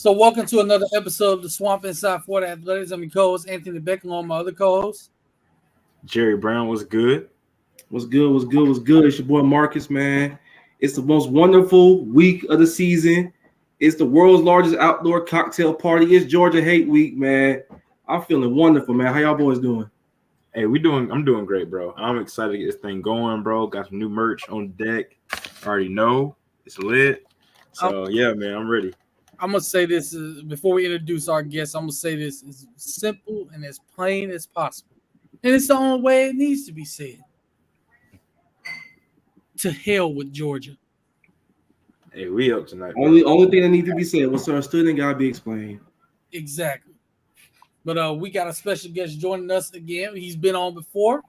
So, welcome to another episode of the Swamp Inside Florida Athletics. I'm your co-host Anthony Beck, along with my other co-host Jerry Brown. Was good. What's good? What's good? What's good? It's your boy Marcus, man. It's the most wonderful week of the season. It's the world's largest outdoor cocktail party. It's Georgia Hate Week, man. I'm feeling wonderful, man. How y'all boys doing? Hey, I'm doing great, bro. I'm excited to get this thing going, bro. Got some new merch on deck. I already know it's lit. So yeah, man, I'm ready. I'm gonna say this before we introduce our guests. I'm gonna say this as simple and as plain as possible, and it's the only way it needs to be said. To hell with Georgia. Hey, we up tonight. Only thing that needs to be said was understood and gotta be explained. Exactly. But we got a special guest joining us again. He's been on before,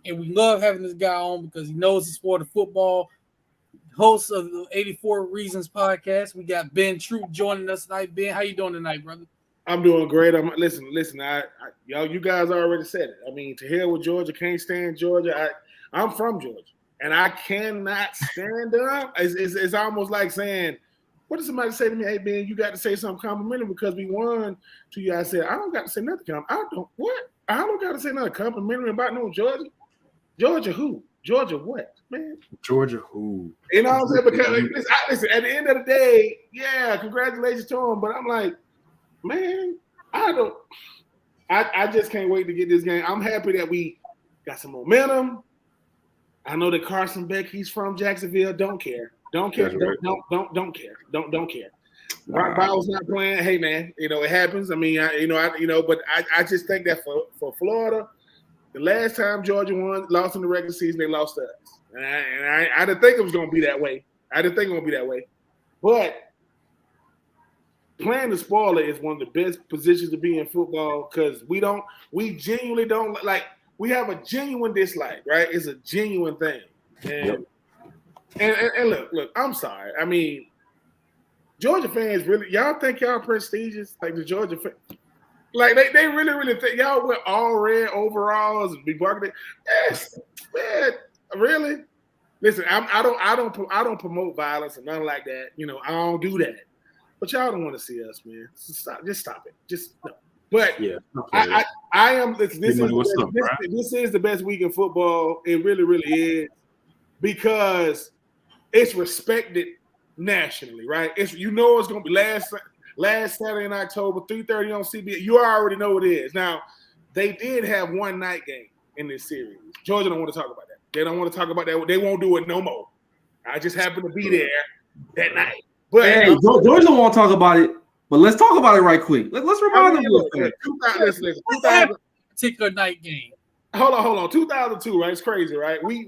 and we love having this guy on because he knows the sport of football. Host of the 84 Reasons podcast. We got Ben Troop joining us tonight. Ben, how you doing tonight, brother? I'm doing great. Listen. Y'all, you guys already said it. I mean, to hell with Georgia. Can't stand Georgia. I'm from Georgia, and I cannot stand up. It's almost like saying, what did somebody say to me? Hey, Ben, you got to say something complimentary because we won to you. I said, I don't got to say nothing. I don't got to say nothing complimentary about no Georgia. Georgia who? Georgia what, man? Georgia who? You know what I'm saying? Because listen, at the end of the day, yeah, congratulations to him. But I'm like, man, I just can't wait to get this game. I'm happy that we got some momentum. I know that Carson Beck, he's from Jacksonville. Don't care. Don't care. Right. Don't care. Don't care. Brock Bowers not playing. Hey man, it happens. I mean, but I just think that for Florida, the last time Georgia lost in the regular season, they lost to us. And I didn't think it was going to be that way. But playing the spoiler is one of the best positions to be in football because we genuinely don't like. We have a genuine dislike, right? It's a genuine thing. And look, I'm sorry. I mean, Georgia fans really, y'all think y'all prestigious? Like the Georgia fans. Like they really think y'all wear all red overalls and be barking. Yes, man, really. Listen, I don't promote violence and nothing like that. I don't do that. But y'all don't want to see us, man. Just stop it. Just no. But yeah, I am. This is the best week in football. It really, really is because it's respected nationally, right? It's it's going to be last Saturday in October, 3:30 on CBS. You already know what it is. Now, they did have one night game in this series. Georgia don't want to talk about that. They don't want to talk about that. They won't do it no more. I just happened to be there that night. But hey, Georgia don't want to talk about it, but let's talk about it right quick. Let's remind them. Listen, particular night game. Hold on. 2002, right? It's crazy, right? We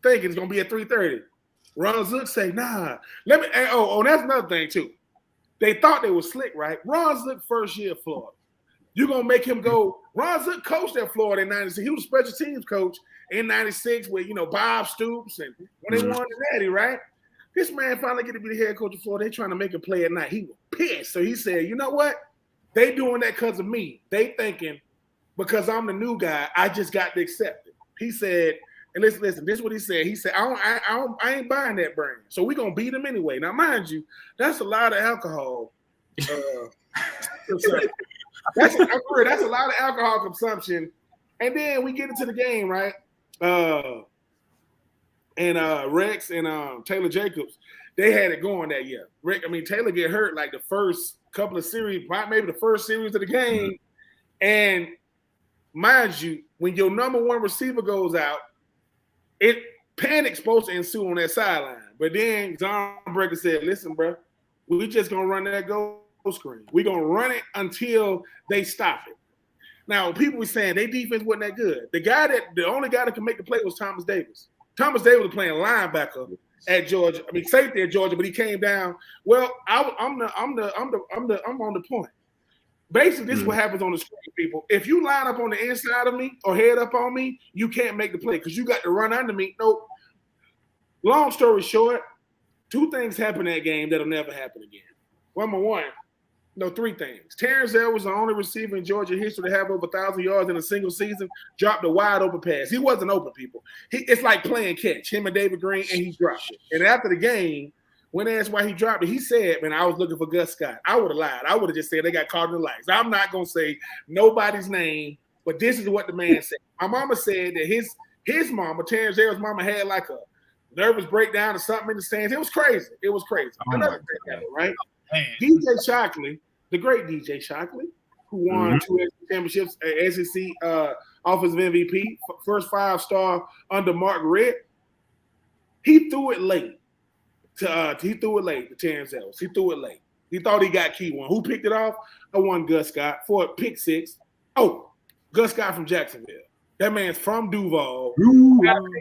think it's going to be at 3:30. Ron Zook say, nah. Let me. Oh, that's another thing too. They thought they were slick, right? Ron Zook first year at Florida. You're gonna make him go. Ron Zook coached at Florida in '96. He was a special teams coach in '96 with Bob Stoops and when they won the Natty, right? This man finally get to be the head coach of Florida. They trying to make a play at night. He was pissed. So he said, you know what? They doing that because of me. They thinking because I'm the new guy, I just got to accept it. He said. And listen, this is what he said. He said, I ain't buying that brand. So we're going to beat them anyway. Now, mind you, that's a lot of alcohol. That's a lot of alcohol consumption. And then we get into the game, right? Rex and Taylor Jacobs, they had it going that year. Taylor get hurt like the first couple of series, maybe the first series of the game. And mind you, when your number one receiver goes out, panic's supposed to ensue on that sideline. But then John Breaker said, listen, bro, we just going to run that goal screen. We're going to run it until they stop it. Now, people were saying their defense wasn't that good. The only guy that could make the play was Thomas Davis. Thomas Davis was playing linebacker at Georgia. Safety at Georgia, but he came down. Well, I'm on the point. Basically, this is what happens on the screen, people. If you line up on the inside of me or head up on me, you can't make the play because you got to run under me. Nope. Long story short, two things happened that game that'll never happen again. Number one, three things. Terrence L was the only receiver in Georgia history to have over 1,000 yards in a single season, dropped a wide open pass. He wasn't open, people. It's like playing catch, him and David Green, and he dropped it. And after the game, when asked why he dropped it, he said, man, I was looking for Gus Scott. I would have lied. I would have just said they got caught in the lights. I'm not going to say nobody's name, but this is what the man said. My mama said that his mama, Terrence Harris' mama, had like a nervous breakdown or something in the stands. It was crazy. It was crazy. Another thing happened, right? DJ Shockley, the great DJ Shockley, who won 2 championships at SEC Offensive MVP, first 5-star under Mark Red. He threw it late to Terrence Ellis. He threw it late. He thought he got key one. Who picked it off? One Gus Scott for a pick 6. Oh, Gus Scott from Jacksonville. That man's from Duval. Duval.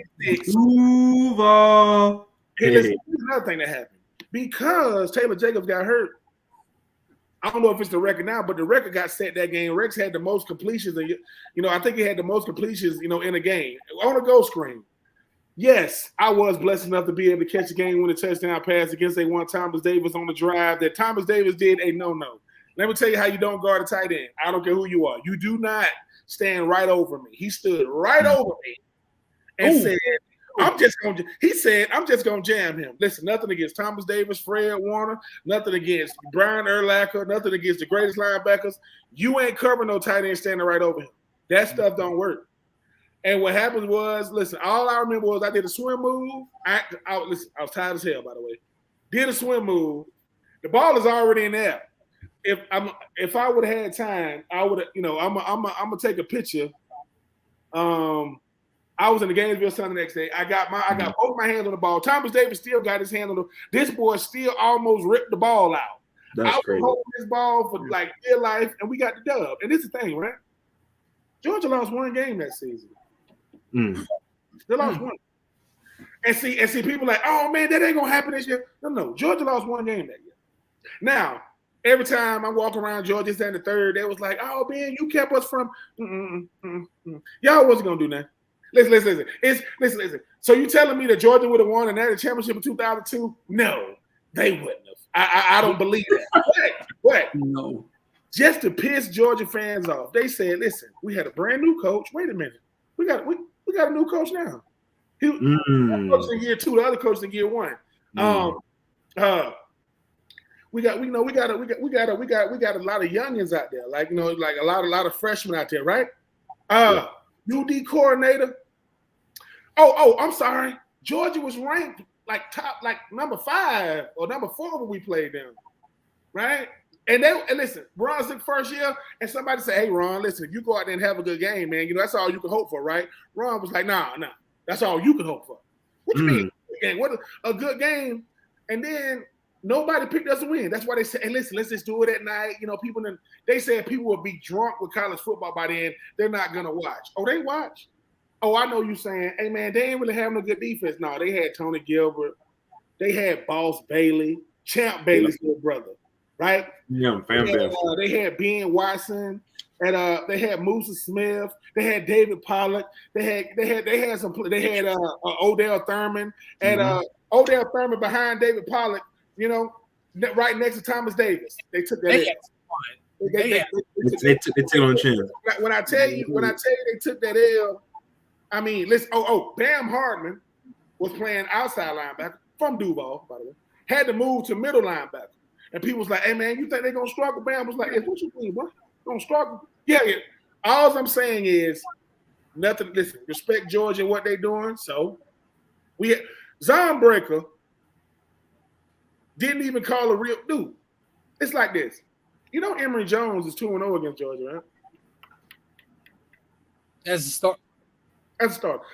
Hey, listen, here's another thing that happened. Because Taylor Jacobs got hurt, I don't know if it's the record now, but the record got set that game. Rex had the most completions. And, I think he had the most completions, in a game. On a goal screen. Yes, I was blessed enough to be able to catch a game-winning touchdown pass against A1 Thomas Davis on the drive that Thomas Davis did a no-no. Let me tell you how you don't guard a tight end. I don't care who you are. You do not stand right over me. He stood right over me and said, I'm just going to jam him. Listen, nothing against Thomas Davis, Fred Warner, nothing against Brian Urlacher, nothing against the greatest linebackers. You ain't covering no tight end standing right over him. That stuff don't work. And what happened was, listen, all I remember was I did a swim move. I was tired as hell, by the way. Did a swim move. The ball is already in there. If I would have had time, I would have, I'm gonna take a picture. I was in the Gainesville Sun the next day. I got both my hands on the ball. Thomas Davis still got his hand on this boy still almost ripped the ball out. That's I was crazy. holding this ball for like dear life, and we got the dub. And this is the thing, right? Georgia lost one game that season. They lost one. And see, people like, oh man, that ain't gonna happen this year. No, Georgia lost one game that year. Now, every time I walk around Georgia, it's in the third, they was like, oh man, you kept us from y'all wasn't gonna do nothing. Listen. Listen. So you telling me that Georgia would have won the national championship in 2002? No, they wouldn't have. I don't believe that. What? No. Just to piss Georgia fans off, they said, listen, we had a brand new coach. Wait a minute. We got a new coach now. He coach in year 2, the other coach in year 1. We got a lot of youngins out there, like a lot of freshmen out there, right? UD coordinator. Oh, I'm sorry. Georgia was ranked like number 5 or number 4 when we played them, right? And listen, Ron's the first year, and somebody said, "Hey, Ron, listen, if you go out there and have a good game, man, that's all you can hope for, right?" Ron was like, "Nah, that's all you can hope for." What you mean? What a good game? And then nobody picked us to win. That's why they said, "Hey, listen, let's just do it at night." They said people will be drunk with college football by then. They're not gonna watch. Oh, they watch. Oh, I know you saying, "Hey, man, they ain't really having a good defense." No, they had Tony Gilbert. They had Boss Bailey, Champ Bailey's little brother. Right? Yeah, they had Ben Watson, and they had Musa Smith. They had David Pollock. They had Odell Thurman, and Odell Thurman behind David Pollock. Right next to Thomas Davis. They took that. They took on the chin. When I tell you they took that L, I mean, listen. Bam Hardman was playing outside linebacker from Duval, by the way. Had to move to middle linebacker. And people was like, "Hey man, you think they're gonna struggle?" Bam was like, "Hey, what you mean, bro? Gonna struggle?" Yeah. All I'm saying is nothing. Listen, respect Georgia and what they're doing. So we had Zonbreaker didn't even call a real dude. It's like this. Emory Jones is 2-0 against Georgia, right? As a start.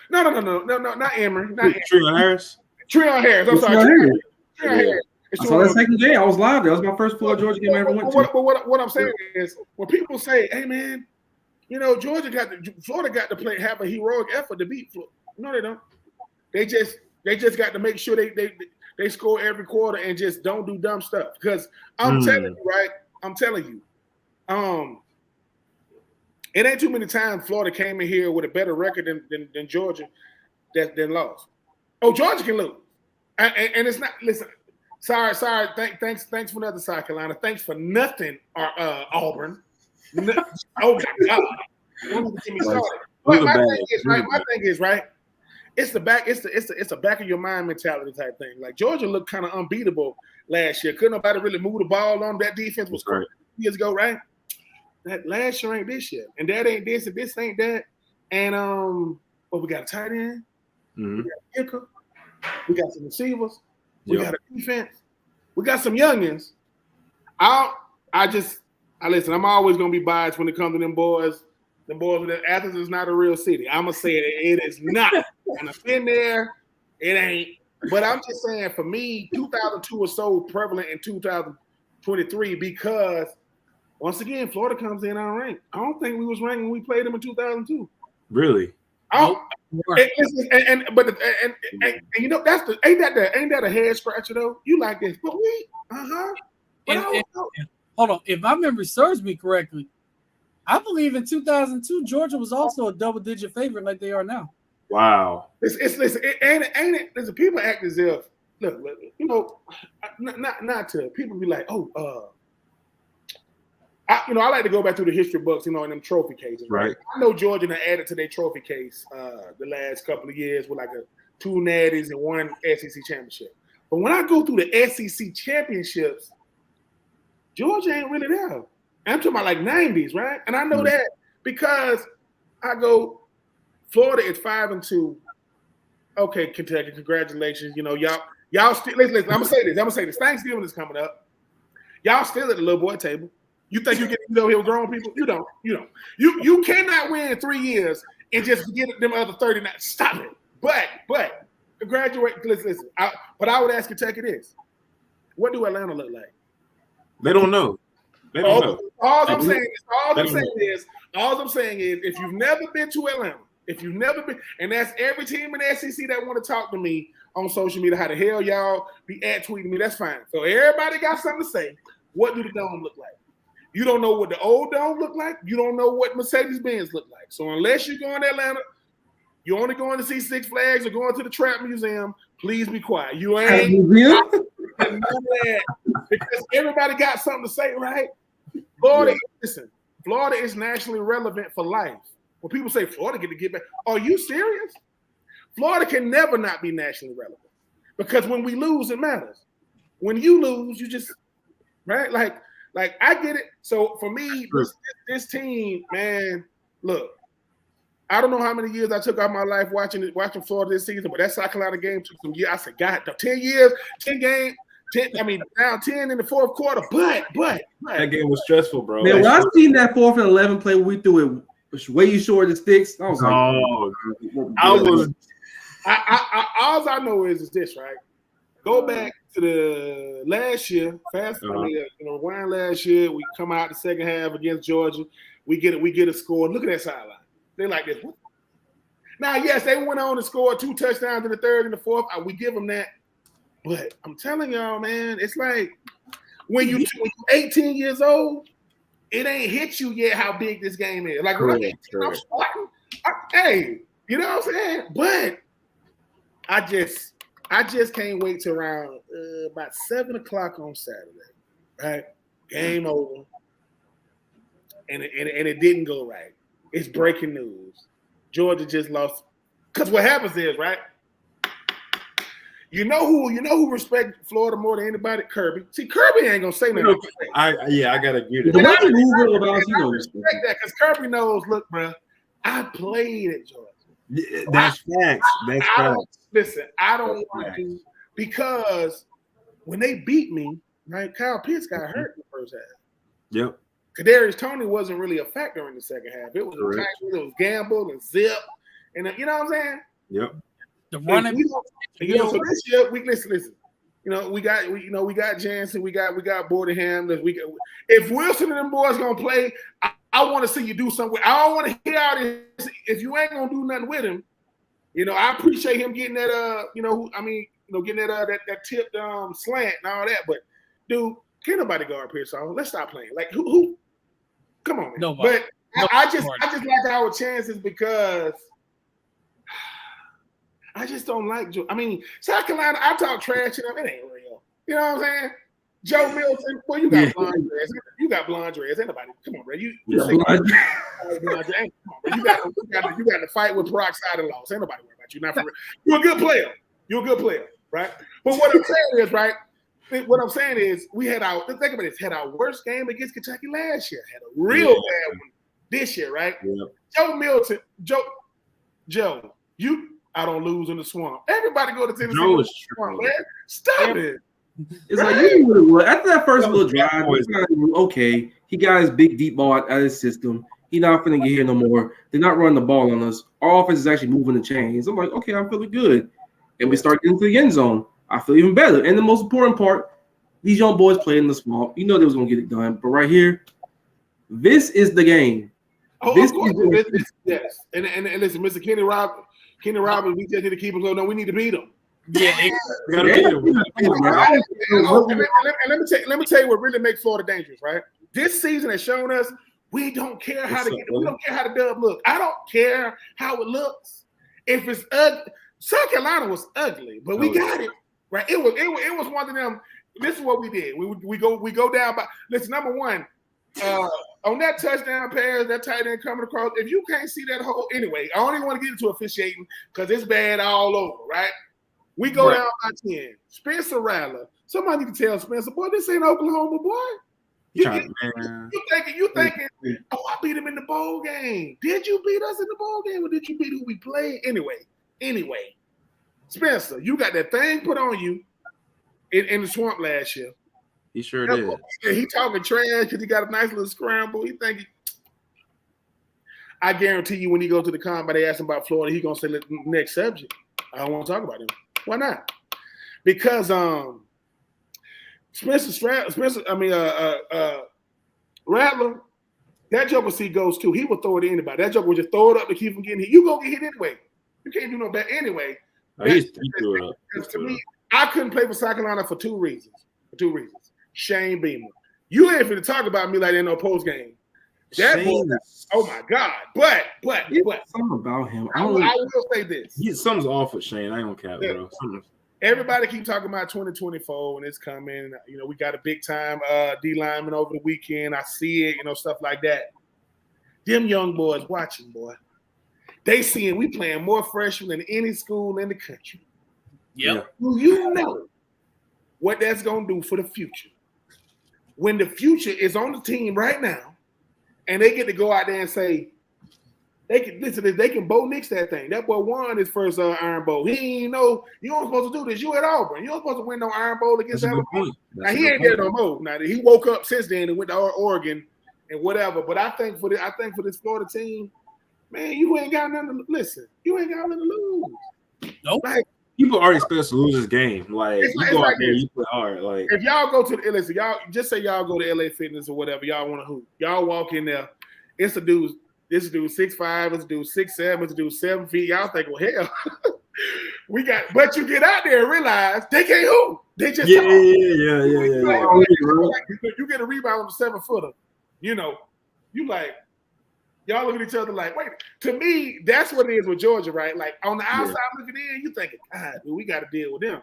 No, not Emory. Not Treon Harris. Treon Harris. I'm sorry. Treon Harris. I saw that second game. I was live there. That was my first full Georgia game I ever went to. But what I'm saying is, when people say, "Hey man, Florida got to have a heroic effort to beat Florida," no, they don't. They just got to make sure they score every quarter and just don't do dumb stuff. Because I'm telling you, right? It ain't too many times Florida came in here with a better record than Georgia than lost. Oh, Georgia can lose, and it's not. Listen. Sorry. Thanks for nothing, South Carolina. Thanks for nothing, Auburn. Oh my God! My thing is right. it's the back of your mind mentality type thing. Like Georgia looked kind of unbeatable last year. Couldn't nobody really move the ball on. That defense was Right. years ago, right? That last year ain't this year, and that ain't this, and this ain't that. And but we got a tight end, Mhm. we got a kicker, we got some receivers, we Yep. got a defense, we got some youngins. I listen. I'm always gonna be biased when it comes to them boys. Them boys, Athens is not a real city. I'm gonna say it is not. And I've been there. It ain't. But I'm just saying, for me, 2002 was so prevalent in 2023 because once again, Florida comes in unranked. I don't think we was ranked when we played them in 2002. Really? And you know ain't that a head scratcher though? You like this, but we But hold on. If my memory serves me correctly, I believe in 2002 Georgia was also a double-digit favorite like they are now. Wow. Listen, people act as if look, you know, not to people be like, I like to go back through the history books, you know, in them trophy cases. Right. I know Georgia added to their trophy case the last couple of years with like 2 natties and 1 SEC championship. But when I go through the SEC championships, Georgia ain't really there. I'm talking about like 90s, right? And I know that because I go, Florida is 5-2. Okay, Kentucky, congratulations. You know, y'all still listen, I'm gonna say this. Thanksgiving is coming up. Y'all still at the little boy table. You think you get over here with grown people? You don't. You cannot win 3 years and just get them other 39. Stop it. But graduate. Listen. But I would ask Kentucky this: what do Atlanta look like? They don't know. All I'm saying is, if you've never been to Atlanta, and that's every team in the SEC that want to talk to me on social media, how the hell y'all be tweeting me? That's fine. So everybody got something to say. What do the dome look like? You don't know what the old dome look like. You don't know what Mercedes-Benz look like. So unless you're going to Atlanta, you're only going to see Six Flags or going to the Trap Museum. Please be quiet. You ain't because everybody got something to say, right? Florida is nationally relevant for life. When people say Florida get back, are you serious? Florida can never not be nationally relevant because when we lose, it matters. When you lose, you just right like I get it. So for me, this team, man, look, I don't know how many years I took out my life watching Florida this season, but that South Carolina game took some years. I said, God, 10 years, 10 games. 10, down 10 in the fourth quarter, but that game was stressful, bro. Man, when I seen that 4th and 11 play, we threw it way short of the sticks. I was like, all I know is this, right? Go back to the last year, rewind last year. We come out the second half against Georgia. We get a score. Look at that sideline. They're like this. Now, yes, they went on to score 2 touchdowns in the third and the fourth. We give them that. But I'm telling y'all, man, it's like when you're 18 years old, it ain't hit you yet how big this game is. Like, when I'm 18, I'm starting. Hey, you know what I'm saying? But I just can't wait till around about 7 o'clock on Saturday, right? Game over. And it didn't go right. It's breaking news. Georgia just lost. Because what happens is, right? You know who respect Florida more than anybody? Kirby. See, Kirby ain't gonna say nothing. I gotta get it. The way you move I respect that because Kirby knows. Look, bro, I played at Georgia. That's facts. That's facts. Listen, I don't want to because when they beat me, right? Kyle Pitts got hurt in the first half. Yep. Kadarius Toney wasn't really a factor in the second half. It was it was gamble and zip, and you know what I'm saying? Yep. The running. So this year we listen. You know, we got Jansen, we got Bordenham. If Wilson and them boys gonna play, I want to see you do something. I don't want to hear all this. If you ain't gonna do nothing with him, you know, I appreciate him getting that. Getting that tipped slant and all that. But dude, can't nobody guard Pearson. Let's stop playing. Like who? Come on, man. Nobody. But I just like our chances because. I just don't like Georgia. I mean, South Carolina, I talk trash to them. It ain't real. You know what I'm saying? Joe Milton, boy, you got blonde dreads. You got blonde dreads. Anybody? Come on, bro. You blonde dreads. Come on, bro. You got to fight with peroxide and loss. Ain't nobody worry about you. Not for real. You're a good player. You're a good player, right? But what I'm saying is, right? What I'm saying is, we had our think about this. Had our worst game against Kentucky last year. Had a real bad one this year, right? Yeah. Joe Milton, Joe, I don't lose in the swamp. Everybody go to Tennessee. Joe is swamp, man. Stop it. It's like you knew what it was. After that first little drive, okay, he got his big deep ball out of his system. He's not finna get here no more. They're not running the ball on us. Our offense is actually moving the chains. I'm like, okay, I'm feeling good. And we start getting to the end zone. I feel even better. And the most important part, these young boys played in the swamp. You know they was gonna get it done. But right here, this is the game. Yes. And listen, Mr. Kenny Roberts, we just need to keep him low. No, we need to beat him. Yeah, let me tell you what really makes Florida dangerous, right? This season has shown us we don't care how we don't care how the dub look. I don't care how it looks. If it's ugly, South Carolina was ugly, but we got it right. It was one of them. This is what we did. We go down by. Listen, number one, on that touchdown pass, that tight end coming across. If you can't see that hole, anyway, I don't even want to get into officiating because it's bad all over, right? We go down by 10. Spencer Rattler. Somebody need to tell Spencer, boy, this ain't Oklahoma, boy. You thinking, oh, I beat him in the bowl game. Did you beat us in the bowl game or did you beat who we played? Anyway, Spencer, you got that thing put on you in the swamp last year. He sure did. He talking trash because he got a nice little scramble. He thinking, I guarantee you when he goes to the combine, they ask him about Florida, he going to say, next subject. I don't want to talk about him. Why not? Because Rattler, that joker see goes too. He will throw it to anybody. That joker will just throw it up to keep from getting hit. You gonna get hit anyway. You can't do no bad anyway. He threw it up. To me, I couldn't play for South Carolina for two reasons. Shane Beamer. You ain't finna talk about me like that in no post game. That boy, oh my God. But something about him. I will say this. Something's off with Shane. I don't care, bro. Everybody keep talking about 2024 and it's coming. You know, we got a big time D lineman over the weekend. I see it, stuff like that. Them young boys watching, boy. They seeing we playing more freshmen than any school in the country. Yep. Do you know what that's gonna do for the future? When the future is on the team right now, and they get to go out there and say, they can Bo Nix that thing. That boy won his first Iron Bowl. He ain't know you weren't supposed to do this. You at Auburn. You weren't supposed to win no Iron Bowl against Alabama. Now he ain't there no more. Now he woke up since then and went to Oregon and whatever. But I think for this Florida team, man, you ain't got nothing to listen. You ain't got nothing to lose. Nope. Like, people already expect us to lose this game. Like you go out there, you play hard. Like if y'all go to listen, y'all just say y'all go to LA Fitness or whatever, y'all want to hoop. Y'all walk in there, it's a dude. This dude 6'5", this dude 6'7", this dude 7 feet. Y'all think, well, hell, but you get out there and realize they can't hoop. They just yeah. You get a rebound on the 7-footer. You like y'all look at each other like, wait. To me, that's what it is with Georgia, right? Like on the outside looking in, you thinking, God, dude, we got to deal with them.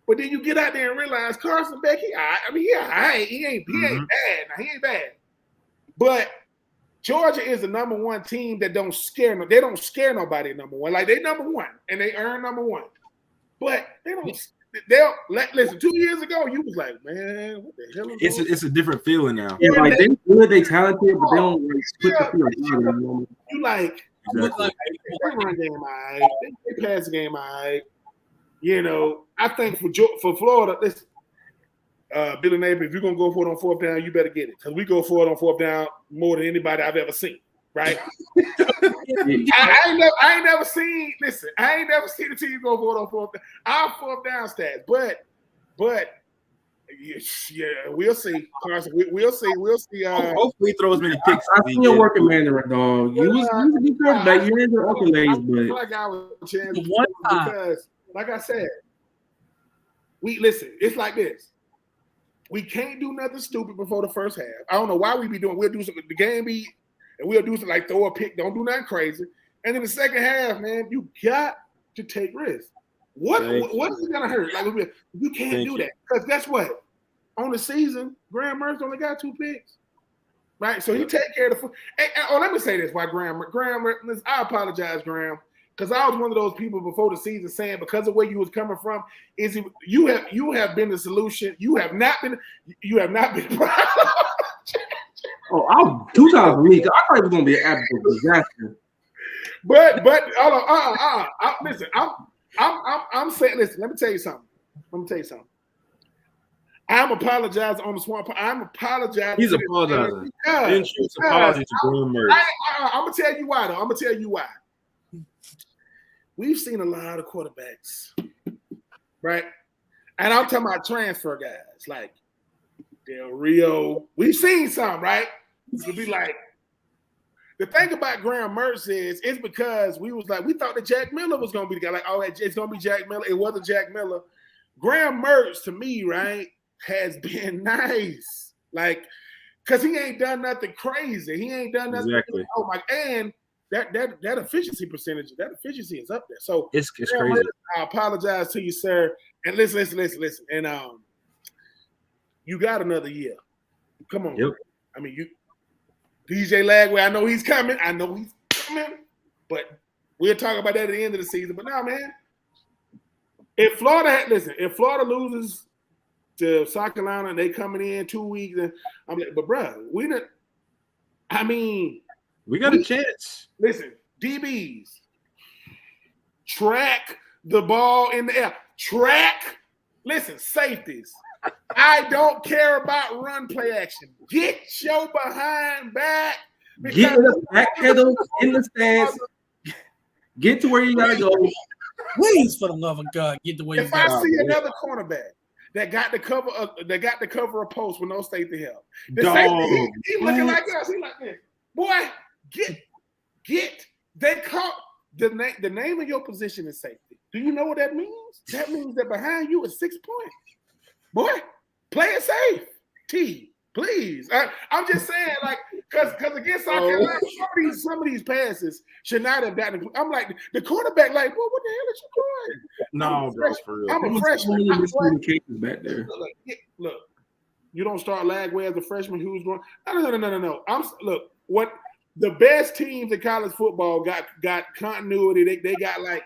But then you get out there and realize Carson Beck, he ain't bad. Now he ain't bad, but Georgia is the number one team that don't scare no. They don't scare nobody at number one. Like they number one and they earn number one, but they don't. Listen. 2 years ago, you was like, man, what the hell? It's a different feeling now. Yeah, like they good, they talented, but they don't like put the field on. You like Exactly. they run game all right, they pass the game all right. I think for Florida, listen. Billy Napier, if you're gonna go for it on fourth down, you better get it because we go for it on fourth down more than anybody I've ever seen. Right? I ain't never seen. Listen, I ain't never seen a team go for it on fourth down. Our fourth down stats, but yeah, we'll see. Carson, we'll see. Hopefully, he throws many picks. I see your working man right dog. You was a good quarterback. You had your accolades, but I feel like I was a chance because, like I said, it's like this. We can't do nothing stupid before the first half. I don't know why we be doing. We'll do something. The game be, and we'll do something like throw a pick. Don't do nothing crazy. And in the second half, man, you got to take risks. What is it gonna hurt? Like you can't do that because guess what? on the season, Graham Mertz only got 2 picks. Right? So he take care of the let me say this. Why Graham, listen, I apologize, Graham, because I was one of those people before the season saying because of where you was coming from, you have been the solution. You have not been the problem. Oh, I was 2 times for me. I thought it was gonna be an absolute disaster. But listen, I'm saying, listen, let me tell you something. I'm apologizing on the Swamp. I'm apologizing. He's apologizing. Insurance apology to Graham Mertz. I'm gonna tell you why, though. I'm gonna tell you why. We've seen a lot of quarterbacks, right? And I'm talking about transfer guys like Del Rio. We've seen some, right? You'll be like, the thing about Graham Mertz is, it's because we thought that Jack Miller was gonna be the guy. Like, oh, it's gonna be Jack Miller. It wasn't Jack Miller. Graham Mertz, to me, right, has been nice. Like, because he ain't done nothing crazy. He ain't done nothing. Exactly. Oh my, and that efficiency percentage, that efficiency is up there. So It's crazy. I apologize to you, sir. And listen. And you got another year. Come on. Yep. I mean, DJ Lagway, I know he's coming. But we'll talk about that at the end of the season. But now, man, if Florida loses to South Carolina and they coming in 2 weeks, and I'm like, but bro, we got a chance. Listen, DBs, track the ball in the air. Listen, safeties. I don't care about run play action. Get your behind back. Get in the back pedal in the stands. Get to where you gotta go. Please, for the love of God, get the way you If I got. see another cornerback that got the cover a post with no safety help, the Dog. safety, he looking like us. He like this. Boy, get. They call the name of your position is safety. Do you know what that means? That means that behind you is 6 points. Boy, play it safe. Please. I'm just saying, like, because against South Carolina, some of these passes should not have gotten. I'm like, the quarterback, like, well, what the hell is you doing? No, bro, for real. I'm a freshman. Miscommunications back there. Look, you don't start Lagway as a freshman who's going. No. Look, what the best teams in college football got continuity. They got like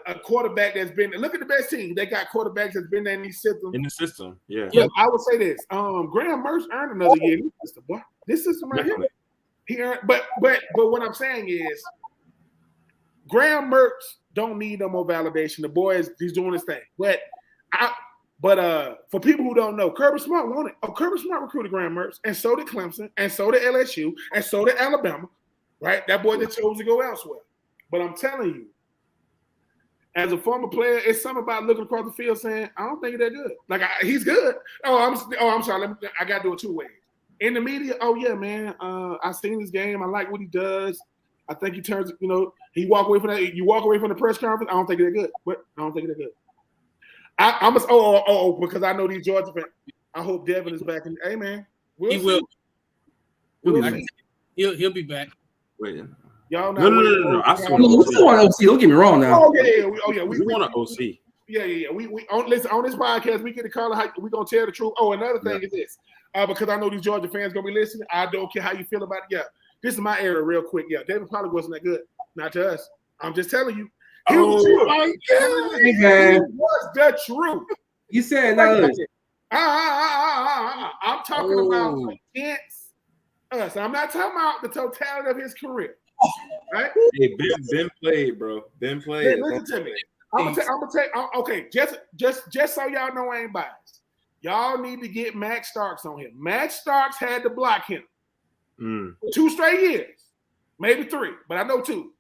a quarterback that's been. Look at the best team. They got quarterbacks that's been there in these systems. In the system, yeah. I would say this. Graham Mertz earned another year. This system right here. He earned, but what I'm saying is, Graham Mertz don't need no more validation. The boy he's doing his thing. But for people who don't know, Kirby Smart wanted. Kirby Smart recruited Graham Mertz, and so did Clemson, and so did LSU, and so did Alabama. Right, that boy that chose to go elsewhere. But I'm telling you, as a former player, it's something about looking across the field saying, I don't think he's that good. Like, he's good. I'm sorry. I got to do it 2 ways. In the media, oh, yeah, man, I seen this game. I like what he does. I think he turns, he walk away from that. You walk away from the press conference, I don't think they're good. But I don't think they're good. Because I know these Georgia fans. I hope Devin is back. Hey, man. He will. He'll be back. Wait. Y'all No. I still We still want OC. Don't get me wrong now. Oh yeah. We want an OC. Yeah. We listen on this podcast. We get to call it how we gonna tell the truth. Oh, another thing is this, because I know these Georgia fans gonna be listening. I don't care how you feel about it. Yeah, this is my era, real quick. Yeah, David Pollack wasn't that good. Not to us. I'm just telling you. He was the truth. You said that. I'm talking about against us. I'm not talking about the totality of his career. Right? Hey, Ben played, bro. Ben played. Hey, listen to me. I'm gonna take. Okay, just so y'all know, I ain't biased. Y'all need to get Max Starks on him. Max Starks had to block him 2 straight years, maybe 3, but I know 2.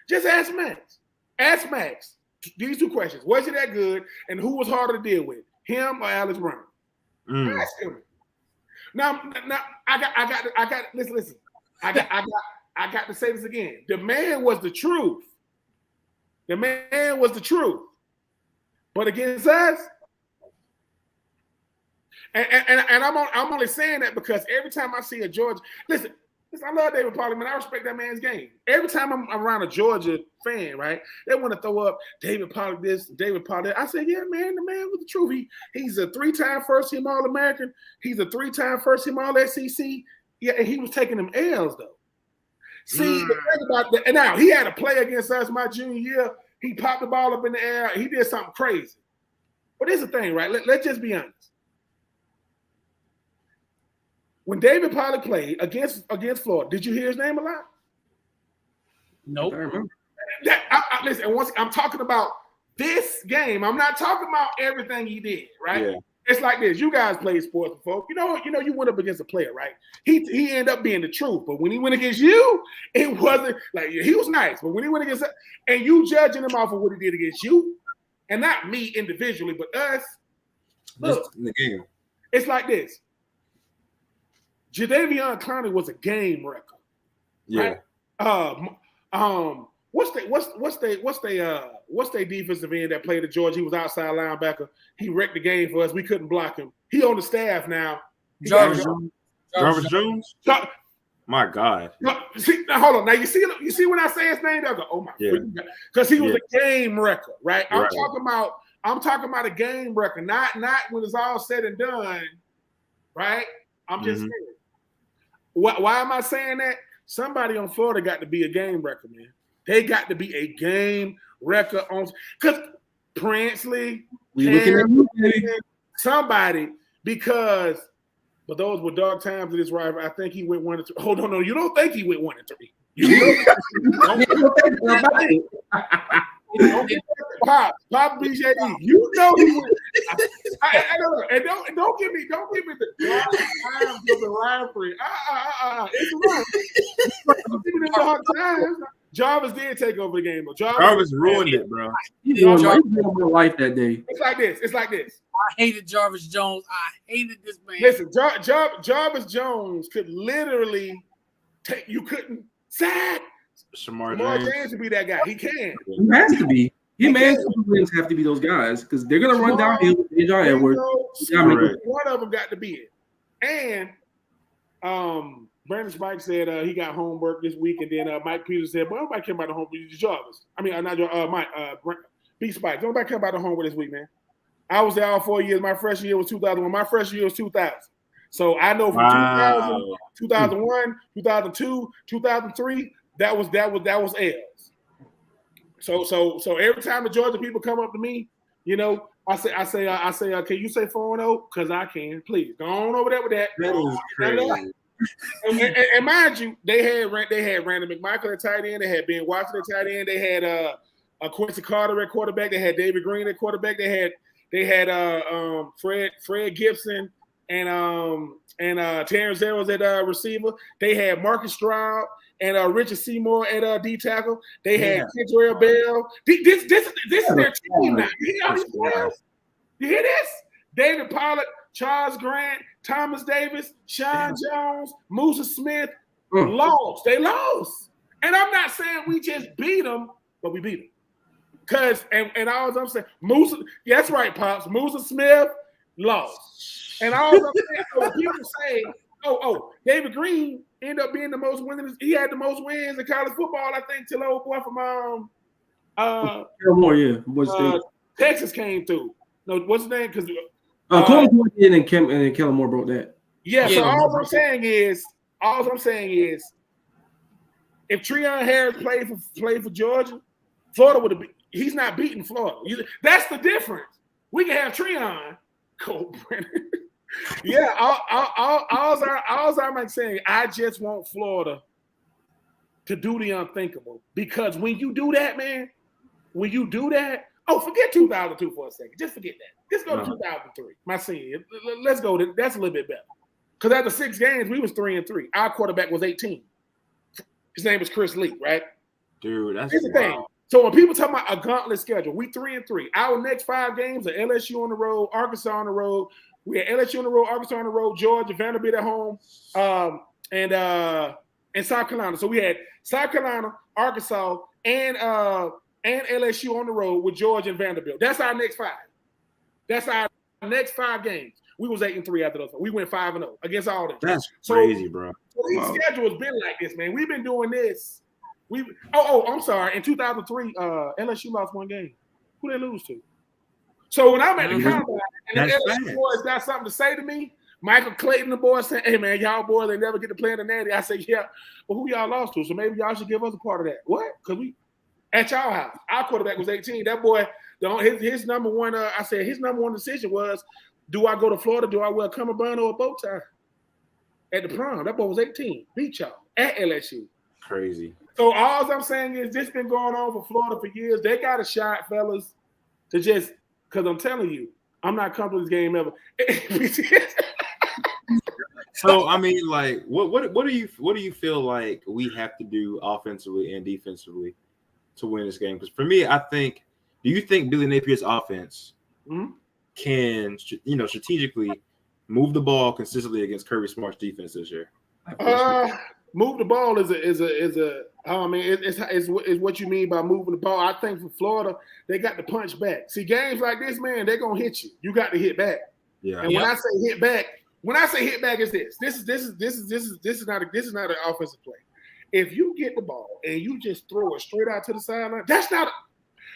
Just ask Max. Ask Max these 2 questions: was he that good, and who was harder to deal with, him or Alex Brown? Ask him. Now, I got. Listen. I got to say this again. The man was the truth. But against us, and I'm only saying that because every time I see a Georgia, listen, Listen, I love David Pollard, man. I respect that man's game. Every time I'm around a Georgia fan, right, they want to throw up David Pollard this, David Pollard that. I said, yeah, man, the man with the truth. He's a 3-time first-team All-American. He's a 3-time first-team All-SEC. Yeah, and he was taking them L's, though. See, the thing about that, and now he had a play against us my junior year. He popped the ball up in the air. He did something crazy. But here's the thing, right? Let's just be honest. When David Pollard played against Florida, did you hear his name a lot? Nope. I remember. Listen, and once I'm talking about this game, I'm not talking about everything he did, right? Yeah. It's like this. You guys played sports before. You know, you went up against a player, right? He ended up being the truth. But when he went against you, it wasn't like he was nice. But when he went against and you judging him off of what he did against you, and not me individually, but us, look, Just in the game. it's like this. Jadeveon Clowney was a game wrecker. Yeah. Right? What's their defensive end that played at Georgia? He was outside linebacker. He wrecked the game for us. We couldn't block him. He on the staff now. Jarvis Jones? My God. No, see, now hold on. Now you see when I say his name, they'll go, oh my God. Because he was a game wrecker, right? I'm talking about a game wrecker, not when it's all said and done, right? I'm just saying. Why am I saying that? Somebody on Florida got to be a game wrecker, man. They got to be a game wrecker on because Prinsley, somebody, because but those were dark times in this rival. I think he went 1-3. Oh no, you don't think he went 1-3. Pop BJD. You know he went. I don't know. And don't give me the dark times of the rivalry. It's right. Don't give me the dark times. Jarvis did take over the game, though. Jarvis ruined it, bro. He ruined my life that day. It's like this. I hated Jarvis Jones. I hated this man. Listen, Jarvis Jones could literally take. You couldn't sack. Shamar James to be that guy. He can. He has to be. He man wins have to be those guys because they're gonna run downhill with J.J. Edwards. One of them got to be it. And Brandon Spike said he got homework this week, and then Mike Peters said, "Well, nobody care about the homework. Jarvis. I mean, not Mike. B Spike. Don't nobody care about the homework this week, man. I was there all 4 years. My freshman year was 2001. My freshman year was 2000. So I know from 2000, 2001, 2002, 2003, that was L's. So every time the Georgia people come up to me, you know, I say, can you say 4-0? Because I can. Please go on over there with that. That is crazy. And mind you, they had Randall McMichael at tight end. They had Ben Watson at tight end. They had Quincy Carter at quarterback. They had David Green at quarterback. They had Fred Gibson and Terrence Edwards at receiver. They had Marcus Stroud and Richard Seymour at D tackle. They had Kentrell Bell. This is their team now. You hear this? David Pollard, Charles Grant, Thomas Davis, Sean Jones, Musa Smith lost. They lost. And I'm not saying we just beat them, but we beat them. Because, and all I'm saying, Musa, that's right, Pops. Musa Smith lost. And all I'm saying, so people say, David Green ended up being the most winners. He had the most wins in college football, I think, till the old boy from Texas came through. No, what's his name? Because and Kellen Moore broke that. Yeah, so all I'm saying is, if Treon Harris played for Georgia, Florida would have been. He's not beating Florida. That's the difference. We can have Treon, Cole Brennan. Yeah, all I'm saying, I just want Florida to do the unthinkable. Because when you do that, man, forget 2002 for a second. Just forget that. Let's go to 2003, my senior. Let's go. That's a little bit better. Because after 6 games, we was 3-3. Our quarterback was 18. His name was Chris Lee, right? Dude, that's Here's the thing. So when people talk about a gauntlet schedule, we 3-3. Our next 5 games are LSU on the road, Arkansas on the road. We had LSU on the road, Arkansas on the road, Georgia, Vanderbilt at home, and South Carolina. So we had South Carolina, Arkansas, and LSU on the road with Georgia and Vanderbilt. That's our next 5. That's our next 5 games. We was 8-3 after those. We went 5-0 against all them. That's So- crazy, bro. So these schedules been like this, man. We've been doing this. I'm sorry. In 2003, LSU lost one game. Who they lose to? So when I'm at the combine and the That's LSU bad. boys got something to say to me, Michael Clayton, the boys saying, "Hey man, y'all boys they never get to play in the natty." I say, "Yeah, well who y'all lost to? So maybe y'all should give us a part of that." What? Because we at y'all house. Our quarterback was 18. That boy, his number one. I said his number one decision was, do I go to Florida? Do I wear a cummerbund or a bow tie at the prom? That boy was 18. Beat y'all at LSU. Crazy. So all I'm saying is this been going on for Florida for years. They got a shot, fellas, to just because I'm telling you, I'm not coming to this game ever. So I mean, like, what do you feel like we have to do offensively and defensively to win this game? Because for me, do you think Billy Napier's offense can, strategically move the ball consistently against Kirby Smart's defense this year? Move the ball is what you mean by moving the ball. I think for Florida, they got to punch back. See, games like this, man, they're gonna hit you. You got to hit back. Yeah. And when I say hit back, is this. This is not an offensive play. If you get the ball and you just throw it straight out to the sideline, that's not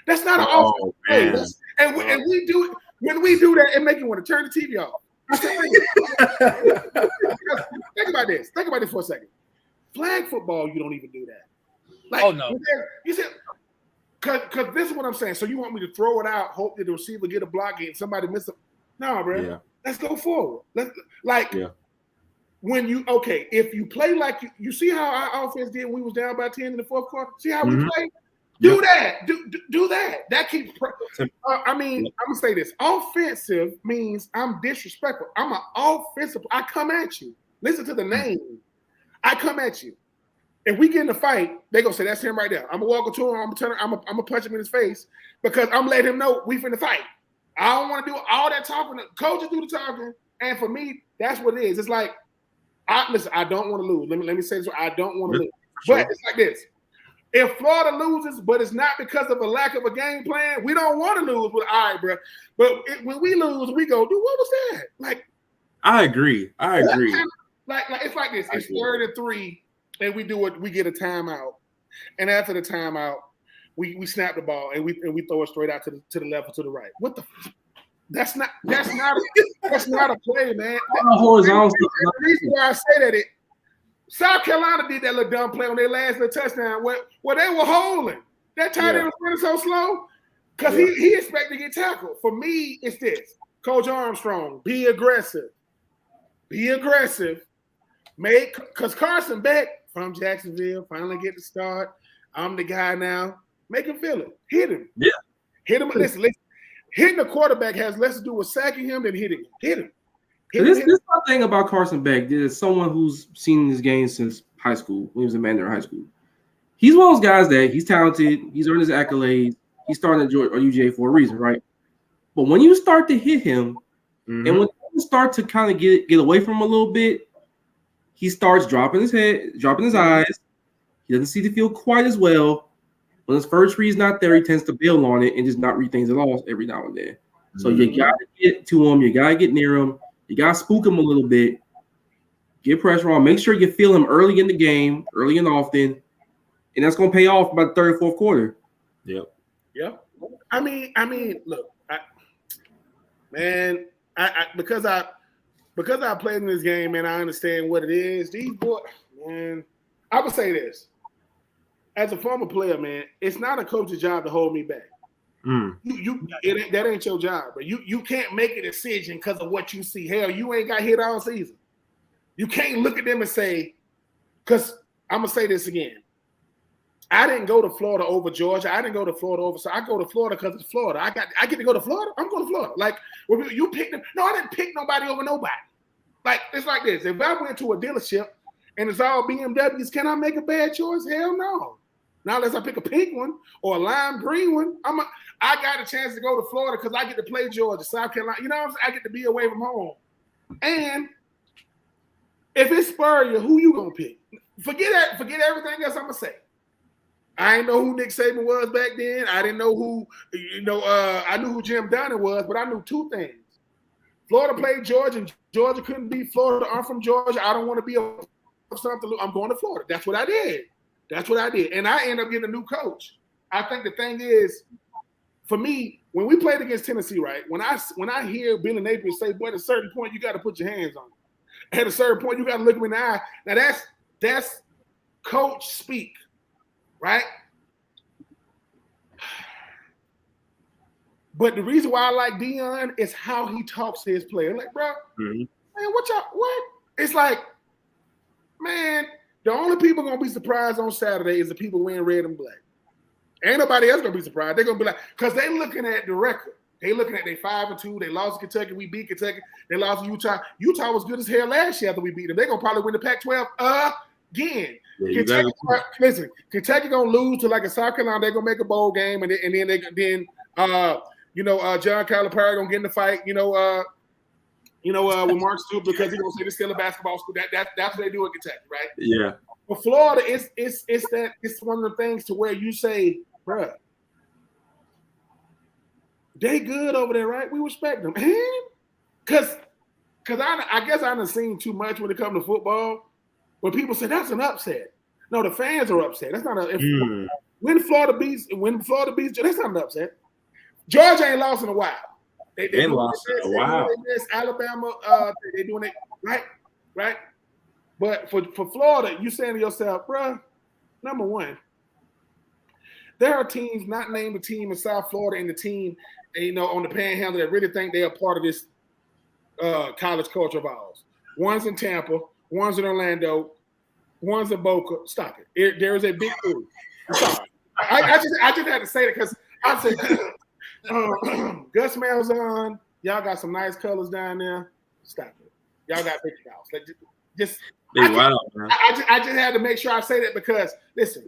an offensive play. And we do it when we do that, it make you want to turn the TV off. Think about this. Think about this for a second. Flag football, you don't even do that. Like, oh no, you said, because this is what I'm saying. So you want me to throw it out, hope that the receiver get a block and somebody miss it? No, bro. Yeah. Let's go forward. When if you play like you see how our offense did when we was down by 10 in the fourth quarter. See how we play. Do that. Do that. That keeps. I'm gonna say this. Offensive means I'm disrespectful. I'm an offensive. I come at you. Listen to the name. I come at you. If we get in a fight, they gonna say that's him right there. I'm gonna walk to him. I'm gonna punch him in his face because I'm letting him know we finna fight. I don't want to do all that talking. Coaches do the talking, and for me, that's what it is. It's like, I don't want to lose. Let me say this. I don't want to lose. But it's like this. If Florida loses, but it's not because of a lack of a game plan, we don't want to lose. But all right, bro. But when we lose, we go, dude, what was that? Like, I agree. Like it's like this. It's 3rd and 3, and we do it. We get a timeout, and after the timeout, we snap the ball and we throw it straight out to the left or to the right. What the? That's not a play, man. Horizontal. The reason why I say that South Carolina did that little dumb play on their last little touchdown where they were holding. That tight end was running so slow because he expected to get tackled. For me, it's this. Coach Armstrong, be aggressive. Be aggressive. Because Carson Beck from Jacksonville finally get to start. I'm the guy now. Make him feel it. Hit him. Yeah. Hit him. Listen. Hitting the quarterback has less to do with sacking him than hitting him. Hit him. This is my thing about Carson Beck. There's someone who's seen this game since high school, when he was in Mandarin High School. He's one of those guys that he's talented. He's earned his accolades. He's starting at UGA for a reason, right? But when you start to hit him, and when you start to kind of get away from him a little bit, he starts dropping his head, dropping his eyes. He doesn't see the field quite as well. When his first read's not there, he tends to bail on it and just not read things at all every now and then. So you got to get to him. You got to get near him. You got to spook him a little bit. Get pressure on. Make sure you feel him early in the game, early and often. And that's going to pay off by the third or fourth quarter. Yep. I mean, look, because I played in this game, man, I understand what it is. These boys, man, I would say this. As a former player, man, it's not a coach's job to hold me back. That ain't your job, but you can't make a decision because of what you see. Hell, you ain't got hit all season. You can't look at them and say, because I'm gonna say this again. I didn't go to Florida over Georgia. I didn't go to Florida over. So I go to Florida because it's Florida. I get to go to Florida. I'm going to Florida. Like you picked them. No, I didn't pick nobody over nobody. Like it's like this. If I went to a dealership and it's all BMWs, can I make a bad choice? Hell no. Not unless I pick a pink one or a lime green one. I got a chance to go to Florida because I get to play Georgia, South Carolina. You know what I'm saying? I get to be away from home. And if it's Spurrier, who you gonna pick? Forget everything else I'm gonna say. I didn't know who Nick Saban was back then. I didn't know who, I knew who Jim Donnan was, but I knew two things. Florida played Georgia, and Georgia couldn't beat Florida. I'm from Georgia. I don't want to be a something. I'm going to Florida. That's what I did. And I end up getting a new coach. I think the thing is, for me, when we played against Tennessee, right? When I hear Billy Napier say, "Boy, at a certain point, you got to put your hands on it. At a certain point, you got to look him in the eye." Now that's coach speak, right? But the reason why I like Deion is how he talks to his players. Like, bro, man, what? It's like, man, the only people gonna be surprised on Saturday is the people wearing red and black. Ain't nobody else gonna be surprised. They're gonna be like, because they looking at the record. They looking at they 5-2. They lost to Kentucky. We beat Kentucky. They lost to Utah. Utah was good as hell last year after we beat them. They're gonna probably win the Pac-12 again. Yeah, Kentucky gonna lose to like a South Carolina. They're gonna make a bowl game, and then John Calipari gonna get in the fight. With Mark Stoops because he's gonna say this is still a basketball school. That's what they do at Kentucky, right? Yeah. For Florida, it's one of the things to where you say, bruh, they good over there, right? We respect them, because I guess I done seen too much when it comes to football. When people say that's an upset, no, the fans are upset. That's not when Florida beats. That's not an upset. Georgia ain't lost in a while. They ain't lost in a while. Alabama, they doing it right. But for Florida, you saying to yourself, bruh, number one, there are teams not named a team in South Florida and the team, on the Panhandle that really think they are part of this college culture of ours. One's in Tampa, one's in Orlando, one's in Boca. Stop it. There is a big three. I'm sorry. I just had to say that because I said, Gus Malzahn, y'all got some nice colors down there. Stop it. Y'all got big house. Like, I just had to make sure I say that because listen,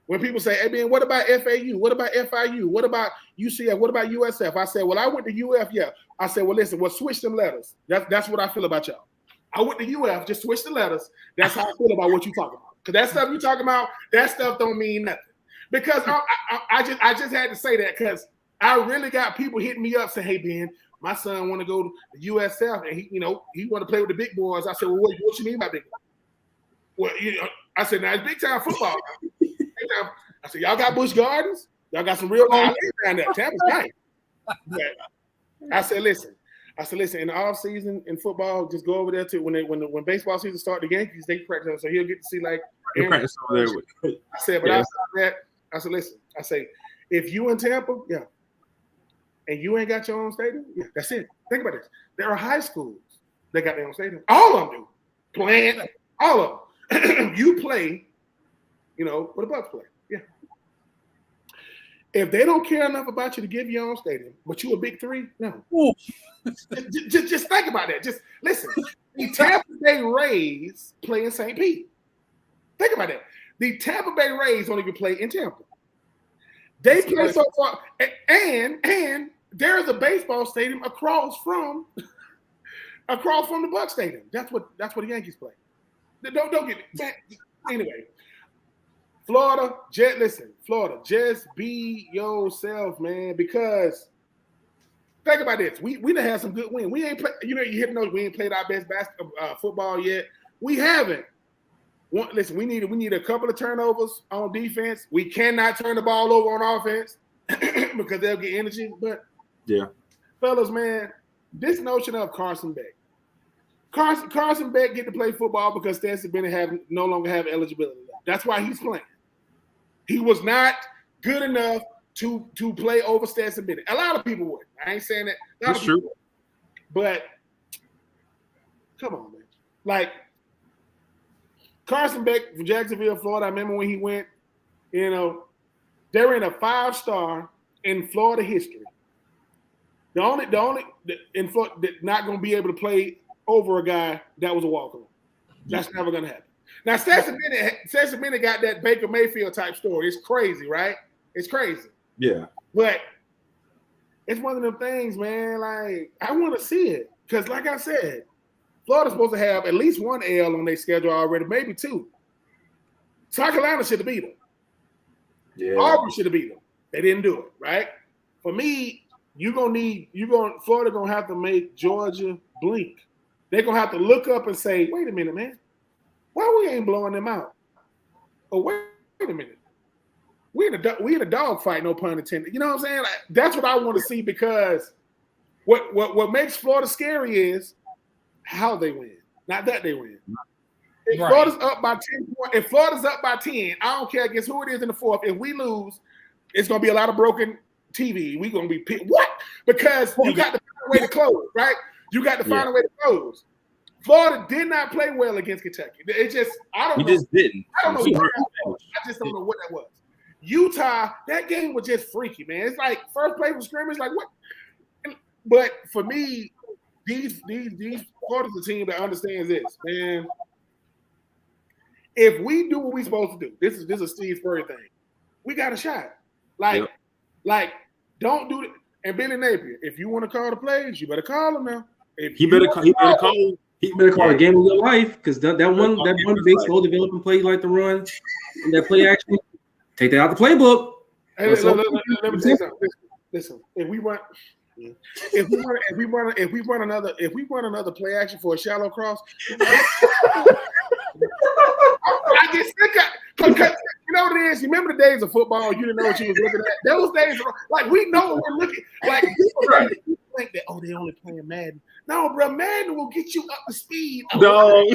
when people say, "Hey man, what about FAU? What about FIU? What about UCF? What about USF?" I said, "Well, I went to UF, yeah." I said, "Well, listen, switch them letters. That's what I feel about y'all. I went to UF, just switch the letters. That's how I feel about what you talking about. Because that stuff you talking about, that stuff don't mean nothing. Because I just had to say that because I really got people hitting me up saying, "Hey Ben, my son want to go to USF and he want to play with the big boys." I said, "Well, what you mean by big boys?" Well, I said, "Now it's big time football." I said, "Y'all got Busch Gardens? Y'all got some real guys down there. Tampa's nice." But I said, listen, in the off season in football, just go over there to when baseball season start. The Yankees they practice, so he'll get to see like. Practice over there. I said, but outside that, I said, listen, I say, if you in Tampa, yeah, and you ain't got your own stadium, yeah, that's it. Think about this. There are high schools that got their own stadium. All of them do. Playing, all of them. You play, what the Bucks play. Yeah. If they don't care enough about you to give your own stadium, but you a big three, no. just think about that. Just listen. The Tampa Bay Rays play in St. Pete. Think about that. The Tampa Bay Rays don't even play in Tampa. They play so far, and there is a baseball stadium across from the Bucs stadium. That's what the Yankees play. Don't get me. Man, anyway, Florida, just be yourself, man. Because think about this. We done had some good wins. We ain't play, you hit those. We ain't played our best football yet. We haven't. Listen, we need a couple of turnovers on defense. We cannot turn the ball over on offense because they'll get energy. But yeah, fellas, man, this notion of Carson Beck. Carson Beck get to play football because Stetson Bennett no longer have eligibility. That's why he's playing. He was not good enough to play over Stetson Bennett. A lot of people would. I ain't saying that. That's true. But come on, man. Like Carson Beck from Jacksonville, Florida. I remember when he went. They're in a 5-star in Florida history. The only in Florida not going to be able to play over a guy that was a walk-on. That's never going to happen. Now, Stetson Bennett got that Baker Mayfield type story. It's crazy, right? It's crazy. Yeah. But it's one of them things, man. Like, I want to see it. Because, like I said, Florida's supposed to have at least one L on their schedule already, maybe two. South Carolina should have beat them. Yeah. Auburn should have beat them. They didn't do it, right? For me, Florida gonna have to make Georgia blink. They're gonna have to look up and say, wait a minute, man, why we ain't blowing them out? Oh, wait a minute. We in a dog fight, no pun intended. You know what I'm saying? Like, that's what I want to see, because what makes Florida scary is how they win, not that they win. If Florida's up by 10 points, if Florida's up by 10, I don't care against who it is in the fourth. If we lose, it's gonna be a lot of broken TV. We're gonna be what? Because you got to find a way to close, right? You got to find a way to close. Florida did not play well against Kentucky. It just, I don't know. Just didn't. I don't know what that was. I just don't know what that was. Utah, that game was just freaky, man. It's like first play from scrimmage, like what? But for me, these Florida's a team that understands this, man. If we do what we're supposed to do, this is a Steve Spurrier thing. We got a shot. Like don't do it. And Billy Napier, if you want to call the plays, you better call them now. He better call a game of your life, because that one baseball developing play like the run and that play action. Take that out the playbook. Hey, let me tell you something. Listen, if we run another play action for a shallow cross, I get sick of, because you know what it is. You remember the days of football? You didn't know what you was looking at. Those days, like we know what we're looking. Like people think that they only playing Madden. No, bro, Madden will get you up to speed. No,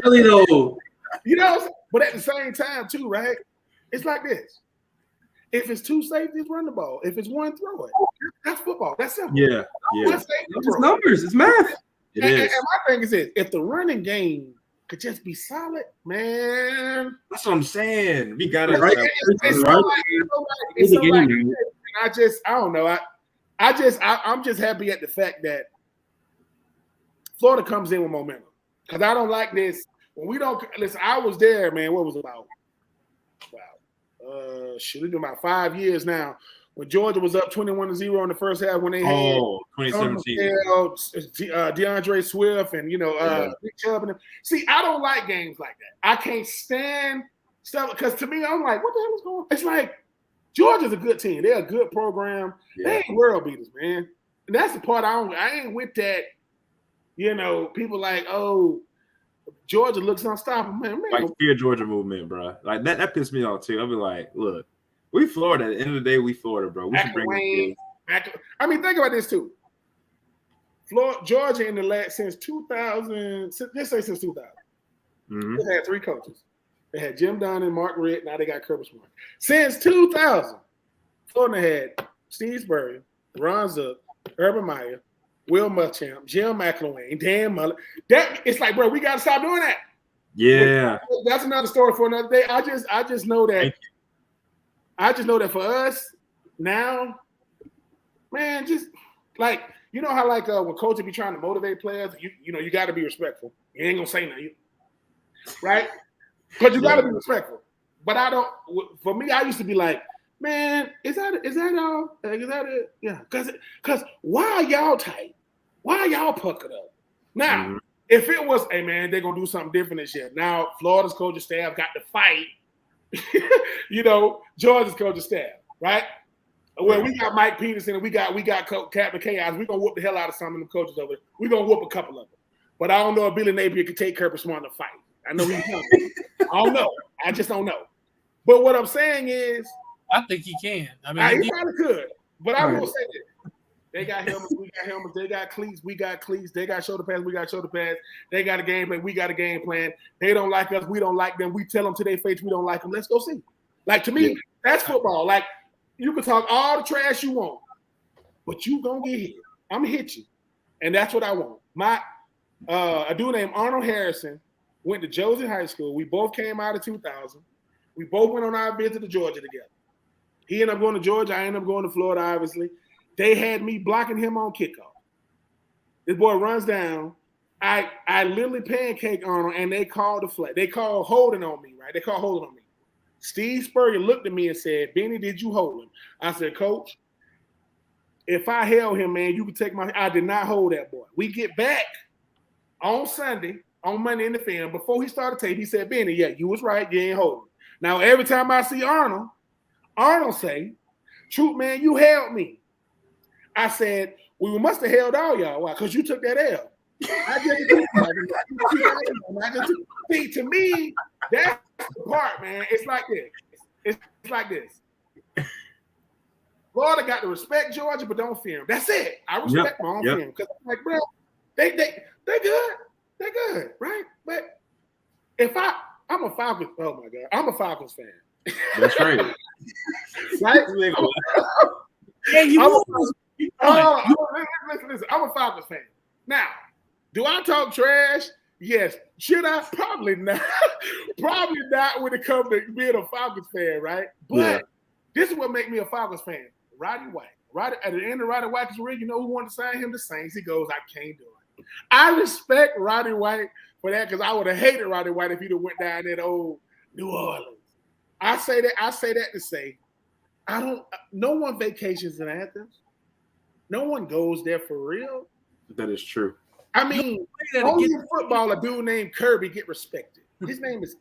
really though. You know, but at the same time too, right? It's like this. If it's two safeties, run the ball. If it's one, throw it. That's football. That's simple. Yeah. It's numbers. It's math. And my thing is this: if the running game could just be solid, man. That's what I'm saying. We got it right. I don't know. I'm just happy at the fact that Florida comes in with momentum, because I don't like this when we don't listen. I was there, man. What was it about? It's been about 5 years now, when Georgia was up 21-0 in the first half, when they had 2017. DeAndre Swift and Nick Chubb and them. See, I don't like games like that. I can't stand stuff, because to me, I'm like, what the hell is going on? It's like Georgia's a good team. They're a good program. Yeah. They ain't world beaters, man. And that's the part I ain't with that. People like, oh, Georgia looks unstoppable, man. Like fear Georgia movement, bro. Like that pissed me off too. I'll be like, look, we Florida. At the end of the day, we Florida, bro. We should bring I mean, think about this too. Georgia in the last since 2000. Let's say since 2000. Mm-hmm. They had three coaches. They had Jim Donnan and Mark Richt. Now they got Kirby Smart. Since 2000, Florida had Steve Spurrier, Ron Zook, Urban Meyer, Will Muschamp, Jim McElwain, Dan Mullen. It's like, bro, we got to stop doing that. Yeah, that's another story for another day. I just know that. I just know that for us now, man, just like how when coaches be trying to motivate players, you got to be respectful. You ain't gonna say nothing, right? Because you got to be respectful. But I don't. For me, I used to be like, man, is that all? Is that it? Yeah. Because why are y'all tight? Why are y'all puckered up? Now, if it was, hey, man, they're going to do something different this year. Now, Florida's coaching staff got to fight, Georgia's coaching staff, right? Well, we got Mike Peterson and we got Captain Chaos. We're going to whoop the hell out of some of them coaches over there. We're going to whoop a couple of them. But I don't know if Billy Napier could take Kirby Smart in a fight. I know he's coming. I don't know. I just don't know. But what I'm saying is, I think he can. I mean, he probably could. But I will say this. They got helmets, we got helmets. They got cleats, we got cleats. They got shoulder pads, we got shoulder pads. They got a game plan, we got a game plan. They don't like us, we don't like them. We tell them to their face we don't like them. Let's go see. Like, to me, that's football. Like, you can talk all the trash you want, but you gonna get hit. I'm gonna hit you. And that's what I want. A dude named Arnold Harrison went to Josie High School. We both came out of 2000. We both went on our visit to Georgia together. He ended up going to Georgia. I ended up going to Florida, obviously. They had me blocking him on kickoff. This boy runs down. I literally pancake Arnold, and they called the flag. They called holding on me, right? They called holding on me. Steve Spurrier looked at me and said, Benny, did you hold him? I said, Coach, if I held him, man, you could take my – I did not hold that boy. We get back on Sunday, on Monday in the film. Before he started tape, he said, Benny, yeah, you was right. You ain't holding. Now, every time I see Arnold say, Troop, man, you held me. I said, we must have held all y'all. Why? Because you took that L. See, to me, that's the part, man. It's like this. It's like this. Florida got to respect Georgia, but don't fear him. That's it. I respect my own fear him. Because I'm like, bro, they good. They're good, right? But if I'm a Falcons, oh my God, I'm a Falcons fan. That's right. Right? Yeah, listen, I'm a Falcons fan. Now, do I talk trash? Yes. Should I? Probably not. Probably not when it comes to being a Falcons fan, right? But this is what makes me a Falcons fan. Roddy White. Right at the end of Roddy White's career, you know who wanted to sign him? The Saints. He goes, I can't do it. I respect Roddy White for that because I would have hated Roddy White if he'd have went down there to old New Orleans. I say that to say, no one vacations in Athens. No one goes there for real. That is true. I mean, only in football a dude named Kirby get respected. His name is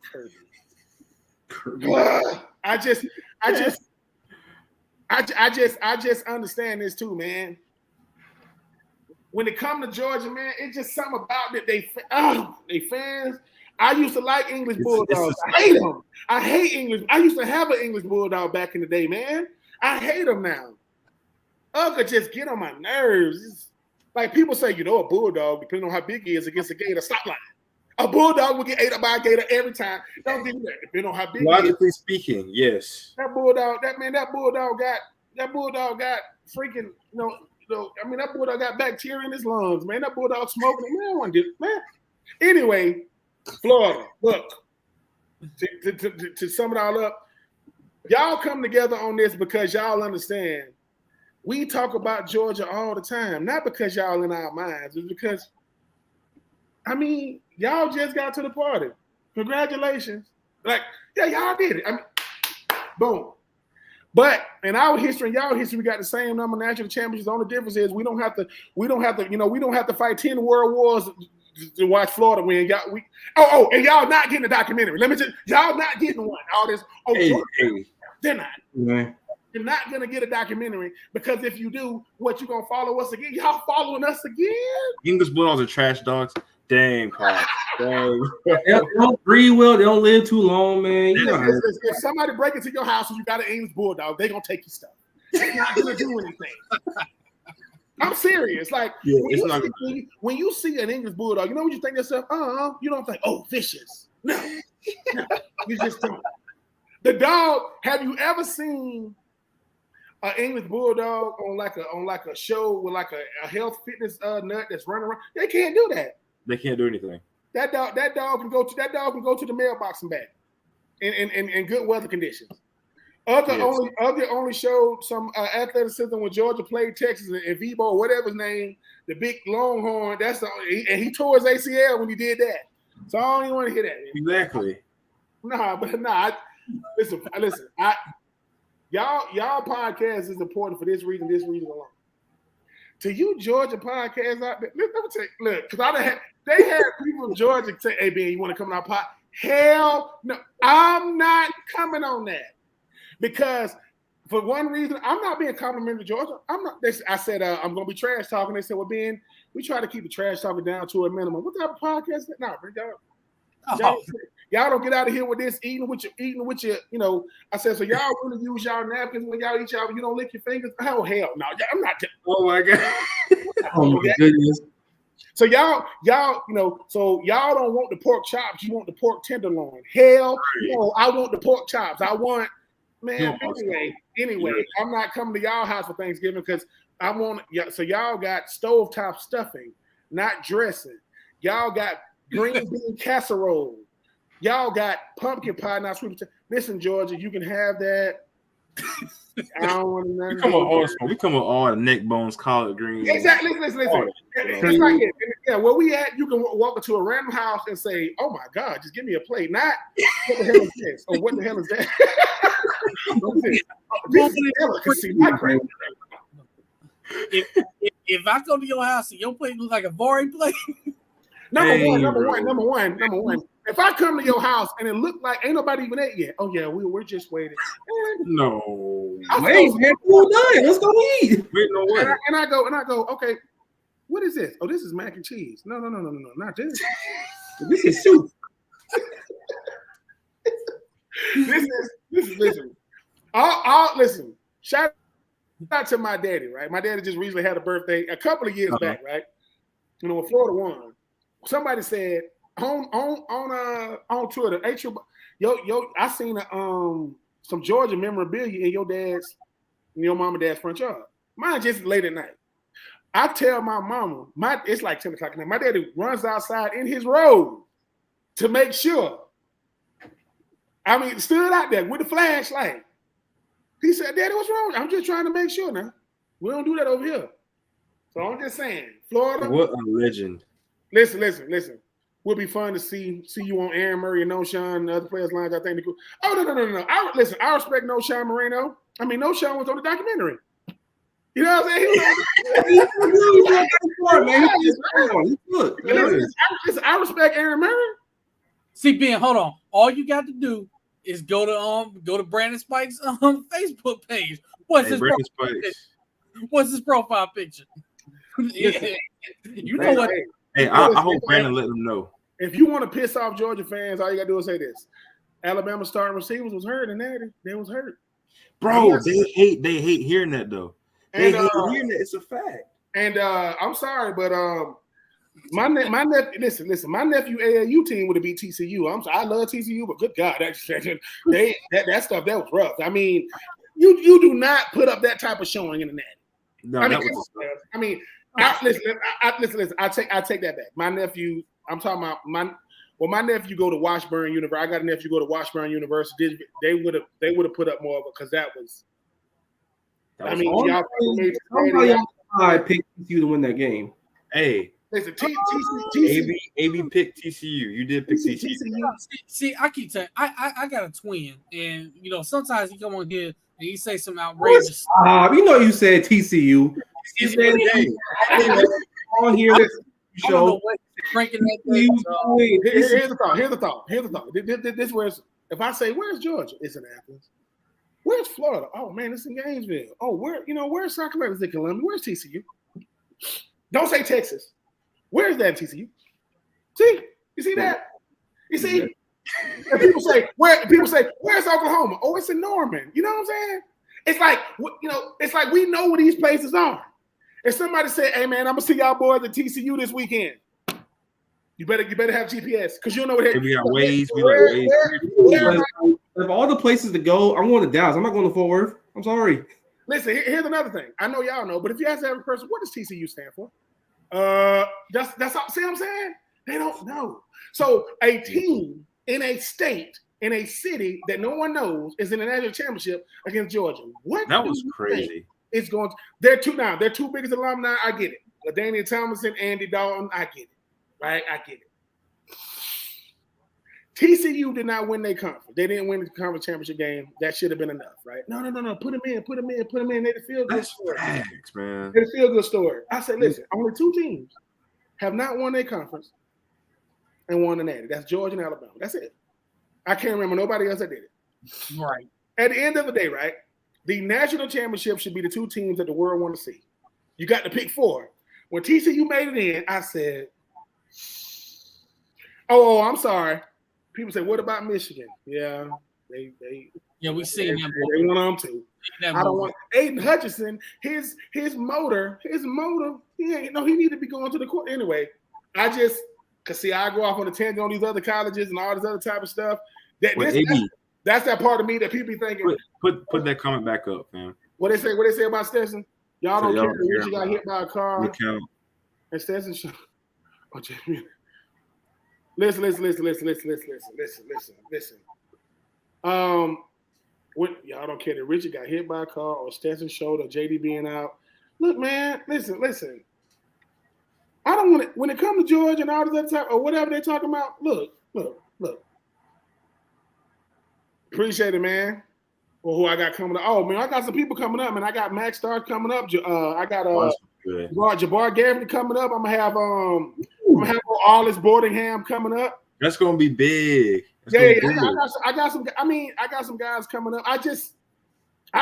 Kirby. I just understand this too, man. When it comes to Georgia, man, it's just something about that they fans. I used to like English Bulldogs. I hate them. I hate English. I used to have an English Bulldog back in the day, man. I hate them now. Could just get on my nerves. It's like people say, a Bulldog, depending on how big he is against a Gator, stop lying. A Bulldog will get ate up by a Gator every time. Don't do that. Depending on how big Logically speaking, yes. That Bulldog got freaking, that Bulldog got bacteria in his lungs, man. That Bulldog smoking, man. Anyway, Florida, look, to sum it all up, y'all come together on this because y'all understand we talk about Georgia all the time, not because y'all in our minds. It's because, y'all just got to the party. Congratulations. Y'all did it. Boom. But in our history and y'all history, we got the same number of national championships. The only difference is we don't have to fight 10 world wars to watch Florida win. And y'all not getting a documentary. Y'all not getting one. All this. They're not. Yeah. You're not going to get a documentary because if you do, what you going to follow us again? Y'all following us again? English Bulldogs are trash dogs. Dang, Carl. Dang. They don't breed well. They don't live too long, man. If somebody break into your house and you got an English Bulldog, they're going to take your stuff. They're not going to do anything. I'm serious. When you see an English Bulldog, you know what you think to yourself? You don't think, vicious. No. You just don't. The dog, have you ever seen an English Bulldog on like a show with like a health fitness nut that's running around? They can't do that. They can't do anything. That dog can go to the mailbox and back in good weather conditions. Only showed some athleticism when Georgia played Texas and Vibo or whatever his name, the big Longhorn. And he tore his ACL when he did that. So I don't even want to hear that. Exactly. Listen. Y'all podcast is important for this reason alone. To you Georgia podcast out there, let me tell you, look, because they had people in Georgia say, "Hey, Ben, you want to come on our pod?" Hell no, I'm not coming on that because for one reason, I'm not being complimentary to Georgia. I said I'm gonna be trash talking. They said, "Well, Ben, we try to keep the trash talking down to a minimum." What type of podcast is that? No, y'all don't get out of here with this eating with your. I said, so y'all really use y'all napkins when y'all eat y'all. You don't lick your fingers. Oh hell no, I'm not. Oh my god. Oh my goodness. So y'all, so y'all don't want the pork chops. You want the pork tenderloin. Hell, no, I want the pork chops. I want, man. Anyway, I'm not coming to y'all house for Thanksgiving because I want. So y'all got stovetop stuffing, not dressing. Y'all got green bean casserole. Y'all got pumpkin pie, not sweet potato. Listen, Georgia, you can have that. I don't want nothing. We come with all the neck bones, collard greens. Exactly. Listen. It's like it. Yeah, where we at, you can walk into a random house and say, "Oh my God, just give me a plate." Not what the hell is this? Or what the hell is that? If I go to your house and your plate looks like a boring plate. Number one. if I come to your house and it look like ain't nobody even ate yet, oh yeah, we're just waiting. No. Wait, man, cool done. Let's go eat. Wait, no way. And I go, okay, what is this? Oh, this is mac and cheese. No, not this. This is soup. this is listen. I'll listen. Shout out to my daddy, right? My daddy just recently had a birthday a couple of years back, right? You know, when Florida won, somebody said on Twitter, hey, I seen some Georgia memorabilia in your mom and dad's front yard. Mine just late at night. I tell my mama, it's like 10 o'clock at night. My daddy runs outside in his robe to make sure. I mean, stood out there with the flashlight. He said, Daddy, what's wrong? I'm just trying to make sure now. We don't do that over here. So I'm just saying, Florida. What a legend. Listen. Would be fun to see you on Aaron Murray and No Sean and other players' lines. I think they could. Oh, no. I respect No Sean Moreno. I mean, No Sean was on the documentary. You know what I'm saying? I respect Aaron Murray. See, Ben, hold on. All you got to do is go to Brandon Spike's Facebook page. What's his profile picture? You know what? Hey, I hope Brandon let them know. If you want to piss off Georgia fans, all you gotta do is say this: Alabama starting receivers was hurt, and they was hurt. Bro, they hate hearing that though. They hate hearing that. It's a fact. And I'm sorry, but my nephew, listen, my nephew AAU team would have beat TCU. I love TCU, but good God, that stuff that was rough. I mean, you do not put up that type of showing in the net. No, listen. I take that back. My nephew, I'm talking about my nephew go to Washburn University. I got a nephew go to Washburn University. They would have put up more of it because that was. I mean, I picked TCU to win that game. Hey, listen, AB picked TCU. You did pick TCU. See, I keep saying I got a twin, and you know sometimes he come on here and he say some outrageous. You know you said TCU. You said on here. Show. Drinking that thing. Here's the thought. This where's if I say where's Georgia? It's in Athens. Where's Florida? Oh man, it's in Gainesville. Oh, where's South Carolina? It's in Columbia. Where's TCU? Don't say Texas. Where's that in TCU? See, you see that? You see? And people say where's Oklahoma? Oh, it's in Norman. You know what I'm saying? It's like we know where these places are. If somebody say, "Hey man, I'm gonna see y'all boys at TCU this weekend," you better have GPS because you know what. We got Waze. Of all the places to go, I'm going to Dallas. I'm not going to Fort Worth. I'm sorry. Listen, here's another thing. I know y'all know, but if you ask every person, what does TCU stand for? That's all. See what I'm saying? They don't know. So a team in a state, in a city that no one knows is in the national championship against Georgia. What? That was crazy. It's going. They're two biggest alumni. I get it. LaDainian Tomlinson, Andy Dalton. I get it. Right? I get it. TCU did not win their conference. They didn't win the conference championship game. That should have been enough, right? No. Put them in. They feel good story. Facts, man. They feel good story. I said, listen, only two teams have not won their conference and won the natty. That's Georgia and Alabama. That's it. I can't remember nobody else that did it. Right. At the end of the day, right? The national championship should be the two teams that the world want to see. You got to pick four. When TCU made it in, I said, "Oh, I'm sorry." People say, "What about Michigan?" Yeah, we seen him. They want them too. I don't want Aiden Hutchinson. His motor. He need to be going to the court anyway. I go off on a tangent on these other colleges and all this other type of stuff. That's that part of me that people be thinking. Put that comment back up, man. What they say about Stetson? Y'all don't care that Richie got hit by a car. And Stetson shot. Oh, Jamie. Listen. What y'all don't care that Richard got hit by a car or Stetson showed or JD being out. Look, man, listen. I don't want it when it comes to Georgia and all this other stuff or whatever they're talking about. Look. Appreciate it, man. Or who I got coming up. Oh man, I got some people coming up, man. I got Max Starr coming up. I got Jabbar Gaffney coming up. I'm gonna have Arlis Boardingham coming up. That's gonna be big. That's Yeah, gonna be big. I got some. I mean, I got some guys coming up. I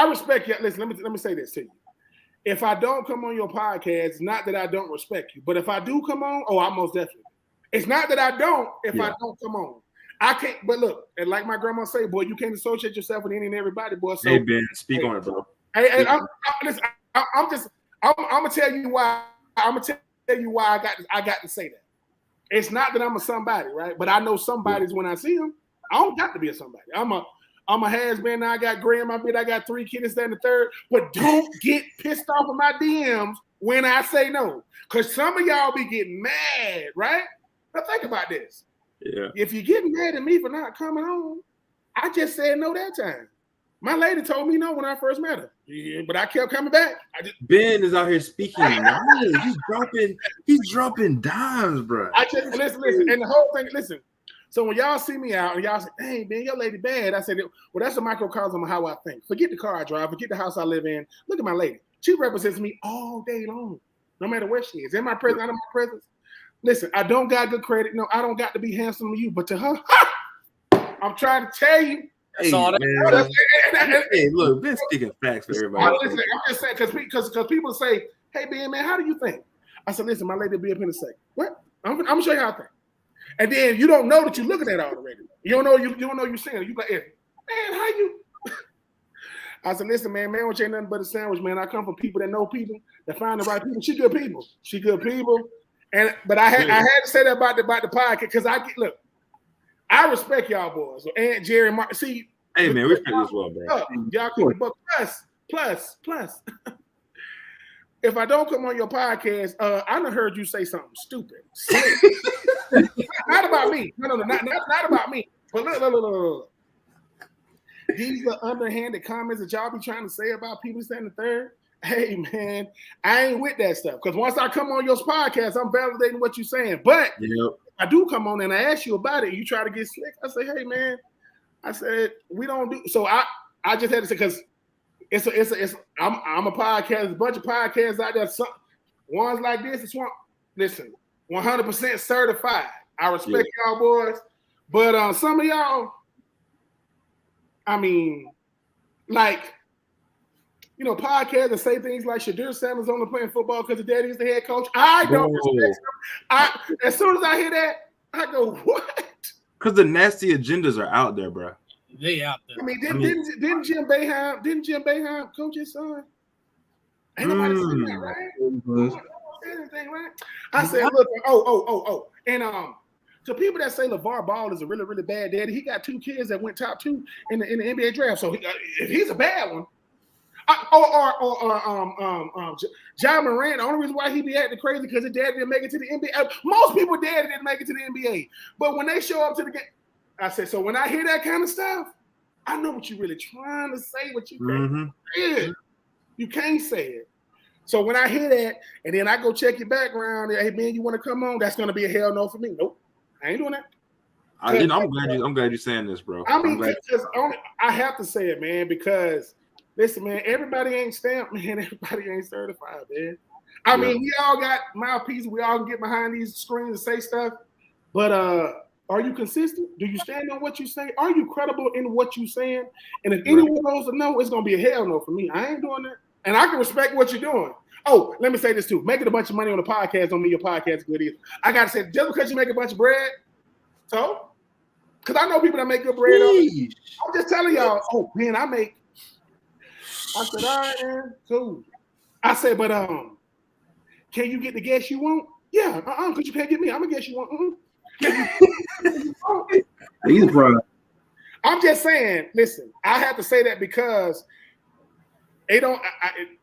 respect you. Listen, let me say this to you. If I don't come on your podcast, it's not that I don't respect you, but if I do come on, I most definitely. It's not that I don't. If I don't come on, I can't. But look, and like my grandma say, boy, you can't associate yourself with any and everybody, boy. So, hey Ben, speak on it, bro. Hey, I'm gonna tell you why. I'm gonna tell you why I got to say that. It's not that I'm a somebody, right? But I know somebody's when I see them. I don't got to be a somebody. I'm a has-been now. I got gray in my bed. I got 3 kids, that and the third. But don't get pissed off of my DMs when I say no. Because some of y'all be getting mad, right? Now think about this. Yeah. If you're getting mad at me for not coming on, I just said no that time. My lady told me no when I first met her. Yeah, but I kept coming back. Ben is out here speaking. He's dropping dimes, bro. I just listen. And the whole thing, listen. So when y'all see me out and y'all say, hey, man, your lady bad, I said, well, that's a microcosm of how I think. Forget the car I drive. Forget the house I live in. Look at my lady. She represents me all day long, no matter where she is. In my presence, out of my presence. Listen, I don't got good credit. No, I don't got to be handsome to you. But to her, I'm trying to tell you. Hey, hey, look, Ben speaking facts for everybody. I'm just saying, because people say, hey, Ben, man, how do you think? I said, listen, my lady will be up in a second. What? I'm going to show you how I think. And then you don't know that you're looking at it already. You don't know you're seeing it. You like, hey, man, how you? I said, listen, man ain't nothing but a sandwich, man. I come from people that know people, that find the right people. She good people. But I had to say that about the podcast because I respect y'all boys. So Aunt Jerry, Mark, see. Hey man, we respect you as well, bro. Y'all cool, but plus. If I don't come on your podcast, I done heard you say something stupid. Not about me. No, not about me. But look. These are underhanded comments that y'all be trying to say about people saying the third. Hey, man, I ain't with that stuff. Because once I come on your podcast, I'm validating what you're saying. But I do come on and I ask you about it. You try to get slick. I say, hey, man. I said, we don't do. So I just had to say, because I'm a podcast. There's a bunch of podcasts out there. Ones like this. It's one. Listen, 100% certified. I respect y'all boys, but some of y'all, I mean, like, podcasts that say things like Shadur Sanders only playing football because his daddy is the head coach. I don't respect them. As soon as I hear that, I go, what? Because the nasty agendas are out there, bro. They out there. I mean, didn't Jim Boeheim coach his son? Ain't nobody saying that, right? Anything, right? I said, look, and to people that say LeVar Ball is a really, really bad daddy, he got 2 kids that went top 2 in the NBA draft. So if he's a bad one, John Moran, the only reason why he be acting crazy because his dad didn't make it to the NBA. Most people dad didn't make it to the NBA, but when they show up to the game, I said, so when I hear that kind of stuff, I know what you're really trying to say. What you can't say it. You can't say it. So when I hear that, and then I go check your background, hey man, you want to come on? That's gonna be a hell no for me. Nope, I ain't doing that. I'm glad you're saying this, bro. I mean, I have to say it, man, because listen, man, everybody ain't stamped, man. Everybody ain't certified, man. I mean, we all got mouthpieces. We all can get behind these screens and say stuff, but are you consistent? Do you stand on what you say? Are you credible in what you're saying? And if anyone knows to know, it's gonna be a hell no for me. I ain't doing that. And I can respect what you're doing. Oh, let me say this too. Making a bunch of money on the podcast don't mean your podcast is good either. I gotta say, just because you make a bunch of bread, so because I know people that make good bread. I'm just telling y'all, man, I said, all right, man, cool. I said, but can you get the guest you want? Yeah, because you can't get me. I'm a guest you want. He's right. I'm just saying, listen, I have to say that because they don't.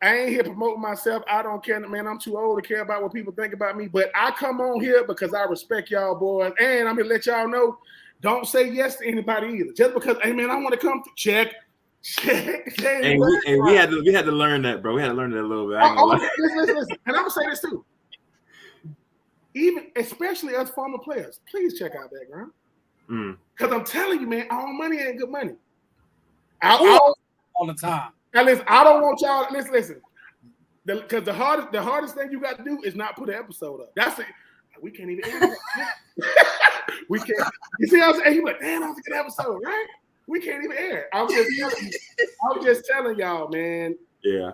I ain't here promoting myself. I don't care, man. I'm too old to care about what people think about me. But I come on here because I respect y'all boys, and I'm gonna let y'all know. Don't say yes to anybody either. Just because, hey man, I want to come to check. And we had to learn that, bro. We had to learn that a little bit. Listen. And I'm gonna say this too. Even especially us former players, please check our background. Because I'm telling you, man, all money ain't good money. All the time. Now listen, I don't want y'all. Listen. Because the hardest thing you got to do is not put an episode up. That's it. We can't even. We can't. You see, I was like, damn, that was a good episode, right? We can't even air it. I was just telling y'all, man. Yeah.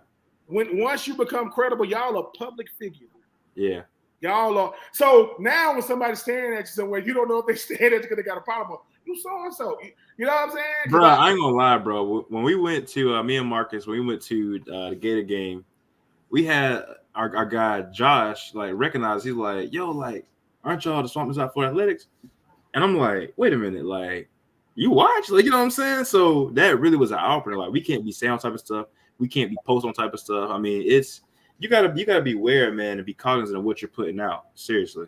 Once you become credible, y'all are public figures. Yeah. Y'all are. So now when somebody's staring at you somewhere, you don't know if they staring at you because they got a problem. You so and so. You know what I'm saying? Bro, I ain't gonna lie, bro. When we went to me and Marcus, when we went to the Gator game, we had our guy Josh like recognize. He's like, "Yo, like, aren't y'all the Swampers out for athletics?" And I'm like, "Wait a minute, like, you watch, like, you know what I'm saying?" So that really was an opener. Like, we can't be saying on type of stuff. We can't be posting on type of stuff. I mean, it's you gotta be aware, man, and be cognizant of what you're putting out. Seriously.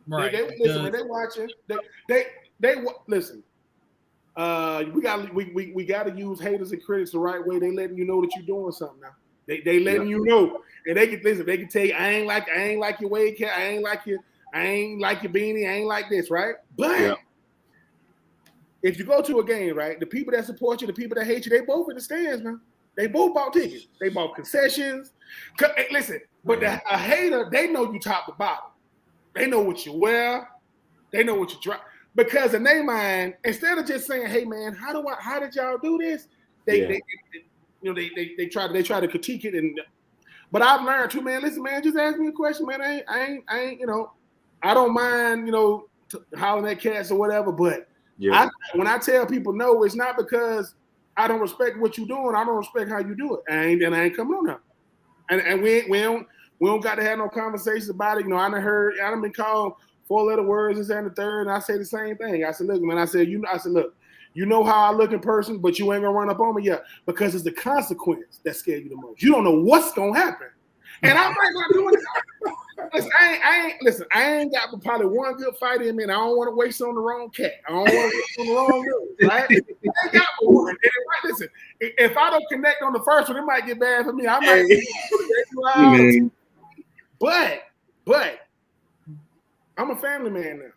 Right. They listen, man, they watching. They listen. We got to use haters and critics the right way. They letting you know that you're doing something now. They letting you know, and they can listen. They can tell you, I ain't like your wave cat. I ain't like your beanie. I ain't like this, right? But if you go to a game, right, the people that support you, the people that hate you, they both in the stands, man. They both bought tickets. They bought concessions. Hey, listen, but a hater, they know you top to bottom. They know what you wear. They know what you drive. Because in their mind, instead of just saying, "Hey, man, how did y'all do this?" They try to critique it. But I've learned too, man. Listen, man, just ask me a question, man. I ain't, I don't mind, hollering at cats or whatever. But when I tell people no, it's not because I don't respect what you're doing. I don't respect how you do it. I ain't coming on now. And we don't got to have no conversations about it. I done been called 4-letter words, this and the third, and I say the same thing. I said, look, man, look, you know how I look in person, but you ain't gonna run up on me yet because it's the consequence that scares you the most. You don't know what's gonna happen. And I might not do it. Listen, I ain't got probably one good fight in me, and I don't want to waste on the wrong cat. I don't want to waste on the wrong dude, right? I ain't got one. And listen, if I don't connect on the first one, it might get bad for me. I might but I'm a family man now.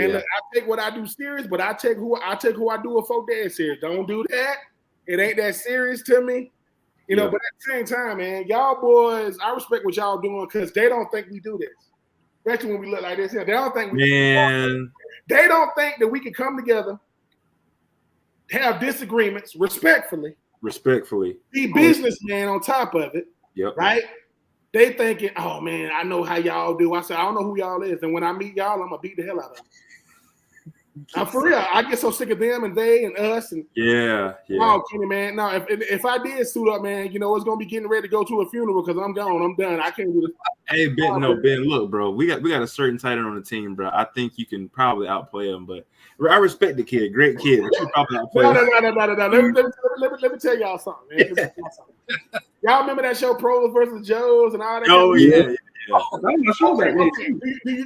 And look, I take what I do serious, but I take who I do it for dead serious. Don't do that. It ain't that serious to me. But at the same time, man, y'all boys, I respect what y'all doing because they don't think we do this. Especially when we look like this here. They don't think they don't think that we can come together, have disagreements respectfully, be businessman on top of it. Yep. Right? They thinking, oh man, I know how y'all do. I said, I don't know who y'all is. And when I meet y'all, I'm gonna beat the hell out of them. Now, for real, I get so sick of them and they and us and No, Kenny, man. No, if I did suit up, man, it's gonna be getting ready to go to a funeral because I'm gone. I'm done. I can't do this. Hey, Ben, look, bro, we got a certain tight end on the team, bro. I think you can probably outplay him, but I respect the kid, great kid. But you probably outplay him. No. Let me tell y'all something, man. Y'all remember that show Pros versus Joes and all that? Oh yeah.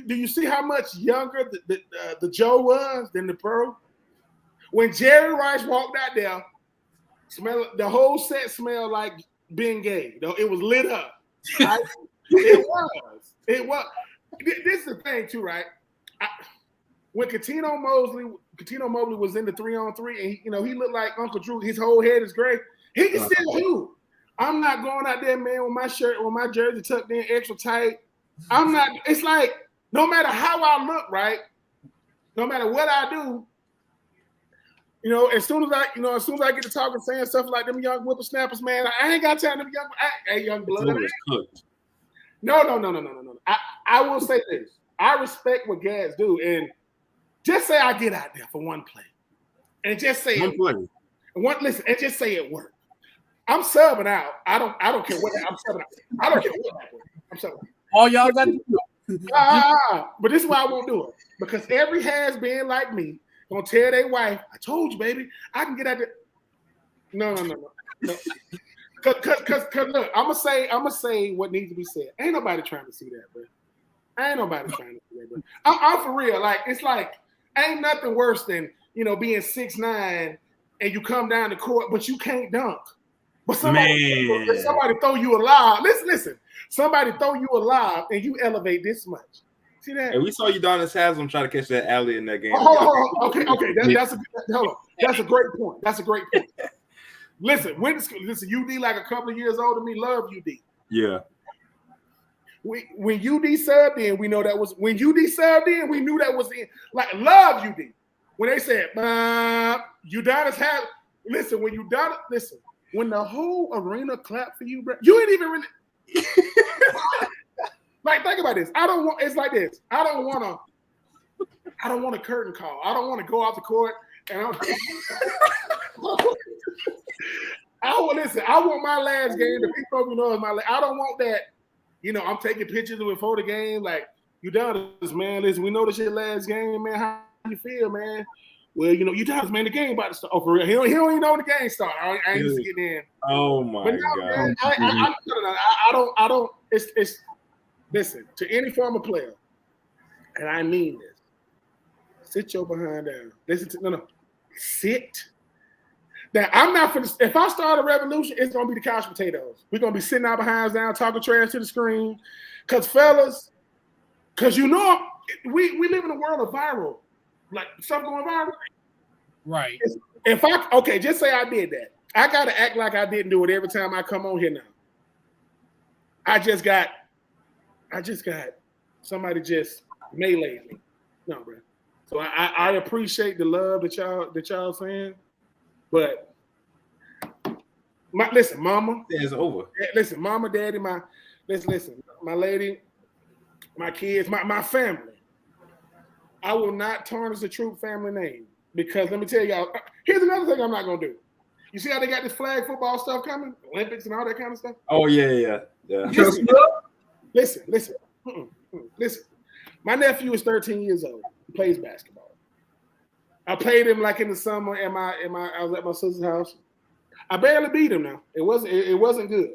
Do you see how much younger the Joe was than the Pro? When Jerry Rice walked out there, the whole set smelled like being gay. It was lit up. Right? It was. This is the thing too, right? When Katino Mobley was in the 3-on-3, and he looked like Uncle Drew. His whole head is gray. He can still hoop. I'm not going out there, man, with my jersey tucked in extra tight. I'm not. It's like no matter how I look, right? No matter what I do, as soon as I get to talking, saying stuff like them young whippersnappers, man, I ain't got time to be young blood. No. I will say this. I respect what guys do, and just say I get out there for one play, and just say and just say it worked. I'm subbing out. I don't care what I'm subbing out. I don't care what happened. I'm subbing out. All y'all got to do. But this is why I won't do it. Because every has-been like me gonna tell their wife, I told you, baby, I can get out there. No. Cause look, I'm gonna say what needs to be said. Ain't nobody trying to see that, bro. Ain't nobody trying to see that, bro. I'm for real. Like, it's like, ain't nothing worse than, being 6'9" and you come down the court, but you can't dunk. But somebody throw you a lob. Listen. Somebody throw you a lob and you elevate this much. See that? And we saw Udonis Haslam try to catch that alley in that game. Okay. That's a great point. Listen, UD like a couple of years older than me. Love UD. Yeah. when UD subbed in, we know that was when UD subbed in, we knew that was in. Like love UD. When they said, Udonis had listen, when the whole arena clapped for you, bro, you ain't even really like think about this. It's like this. I don't want a curtain call. I don't want to go off the court and I want my last game. The people know is my last. I don't want that. I'm taking pictures before the game. Like, you done this, man. Listen, we know this your last game, man. How you feel, man? Well, you done this, man. The game about to start. Oh, for real. He don't even know the game start. I ain't just getting in. Oh my God. Man, I don't. It's listen to any former player, and I mean this. Sit your behind down. Sit. Now, I'm not for this. If I start a revolution, it's gonna be the couch potatoes. We're gonna be sitting our behinds down, talking trash to the screen. Cause fellas, we live in a world of viral, like stuff going viral. Right. Just say I did that. I gotta act like I didn't do it every time I come on here now. I just got somebody just meleeed me. No, bro. So I appreciate the love that y'all saying. But listen, mama. It's over. Listen, mama, daddy, my lady, my kids, my family. I will not tarnish the Troop family name because let me tell y'all. Here's another thing I'm not gonna do. You see how they got this flag football stuff coming, Olympics and all that kind of stuff. Oh yeah. Listen. My nephew is 13 years old. He plays basketball. I played him like in the summer I was at my sister's house. I barely beat him now. It wasn't good.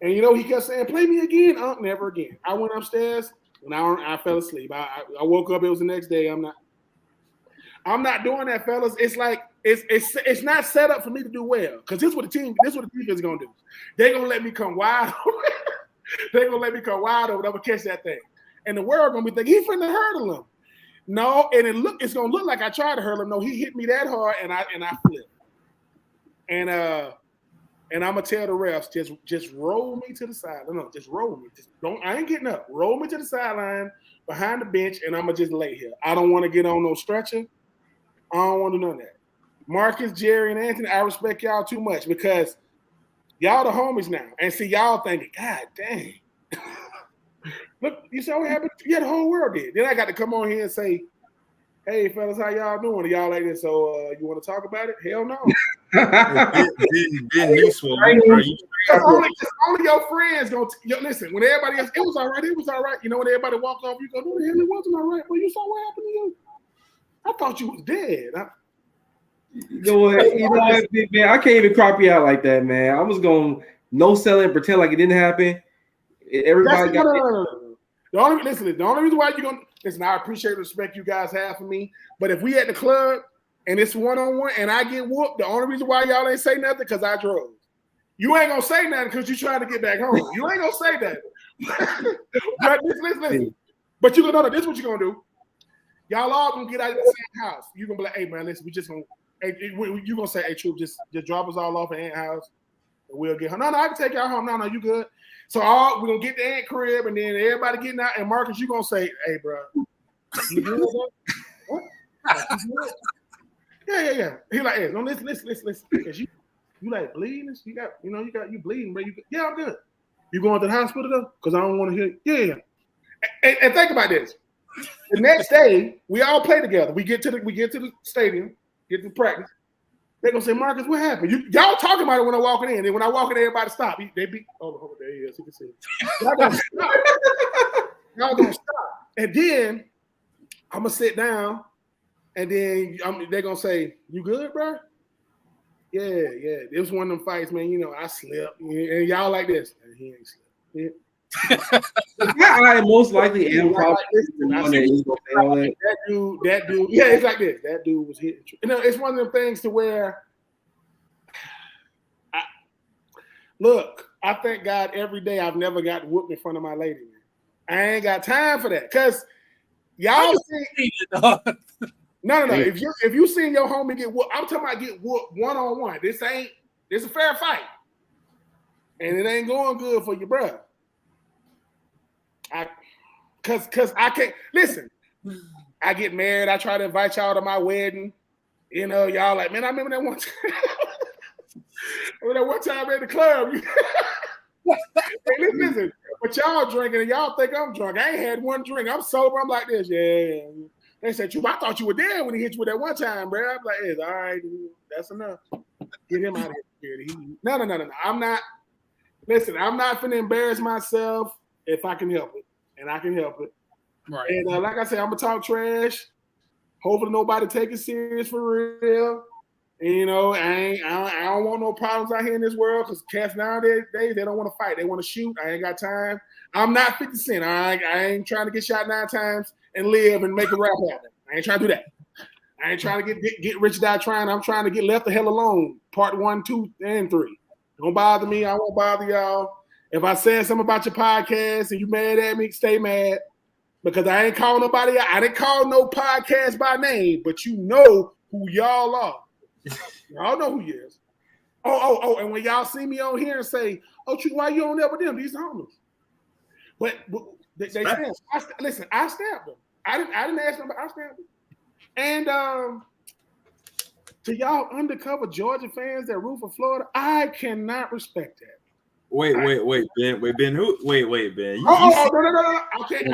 And he kept saying, play me again. Never again. I went upstairs and I fell asleep. I woke up, it was the next day. I'm not doing that, fellas. It's like it's not set up for me to do well. Because this is what the defense is gonna do. They're gonna let me come wide open. They're gonna let me come wide open. I'm gonna catch that thing. And the world gonna be thinking he finna hurdle him. No, and it's gonna look like I tried to hurt him. No, he hit me that hard, and I flipped. And I'm gonna tell the refs, just roll me to the side. No, just roll me. I ain't getting up. Roll me to the sideline behind the bench, and I'm gonna just lay here. I don't want to get on no stretcher. I don't want to do none of that. Marcus, Jerry, and Anthony, I respect y'all too much because y'all the homies now. And see, y'all thinking, God dang. Look, you saw what happened? Yeah, the whole world did. Then I got to come on here and say, hey, fellas, how y'all doing? Are y'all like this? So you want to talk about it? Hell no. Only your friends going to listen. When everybody else, it was all right. When everybody walked off, you go, no, the hell, it wasn't all right. Well, you saw what happened to you. I thought you was dead. You know what, man? I can't even crop you out like that, man. I was going to no sell it and pretend like it didn't happen. Everybody got The only reason why you're gonna listen, I appreciate the respect you guys have for me. But if we at the club and it's one-on-one and I get whooped, the only reason why y'all ain't say nothing because I drove. You ain't gonna say nothing because you trying to get back home. You ain't gonna say that. But listen. But you gonna know this is what you're gonna do. Y'all all gonna get out of the same house. You're gonna be like, hey man, listen, we just gonna you gonna say, hey Troop, just drop us all off at Aunt house and we'll get home. No, I can take y'all home. No, you good. So we're gonna get the Aunt crib, and then everybody getting out. And Marcus, you gonna say, "Hey, bro, you good? What? Yeah. He like, hey, no, listen. Because you like bleeding. You bleeding, bro. Yeah, I'm good. You going to the hospital though? Because I don't want to hear. Yeah. And think about this. The next day, we all play together. We get to the stadium, get to practice. They're gonna say, Marcus, what happened? Y'all talking about it when I'm walking in. And when I walk in, everybody stop. They be, oh, there he is. You can see it. Y'all gonna stop. And then I'm gonna sit down, and then they're gonna say, you good, bro? Yeah. It was one of them fights, man. I slipped. And y'all like this. And he ain't slipped. I most likely am probably that dude. Yeah, it's like this. That dude was hitting. It's one of them things to where. I thank God every day I've never got whooped in front of my lady. Man. I ain't got time for that because y'all see. No. If you seen your homie get whooped, I'm talking about get whooped one-on-one. This a fair fight, and it ain't going good for your brother. Cause I can't listen. I get married. I try to invite y'all to my wedding. You know, y'all like, man, I remember that one time. That one time at the club. Hey, listen, but y'all drinking and y'all think I'm drunk. I ain't had one drink. I'm sober. I'm like this. Yeah. They said, I thought you were there when he hit you with that one time, bro. I'm like, it's all right, dude. That's enough. Get him out of here. No. I'm not. Listen, I'm not finna embarrass myself if I can help it, and I can help it. Right. And like I said, I'm gonna talk trash. Hopefully, nobody take it serious for real. And, you know, I don't want no problems out here in this world because cats nowadays they don't want to fight. They want to shoot. I ain't got time. I'm not 50 Cent. I ain't trying to get shot 9 times and live and make a rap happen. I ain't trying to do that. I ain't trying to get rich die trying. I'm trying to get left the hell alone. Part 1, 2, and 3. Don't bother me. I won't bother y'all. If I said something about your podcast and you mad at me, stay mad. Because I ain't call nobody out. I didn't call no podcast by name, but you know who y'all are. Y'all know who he is. Oh, and when y'all see me on here and say, oh, why you on there with them? These homeless. But they stamped. Listen, I stamped them. I didn't ask them, but I stamped them. And to y'all undercover Georgia fans that root for Florida, I cannot respect that. Wait, Ben. Who? Wait, Ben. No. Okay,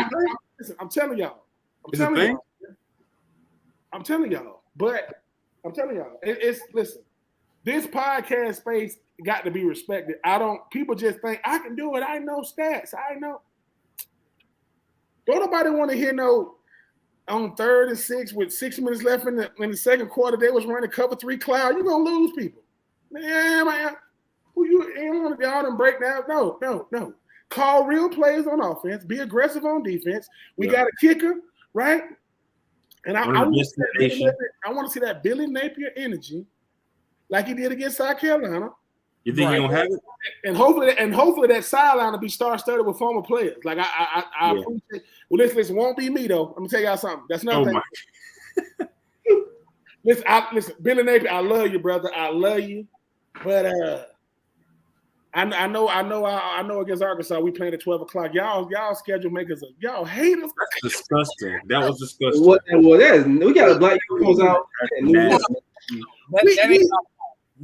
listen, I'm telling y'all. I'm telling y'all. But I'm telling y'all, listen. This podcast space got to be respected. People just think I can do it. I know stats. I know. Don't nobody want to hear no on 3rd and 6 with 6 minutes left in the second quarter. They was running cover 3 cloud. You're gonna lose people, man. Who you ain't want to get out and break down? No. Call real plays on offense. Be aggressive on defense. We got a kicker, right? And I want to see that Billy Napier energy, like he did against South Carolina. You think he gonna have it? And hopefully that sideline will be star-studded with former players. Like I appreciate. Well, listen, won't be me though. Let me tell y'all something. That's nothing. Listen, Billy Napier, I love you, brother. I love you, but I know against Arkansas we playing at 12 o'clock. Y'all schedule makers. Y'all hate us. That's disgusting. That was disgusting. We got a black uniforms out.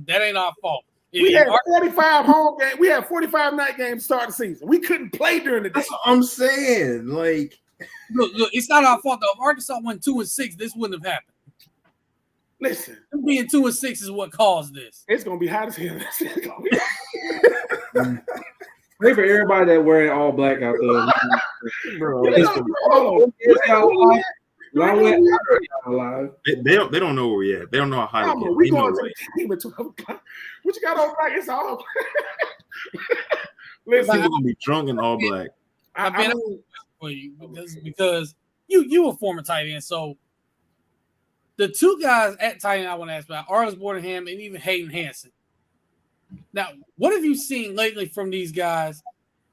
That ain't our fault. We had 45 home games. We had 45 night games to start the season. We couldn't play during the day. That's what I'm saying. Like, look, it's not our fault though. If Arkansas went 2-6, this wouldn't have happened. Listen, being 2-6 is what caused this. It's gonna be hot as hell. Pray for everybody that wearing all black out there. Bro, they don't know where we at. They don't know how high it is. We going to the team at 12 o'clock. What you got on black? It's all Listen, people gonna be drunk in all black. I mean, for you because you a former tight end, so the 2 guys at tight end I want to ask about Arlis Bordenham and even Hayden Hansen. Now, what have you seen lately from these guys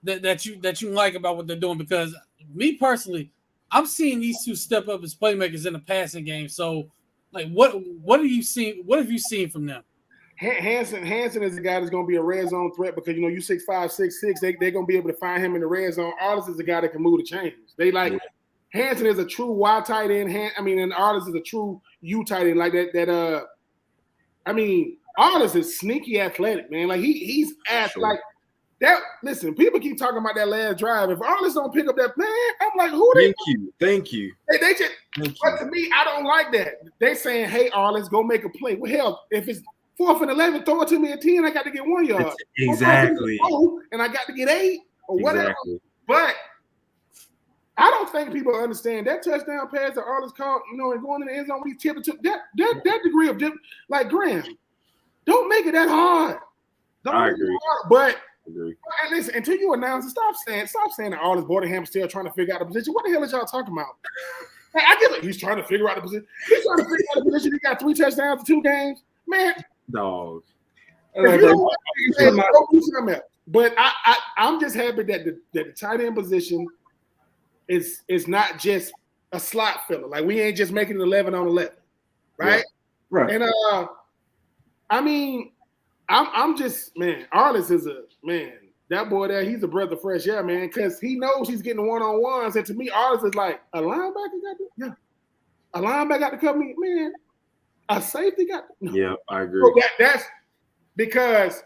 that you like about what they're doing? Because me personally, I'm seeing these 2 step up as playmakers in the passing game. So, like, what have you seen? What have you seen from them? Hansen is the guy that's going to be a red zone threat because you 6'5", 6'6". They're going to be able to find him in the red zone. Arlis is the guy that can move the chains. Hansen is a true Y tight end. And Arlis is a true U tight end like that. Arlis is sneaky athletic, man. Like he's like that. Listen, people keep talking about that last drive. If Arlis don't pick up that man, I'm like, who? Thank you. They just. But to me, I don't like that. They saying, "Hey, Arlis, go make a play." Well, hell, if it's 4th and 11, throw it to me at 10. I got to get 1 yard. Exactly. And I got to get 8 or whatever. Exactly. But I don't think people understand that touchdown pass that Arlis caught, and going in the end zone when he tipped it to that degree of like Graham. Don't make it that hard. I agree. But listen, until you announce it, stop saying that Arlis Bordenham's still trying to figure out the position. What the hell is y'all talking about? Hey, I get it. He's trying to figure out the position. He's trying to figure out the position. He got 3 touchdowns in 2 games. Man. Dog. But I'm just happy that the tight end position is not just a slot filler. Like we ain't just making it 11 on 11. Right? Yeah. Right. And I'm just, man, Arlis is a man. that boy there, he's a breath of fresh air, man, because he knows he's getting one-on-ones. And to me, Artis is like, a linebacker got to, yeah. A linebacker got to cover me, man. A safety got to. No. Yeah, I agree. So that's because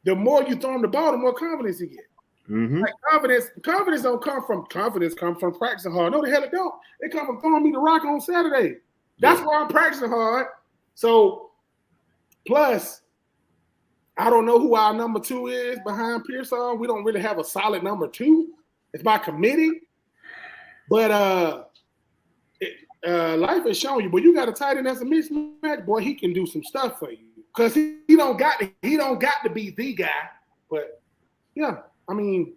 the more you throw him the ball, the more confidence he gets. Mm-hmm. Like confidence don't come from practicing hard. No, the hell it don't. It come from throwing me the rock on Saturday. That's why I'm practicing hard. So, plus, I don't know who our number 2 is behind Pearson. We don't really have a solid number 2. It's by committee. But life has shown you, but you got a tight end that's a mismatch, boy, he can do some stuff for you. Because he don't got to be the guy. But yeah, I mean,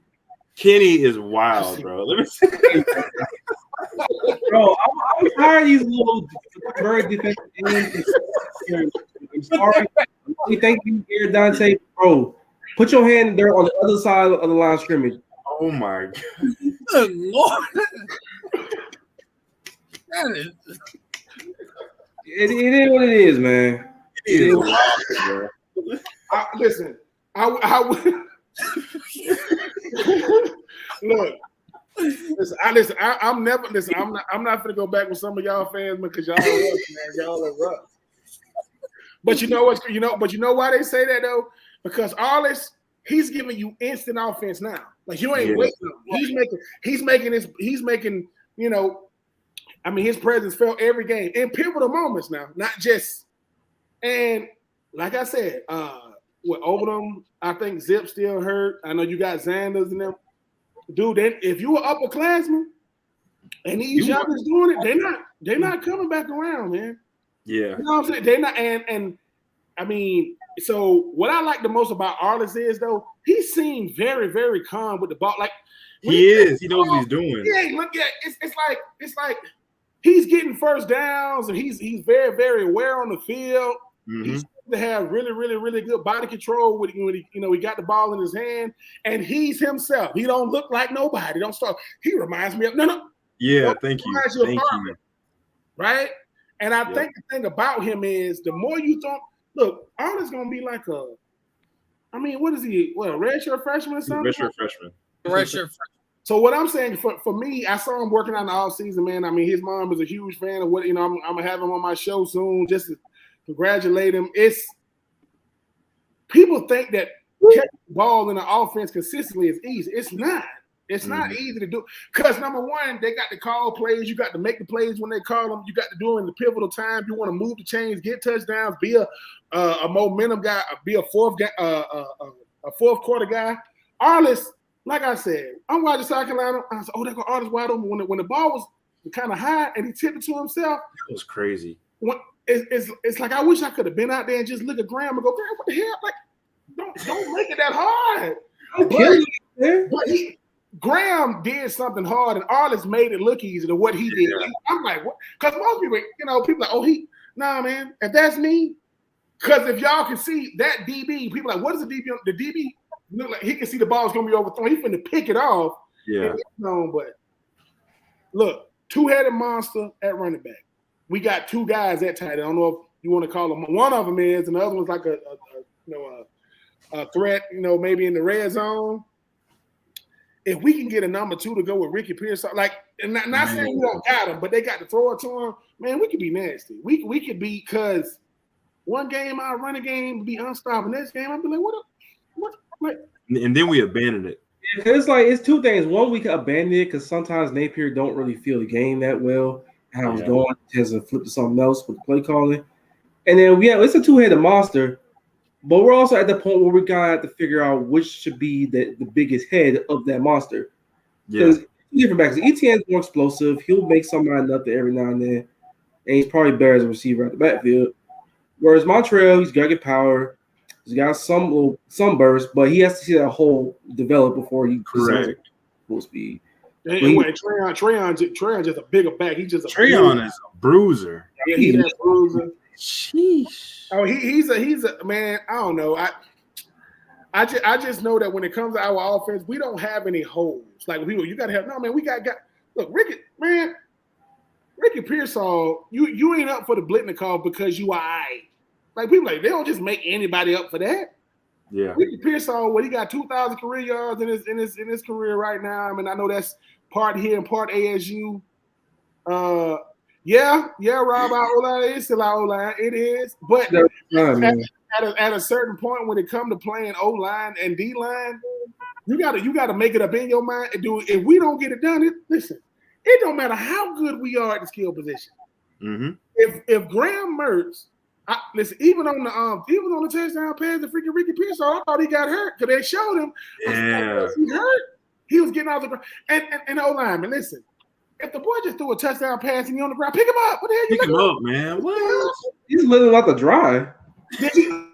Kenny is wild, bro. Let me see. Bro, I'm tired of these little very defensive ends. I'm sorry. We thank you here, Dante. Bro, put your hand there on the other side of the line of scrimmage. Oh my god. Good Lord. That is, It is what it is, man. It is wild, bro. Listen, I would look. I'm not gonna go back with some of y'all fans because y'all are rough, man. Y'all are rough. But you know what? But you know why they say that though? Because Artis, he's giving you instant offense now. Like you ain't waiting. He's making. You know, I mean, his presence felt every game in pivotal moments now, not just. And like I said, with Oldham, I think Zip still hurt. I know you got Zanders and them. Dude, if you were upperclassmen and these youngsters doing it, they're not coming back around, man. Yeah. You know what I'm saying? They're not, and I mean, so what I like the most about Artis is though, he seemed very, very calm with the ball. Like he is. He knows what he's doing. Yeah, look at it's like he's getting first downs and he's very, very aware on the field. Mm-hmm. He's to have really, really, really good body control when he got the ball in his hand, and he's himself. He don't look like nobody. Don't start. He reminds me of no. Yeah, thank you. Thank you. Right, and I think the thing about him is the more you throw. Look, Artis gonna be like a. I mean, what is he? What, a redshirt freshman or something? Redshirt freshman. redshirt. So what I'm saying for me, I saw him working on the off season, man. I mean, his mom is a huge fan of what I'm gonna have him on my show soon. Just to congratulate him. It's people think that catching the ball in the offense consistently is easy. It's not. It's not easy to do because number one, they got to call plays. You got to make the plays when they call them. You got to do it in the pivotal time. You want to move the chains, get touchdowns, be a momentum guy, be a fourth quarter guy. Artis, like I said, I'm watching South Carolina. I said, they got Artis wide open when the ball was kind of high and he tipped it to himself. It was crazy. It's like I wish I could have been out there and just look at Graham and go, Graham, what the hell? Like, don't make it that hard. But Graham did something hard, and Artis made it look easy to what he did. I'm like, what? Because most people, people like, nah, man, if that's me, because if y'all can see that DB, people like, what is the DB? The DB look like he can see the ball's going to be overthrown. He's finna pick it off. Yeah. But look, two-headed monster at running back. We got two guys at tight end. I don't know if you want to call them. One of them is, and the other one's like a threat, maybe in the red zone. If we can get a number 2 to go with Ricky Pearson, not saying we don't got him, but they got to throw it to him, man, we could be nasty. We could be, because one game our running game would be unstoppable. Next game, I'd be like, what? And then we abandoned it. It's two things. One, we could abandon it because sometimes Napier don't really feel the game that well. How it's going, has to flip to something else with the play calling. And then it's a two-headed monster. But we're also at the point where we gotta figure out which should be the biggest head of that monster. Because different backs. ETN's more explosive. He'll make somebody nothing every now and then. And he's probably better as a receiver at the backfield. Whereas Montreal, he's got to get power. He's got some burst, but he has to see that whole develop before he full speed. And Treyon just a bigger back. He's just Treyon is a bruiser. Yeah, he's a bruiser. Sheesh. Oh, he's a man. I don't know. I just know that when it comes to our offense, we don't have any holes. Like you got to have. No, man, we got. Look, Ricky Pearsall, you ain't up for the Blitnikoff because you are. Like people they don't just make anybody up for that. Yeah. Ricky Pearsall, well, he got 2,000 career yards in his career right now. I mean, I know that's part here and part ASU. Yeah, Rob, our O-line is still our O-line. It is, but at a certain point when it comes to playing O-line and D-line, you gotta make it up in your mind and do it. If we don't get it done, listen, it don't matter how good we are at the skill position. Mm-hmm. If Graham Mertz, listen, even on the touchdown pass, the freaking Ricky Pearsall, I thought he got hurt because they showed him. Yeah. He hurt. He was getting out of the ground. And O-lineman, listen, if the boy just threw a touchdown pass and you're on the ground, pick him up. What the hell you Pick him looking up, man. What? He's living out the dry.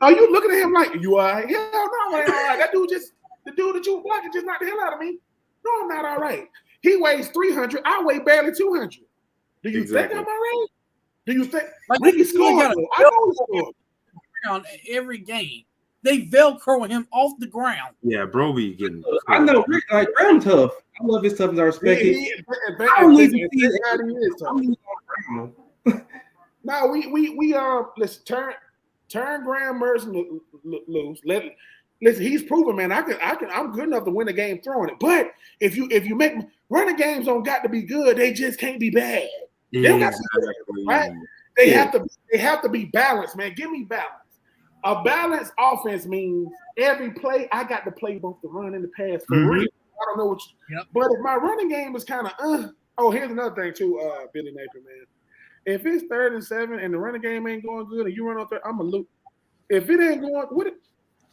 Are you looking at him like, you all right? Hell no, I ain't all right. That dude the dude that you blocking just knocked the hell out of me. No, I'm not all right. He weighs 300. I weigh barely 200. Do you think I'm all right? Do you think Ricky scored? I know he scored. On every game, they Velcro him off the ground. Yeah, bro, be getting. I know, Rick, like Graham tough. I love his toughness. I respect it. I don't don't need need to see No, we listen. Turn Graham Mertz loose. Listen, he's proven, man. I'm good enough to win a game throwing it. But if you make running games don't got to be good, they just can't be bad. They don't got to be good, right? They have to be balanced, man. Give me balance. A balanced offense means every play I got to play both the run and the pass for real. I don't know what but if my running game is kind of here's another thing too, Billy Napier, man. If it's 3rd and 7 and the running game ain't going good and you run up there, I'm a loop. If it ain't going,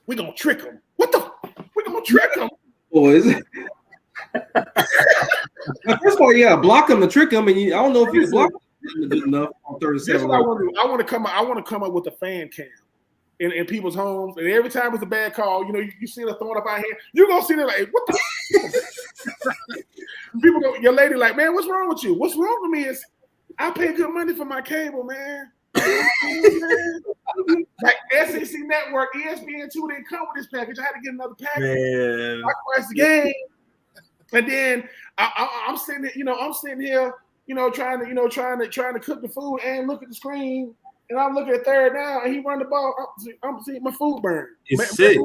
we gonna trick them. What the? We gonna trick them, boys. First of all, yeah, block them to trick them, and I don't know if you block them good enough on 3rd and 7. I want to come up with a fan cam in people's homes, and every time it's a bad call, you see them throwing up our hand, you're gonna see them like, what the? People go, your lady like, man, what's wrong with you? What's wrong with me is I pay good money for my cable, man. Like SEC Network, ESPN2 didn't come with this package. I had to get another package. Man. I watched the game, and then I'm sitting here, trying to cook the food and look at the screen, and I'm looking at 3rd down, and he run the ball. I'm seeing my food burn. It's sick.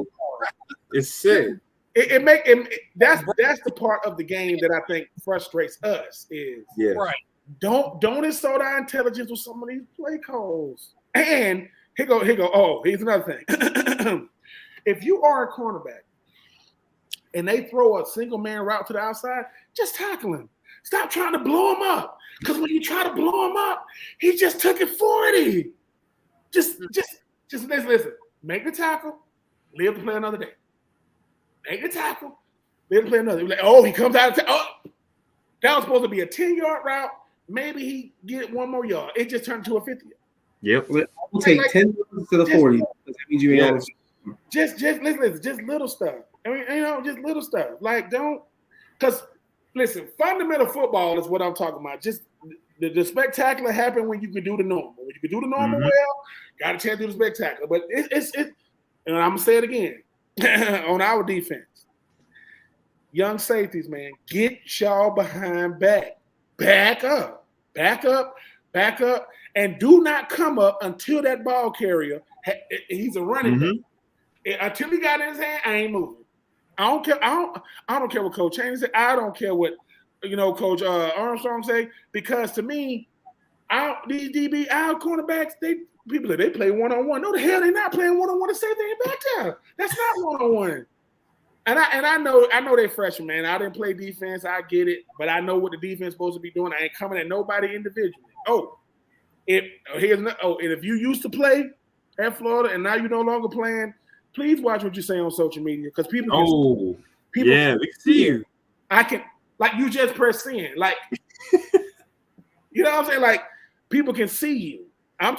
It's sick. That's the part of the game that I think frustrates us is right. Don't insult our intelligence with some of these play calls. And here go. Oh, here's another thing. If you are a cornerback and they throw a single man route to the outside, just tackle him. Stop trying to blow him up. Because when you try to blow him up, he just took it 40. Just listen. Make the tackle, live to play another day. Make the tackle, live to play another day. Like, he comes out of that was supposed to be a 10-yard route. Maybe he get one more yard. It just turned to a 50. Yep. We'll take 10 to the 40. That means you ain't just listen, just little stuff. I mean, just little stuff. Like because listen, fundamental football is what I'm talking about. Just the spectacular happen when you can do the normal. When you can do the normal well, got a chance to do the spectacular. But it's and I'm gonna say it again on our defense. Young safeties, man, get y'all behind back up, and do not come up until that ball carrier. He's a running back. Until he got in his hand, I ain't moving. I don't care. I don't care what Coach Chaney said. I don't care what Coach Armstrong say, because to me, these DB cornerbacks, they play one-on-one. No, the hell they're not playing one-on-one. The same thing back there. That's not one-on-one. And I know they're freshmen, man. I didn't play defense. I get it, but I know what the defense is supposed to be doing. I ain't coming at nobody individually. If you used to play at Florida and now you're no longer playing, please watch what you say on social media, because people we can see you. I can, like, you just press send, like, you know what I'm saying? Like, people can see you. And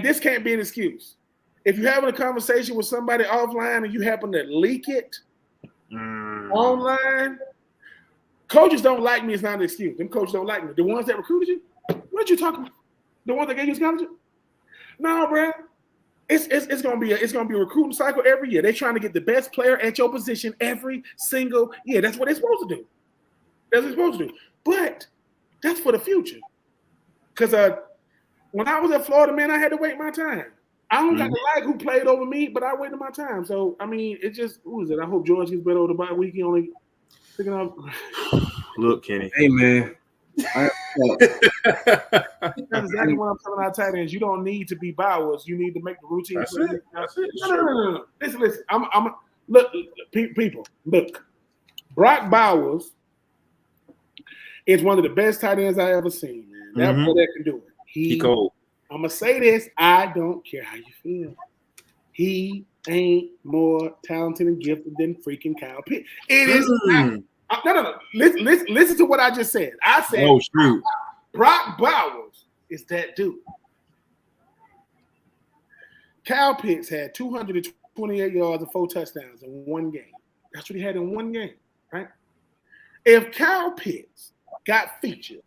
this can't be an excuse. If you're having a conversation with somebody offline and you happen to leak it online, coaches don't like me. It's not an excuse. Them coaches don't like me. The ones that recruited you, what you talking about? The ones that gave you scholarship? No, bro. It's gonna be a recruiting cycle every year. They're trying to get the best player at your position every single year. That's what they're supposed to do. That's what they're supposed to do. But that's for the future. Because when I was at Florida, man, I had to wait my time. I don't got to like who played over me, but I waited my time. So I mean, it just who is it? I hope George gets better over the bye week. He only picking up. Look, Kenny. Hey man, That's exactly what I'm telling our tight ends. You don't need to be Bowers. You need to make the routine. That's it. No. Listen. I'm look, people. Look, Brock Bowers is one of the best tight ends I ever seen. Man, that boy that can do it. He cold. I'm gonna say this. I don't care how you feel. He ain't more talented and gifted than freaking Kyle Pitts. It is. No. Listen to what I just said. I said, "Oh shoot, Brock Bowers is that dude." Kyle Pitts had 228 yards and 4 touchdowns in one game. That's what he had in one game, right? If Kyle Pitts got featured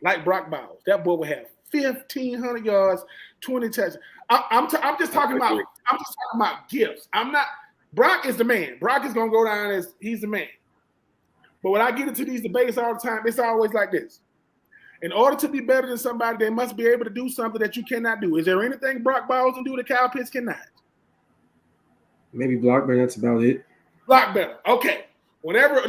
like Brock Bowers, that boy would have 1,500 yards, 20 touchdowns. I'm just talking about gifts. I'm not. Brock is the man. Brock is gonna go down as he's the man. But when I get into these debates all the time, it's always like this. In order to be better than somebody, they must be able to do something that you cannot do. Is there anything Brock Bowers can do that Kyle Pitts cannot? maybe block better. That's about it. Block better. Okay. Whenever a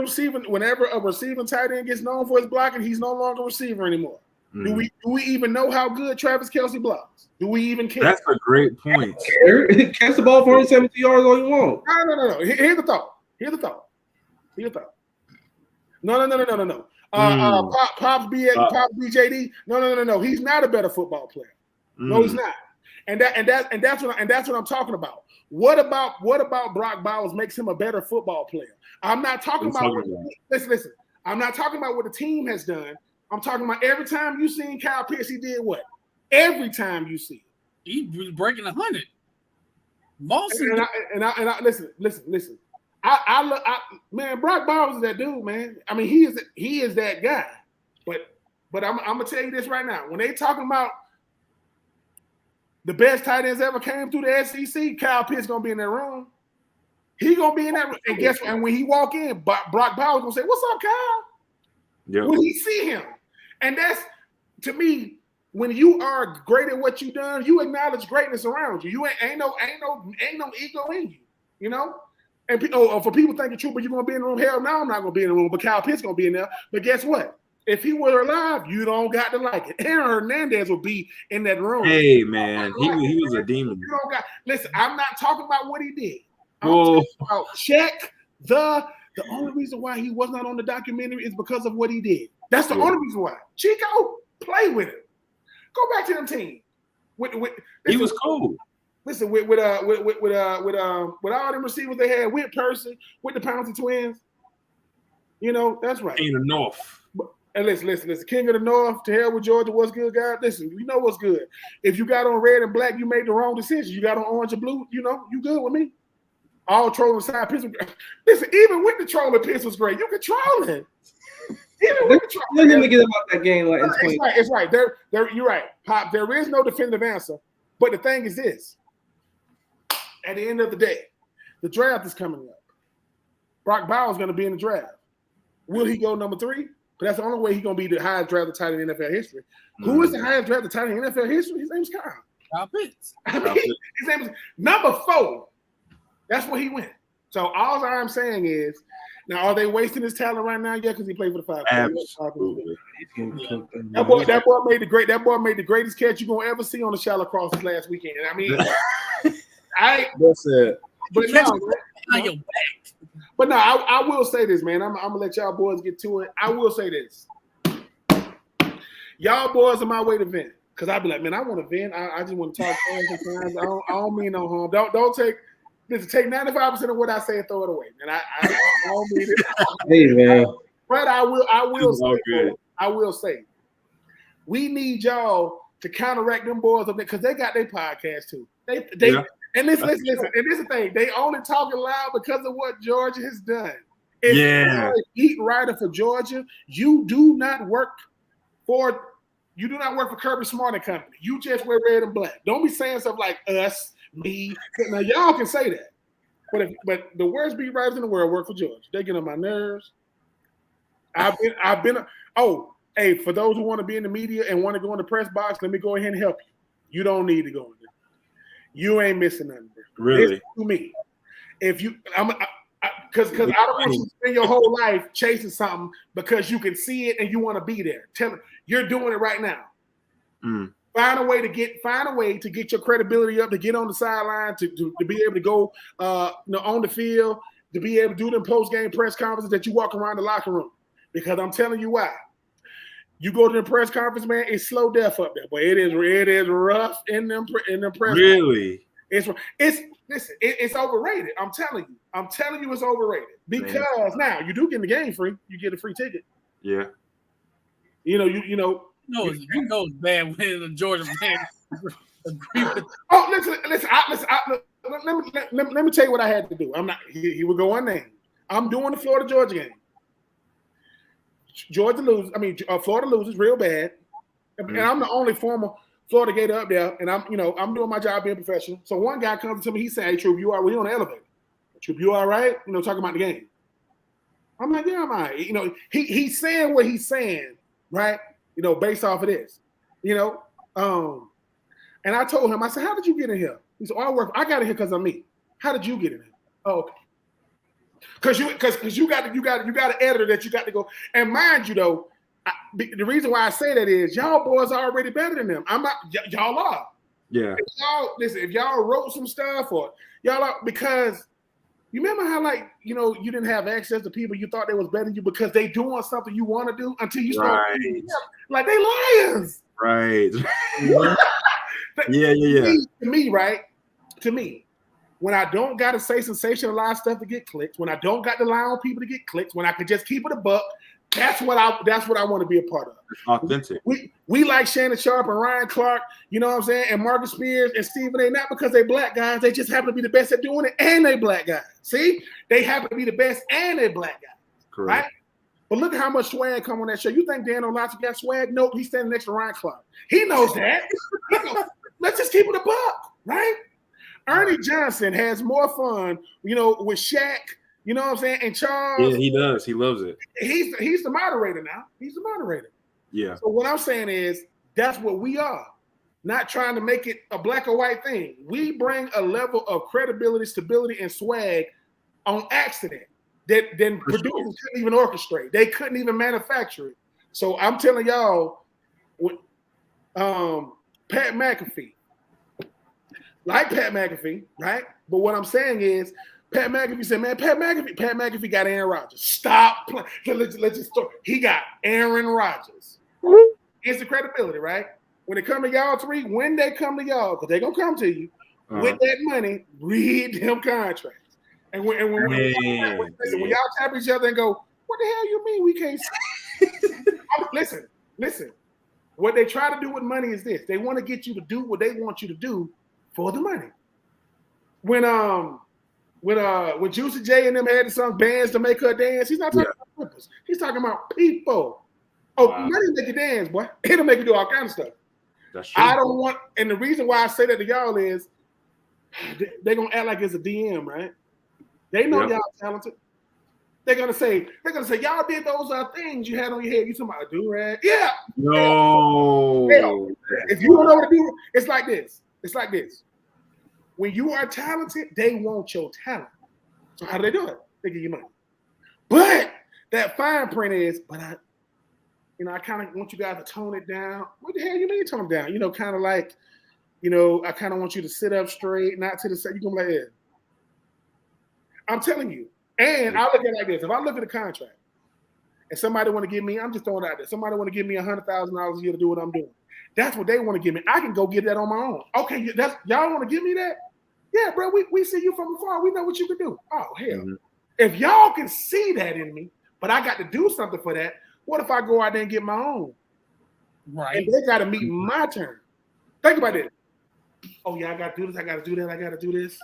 receiving tight end gets known for his blocking, he's no longer a receiver anymore. Do we even know how good Travis Kelce blocks? Do we even care? That's a great point. Catch the ball for 170 yards all you want. No. Here's the thought. No. Pops BJD. No. He's not a better football player. No, he's not. And that's what I'm talking about. What about Brock Bowers makes him a better football player? I'm not talking about listen. I'm not talking about what the team has done. I'm talking about every time you seen Kyle Pitts, he did what? Every time you see it. He was breaking 100. Boston. And I listen. Man, Brock Bowers is that dude, man. I mean, he is that guy. But I'm gonna tell you this right now. When they talking about the best tight ends ever came through the SEC, Kyle Pitts gonna be in that room. He gonna be in that room. And guess what? And when he walk in, Brock Bowers gonna say, "What's up, Kyle?" Yeah. When he see him. And that's, to me, when you are great at what you done, you acknowledge greatness around you. You ain't no ego in you, you know? And for people thinking, true, but you're gonna be in the room. Hell no, I'm not gonna be in the room, but Kyle Pitts gonna be in there. But guess what? If he were alive, you don't got to like it. Aaron Hernandez will be in that room. Hey man, he was a demon. You don't got. Listen, I'm not talking about what he did. I'm Whoa. talking about check the only reason why he was not on the documentary is because of what he did. That's the only reason why. Chico, play with him. Go back to them team. He was cool. Listen, with all them receivers they had, with Percy, with the Pouncey twins. You know, that's right. King of the North. And listen. King of the North, to hell with Georgia, what's good, guys? Listen, you know what's good. If you got on red and black, you made the wrong decision. You got on orange and blue, you know, you good with me. All trolling side piss. Listen, even with the trolling piss was great. You can troll it. Even with the trolling. Let me get about that game like it's right. You're right. Pop, there is no definitive answer. But the thing is this. At the end of the day, the draft is coming up. Brock Bowers is going to be in the draft. Will he go number 3? But that's the only way he's going to be the highest drafted tight end in NFL history. Who is the highest drafted tight end in NFL history? His name's Kyle. Kyle Pitts. His name is number 4. That's where he went. So all I'm saying is, now are they wasting his talent right now? Yeah, because he played for the Falcons. Absolutely. That boy made the greatest catch you're gonna ever see on the shallow crosses last weekend. I mean, That's it. But On your back. But no, I will say this, man. I'm gonna let y'all boys get to it. I will say this. Y'all boys are my way to vent. Cause I'd be like, man, I want to vent. I just want to talk sometimes. I don't mean no harm. Don't take. Listen, take 95% of what I say and throw it away. And I don't mean it. Hey man. But I will say, we need y'all to counteract them boys up there because they got their podcast too. And listen. And this is the thing. They only talking loud because of what Georgia has done. If you're a beat writer for Georgia, you do not work for Kirby Smart and Company. You just wear red and black. Don't be saying stuff like us. Me. Now y'all can say that, but the worst beat writers in the world work for Georgia. They get on my nerves. I've been. Oh, Hey, for those who want to be in the media and want to go in the press box, let me go ahead and help you. You don't need to go in there. You ain't missing nothing. Really? Listen to me. If you, because I don't want you to spend your whole life chasing something because you can see it and you want to be there. Tell them you're doing it right now. Find a way to get your credibility up, to get on the sideline, to be able to go on the field, to be able to do them post-game press conferences that you walk around the locker room. Because I'm telling you why. You go to the press conference, man, it's slow death up there. But it is rough in them press. Really? It's overrated. I'm telling you it's overrated. Because now you do get in the game free. You get a free ticket. Yeah. It's bad when the Georgia fans agree with. Oh, listen. Let me tell you what I had to do. I'm not. He would go unnamed. I'm doing the Florida Georgia game. Florida loses real bad, and I'm the only former Florida Gator up there, and I'm doing my job being professional. So one guy comes to me, he said, "Hey, Troop, you are we on the elevator? Troop, you all right? Talking about the game." I'm like, "Yeah, I'm all right." He's saying what he's saying, right? Based off of this, and I told him, I said, "How did you get in here?" He said, I got in here because I'm me. How did you get in here? Oh, okay. Because you got an editor that you got to go. And mind you, though, the reason why I say that is y'all boys are already better than them. I'm not. Y'all are. Yeah. If y'all wrote some stuff or y'all are, because you remember how you didn't have access to people you thought they was better than you because they doing something you want to do until you start like they liars. Right. Yeah. To me, when I don't got to say sensationalized stuff to get clicks, when I don't got to lie on people to get clicks, when I can just keep it a buck, that's what I want to be a part of. Authentic. We like Shannon Sharp and Ryan Clark, you know what I'm saying, and Marcus Spears and Stephen A. Not because they black guys, they just happen to be the best at doing it, and they black guys. See, they happen to be the best, and they black guys. Correct. Right? But look at how much swag come on that show. You think Dan Orlovsky got swag? Nope, he's standing next to Ryan Clark. He knows that. Let's just keep it a buck, right? Ernie Johnson has more fun, with Shaq, you know what I'm saying, and Charles. Yeah, he does. He loves it. He's the moderator now. He's the moderator. Yeah. So what I'm saying is that's what we are. Not trying to make it a black or white thing. We bring a level of credibility, stability, and swag on accident that then producers couldn't even orchestrate. They couldn't even manufacture it. So I'm telling y'all, Pat McAfee, right? But what I'm saying is, Pat McAfee said, "Man, Pat McAfee got Aaron Rodgers. Stop playing. Let's just start. He got Aaron Rodgers. It's the credibility, right? When it come to y'all three, when they come to y'all, because they're gonna come to you with that money, read them contracts. And when y'all tap each other and go, what the hell you mean we can't see? Listen. What they try to do with money is this. They want to get you to do what they want you to do for the money. When Juicy J and them had some bands to make her dance, he's not talking about strippers. He's talking about people. Oh, money make you dance, boy. It'll make you do all kinds of stuff. That's true. I don't want, and the reason why I say that to y'all is they're gonna act like it's a DM, right? They know y'all talented. They're gonna say, y'all did those things you had on your head. You talking about a do-rag? Yeah. No. If you don't know what to do, it's like this. When you are talented, they want your talent. So how do they do it? They give you money. But that fine print is, I kind of want you guys to tone it down. What the hell you mean tone it down? Kind of like, I kind of want you to sit up straight, not to the side. You're going to be like, I'm telling you. And I look at it like this. If I look at the contract and somebody want to give me, I'm just throwing it out there. Somebody want to give me $100,000 a year to do what I'm doing. That's what they want to give me. I can go get that on my own. Okay, y'all want to give me that? Yeah, bro, we see you from afar. We know what you can do. Oh, hell. Mm-hmm. If y'all can see that in me, but I got to do something for that, what if I go out there and get my own? Right. And they got to meet my turn. Think about it. Oh, yeah, I got to do this. I got to do that. I got to do this.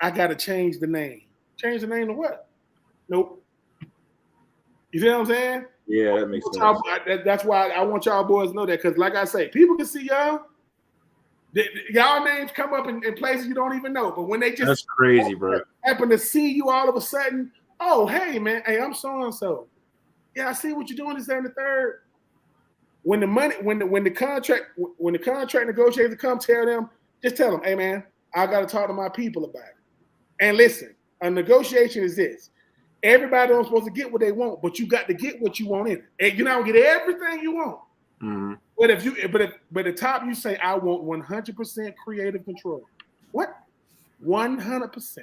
I got to change the name. Change the name to what? Nope. You see what I'm saying? Yeah, that makes sense. That's why I want y'all boys to know that, because like I say, people can see y'all. Y'all names come up in places you don't even know, but when they just that's crazy, bro. Happen to see you all of a sudden, oh hey man, hey, I'm so and so. Yeah, I see what you're doing. This and the third. When the contract negotiators come, tell them, hey man, I got to talk to my people about it. And listen, a negotiation is this: everybody don't supposed to get what they want, but you got to get what you want in it. And you don't get everything you want. Mm-hmm. But at the top you say, I want 100% creative control. What? 100%.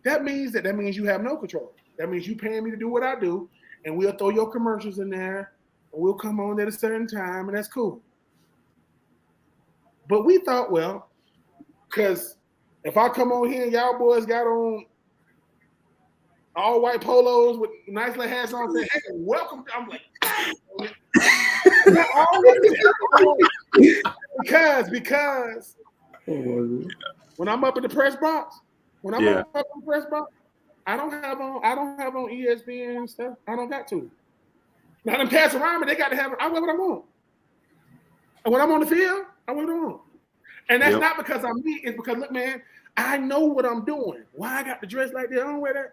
That means you have no control. That means you paying me to do what I do, and we'll throw your commercials in there, and we'll come on at a certain time, and that's cool. But we thought, well, because if I come on here and y'all boys got on all white polos with nice little hats on, say, hey, welcome. I'm like, because when I'm up in the press box, I don't have on ESPN and stuff. I don't got to. Now them cats around me, they got to have it. I wear what I want. And when I'm on the field, I wear what I want. And that's not because I'm me. It's because, look, man, I know what I'm doing. Why I got to dress like that? I don't wear that.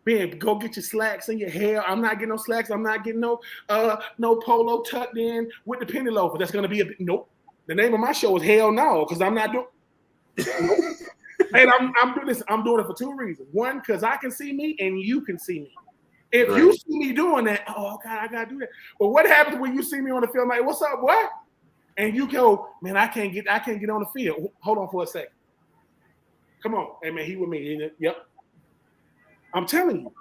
Man, go get your slacks in your hair. I'm not getting no slacks. I'm not getting no polo tucked in with the penny loafer. That's gonna be nope. The name of my show is Hell No, because I'm not doing. And I'm doing this. I'm doing it for two reasons. One, because I can see me and you can see me. If you see me doing that, oh God, I gotta do that. But what happens when you see me on the field? Like, what's up, what? And you go, man, I can't get on the field. Hold on for a second. Come on, hey man, he with me. Yep. I'm telling you,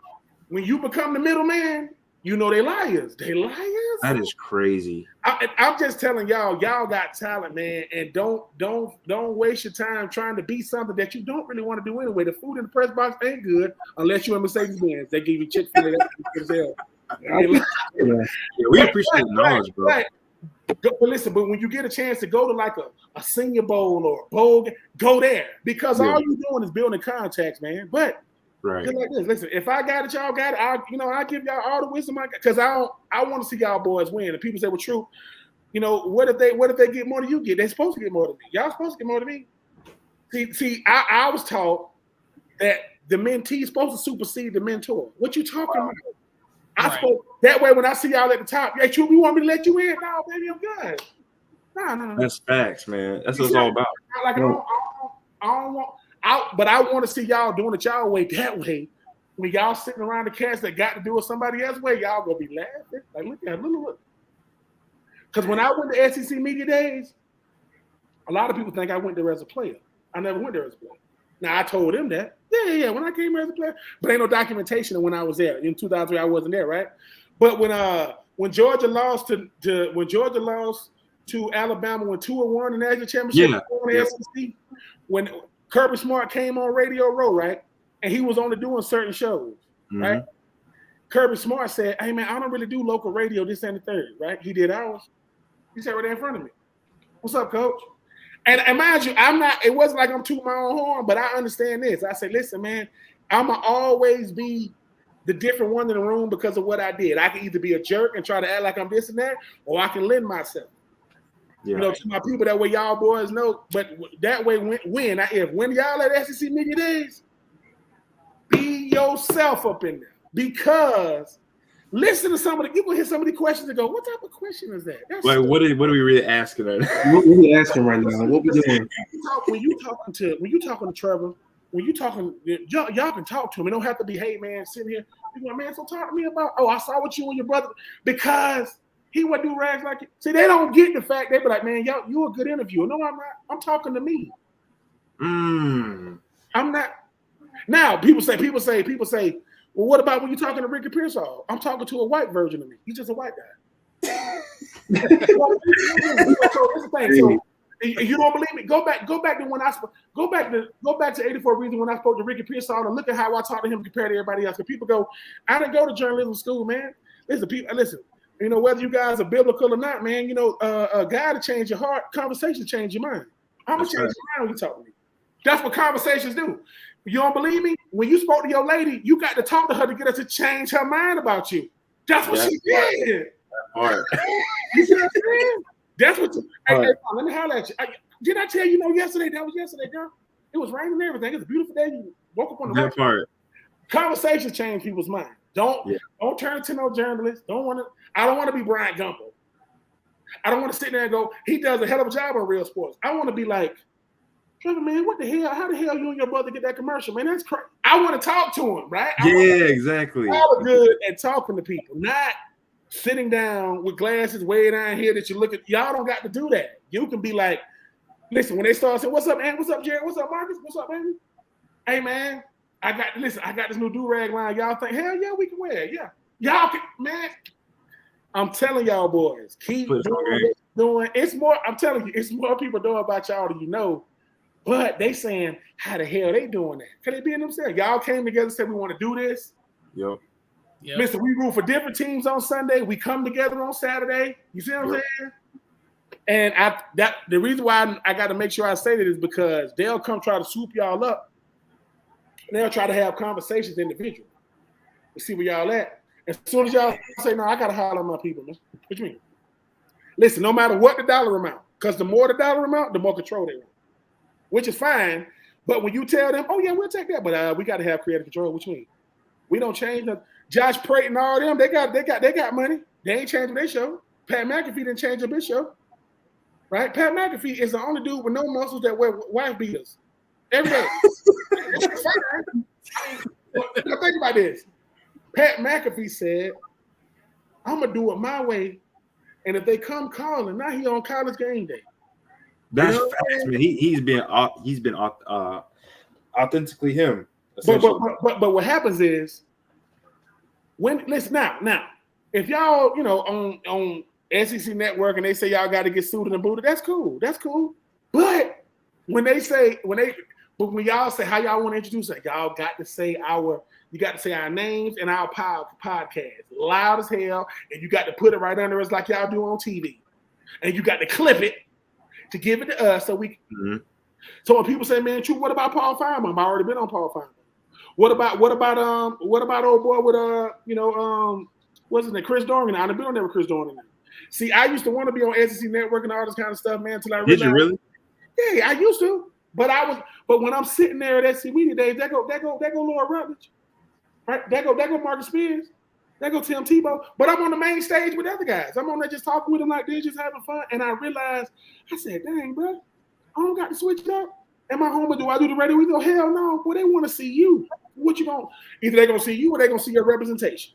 when you become the middleman, you know they liars. They liars. That is crazy. I'm just telling y'all got talent, man, and don't waste your time trying to be something that you don't really want to do anyway. The food in the press box ain't good unless you're in Mercedes-Benz. They give you Chick-fil-A. We appreciate the knowledge, bro. Right. But listen, but when you get a chance to go to like a Senior Bowl or a bowl, go there because all you're doing is building contacts, man. But right. Like this. Listen, if I got it, y'all got it. I'll give y'all all the wisdom I got because I want to see y'all boys win. And people say, well, true. What if they get more than you get? They're supposed to get more than me. Y'all supposed to get more than me. See, I was taught that the mentee is supposed to supersede the mentor. What you talking about? That way when I see y'all at the top, hey, true, we want me to let you in? No, baby, I'm good. No. That's facts, man. That's what it's all about. Like, I don't want. But I want to see y'all doing it y'all way. That way, when y'all sitting around the cast that got to do it somebody else's way, y'all gonna be laughing. Like, look. Because when I went to SEC Media Days, a lot of people think I went there as a player. I never went there as a player. Now I told them that. Yeah. When I came here as a player, but ain't no documentation of when I was there. In 2003, I wasn't there, right? But when Georgia lost to Alabama, when 2-1 in the national championship, SEC, when Kirby Smart came on Radio Row, right? And he was only doing certain shows, right? Kirby Smart said, hey, man, I don't really do local radio, this and the third, right? He did ours. He sat right there in front of me. What's up, coach? And mind you, it wasn't like I'm tooting my own horn, but I understand this. I said, listen, man, I'm going to always be the different one in the room because of what I did. I can either be a jerk and try to act like I'm this and that, or I can lend myself. To my people, that way y'all boys know. But that way, when y'all at SEC Media Days, be yourself up in there. Because listen to somebody, you will hear some of the questions and go, what type of question is that? That's like, what are we really asking right now? What are we asking right now? What we doing? When you talking to Trevor, y'all can talk to him. It don't have to be, hey man, sitting here. You go, man, so talk to me about, I saw what you and your brother, because he would do rags like it. See, they don't get the fact. They be like, man, you a good interviewer. No, I'm not. I'm talking to me. I'm not. Now, people say, well, what about when you're talking to Ricky Pearsall? I'm talking to a white version of me. He's just a white guy. So this is the thing. So if you don't believe me, go back to when I spoke. Go back to 84 Reasons when I spoke to Ricky Pearsall and look at how I talked to him compared to everybody else. Because people go, I didn't go to journalism school, man. Listen. Whether you guys are biblical or not, man, a guy to change your heart, conversation change your mind. I'm going to change your mind when you talk to me. That's what conversations do. You don't believe me? When you spoke to your lady, you got to talk to her to get her to change her mind about you. That's what she did. All right. You see what I'm saying? That's what hey, let me holler at you. Did I tell you, yesterday? That was yesterday, girl. It was raining and everything. It's a beautiful day. You woke up on the right part. Conversations change people's mind. Don't Yeah. don't turn into no journalist. I don't want to be Brian Gumbel. I don't want to sit there and go, he does a hell of a job on Real Sports. I want to be like, Trevor, man, what the hell? How the hell you and your brother get that commercial, man? That's crazy. I want to talk to him, right? Exactly. All good at talking to people, not sitting down with glasses way down here that you look at. Y'all don't got to do that. You can be like, listen, when they start saying, what's up, man? What's up, Jared? What's up, Marcus? What's up, baby? Hey, man, I got this new do-rag line. Y'all think, hell yeah, we can wear it. Yeah. Y'all can, man. I'm telling y'all boys, keep doing. It's more, I'm telling you, it's more people doing about y'all than you know. But they saying, how the hell they doing that? Can they be in themselves? Y'all came together and said, we want to do this. Yep. Listen, we root for different teams on Sunday. We come together on Saturday. You see what I'm saying? And the reason why I got to make sure I say that is because they'll come try to swoop y'all up. And they'll try to have conversations individually to see where y'all at. As soon as y'all say, no, I got to holler on my people, man. What you mean? Listen, no matter what the dollar amount, because the more the dollar amount, the more control they want, which is fine. But when you tell them, oh, yeah, we'll take that, but we got to have creative control, what you mean? We don't change them. Josh Payton and all them, they got money. They ain't changing their show. Pat McAfee didn't change up his show. Right? Pat McAfee is the only dude with no muscles that wear wife beaters every day. Now think about this. Pat McAfee said, I'm going to do it my way. And if they come calling, now he on College Game Day. That's facts, man. He's been authentically him. But what happens is listen now, if y'all, on SEC Network and they say y'all got to get suited and booted, that's cool. But when y'all say how y'all want to introduce it, y'all got to say our names and our podcast loud as hell, and you got to put it right under us like y'all do on TV, and you got to clip it to give it to us so we. Mm-hmm. So when people say, "Man, true," what about Paul Finebaum? I've already been on Paul Finebaum. What about old boy with what's his name, Chris Dorman? I've been on there with Chris Dorman. See, I used to want to be on SEC Network and all this kind of stuff, man. Until I realized, did you really? Yeah, I used to. But when I'm sitting there at SC Media Days, that go Laura Rutledge, right? That go Marcus Spears, that go Tim Tebow. But I'm on the main stage with other guys. I'm on there just talking with them like they're just having fun. And I realized, I said, dang, bro, I don't got to switch it up. Am I home or do I do the radio? We go, hell no. Well, they want to see you. What you going to? Either they're going to see you or they're going to see your representation.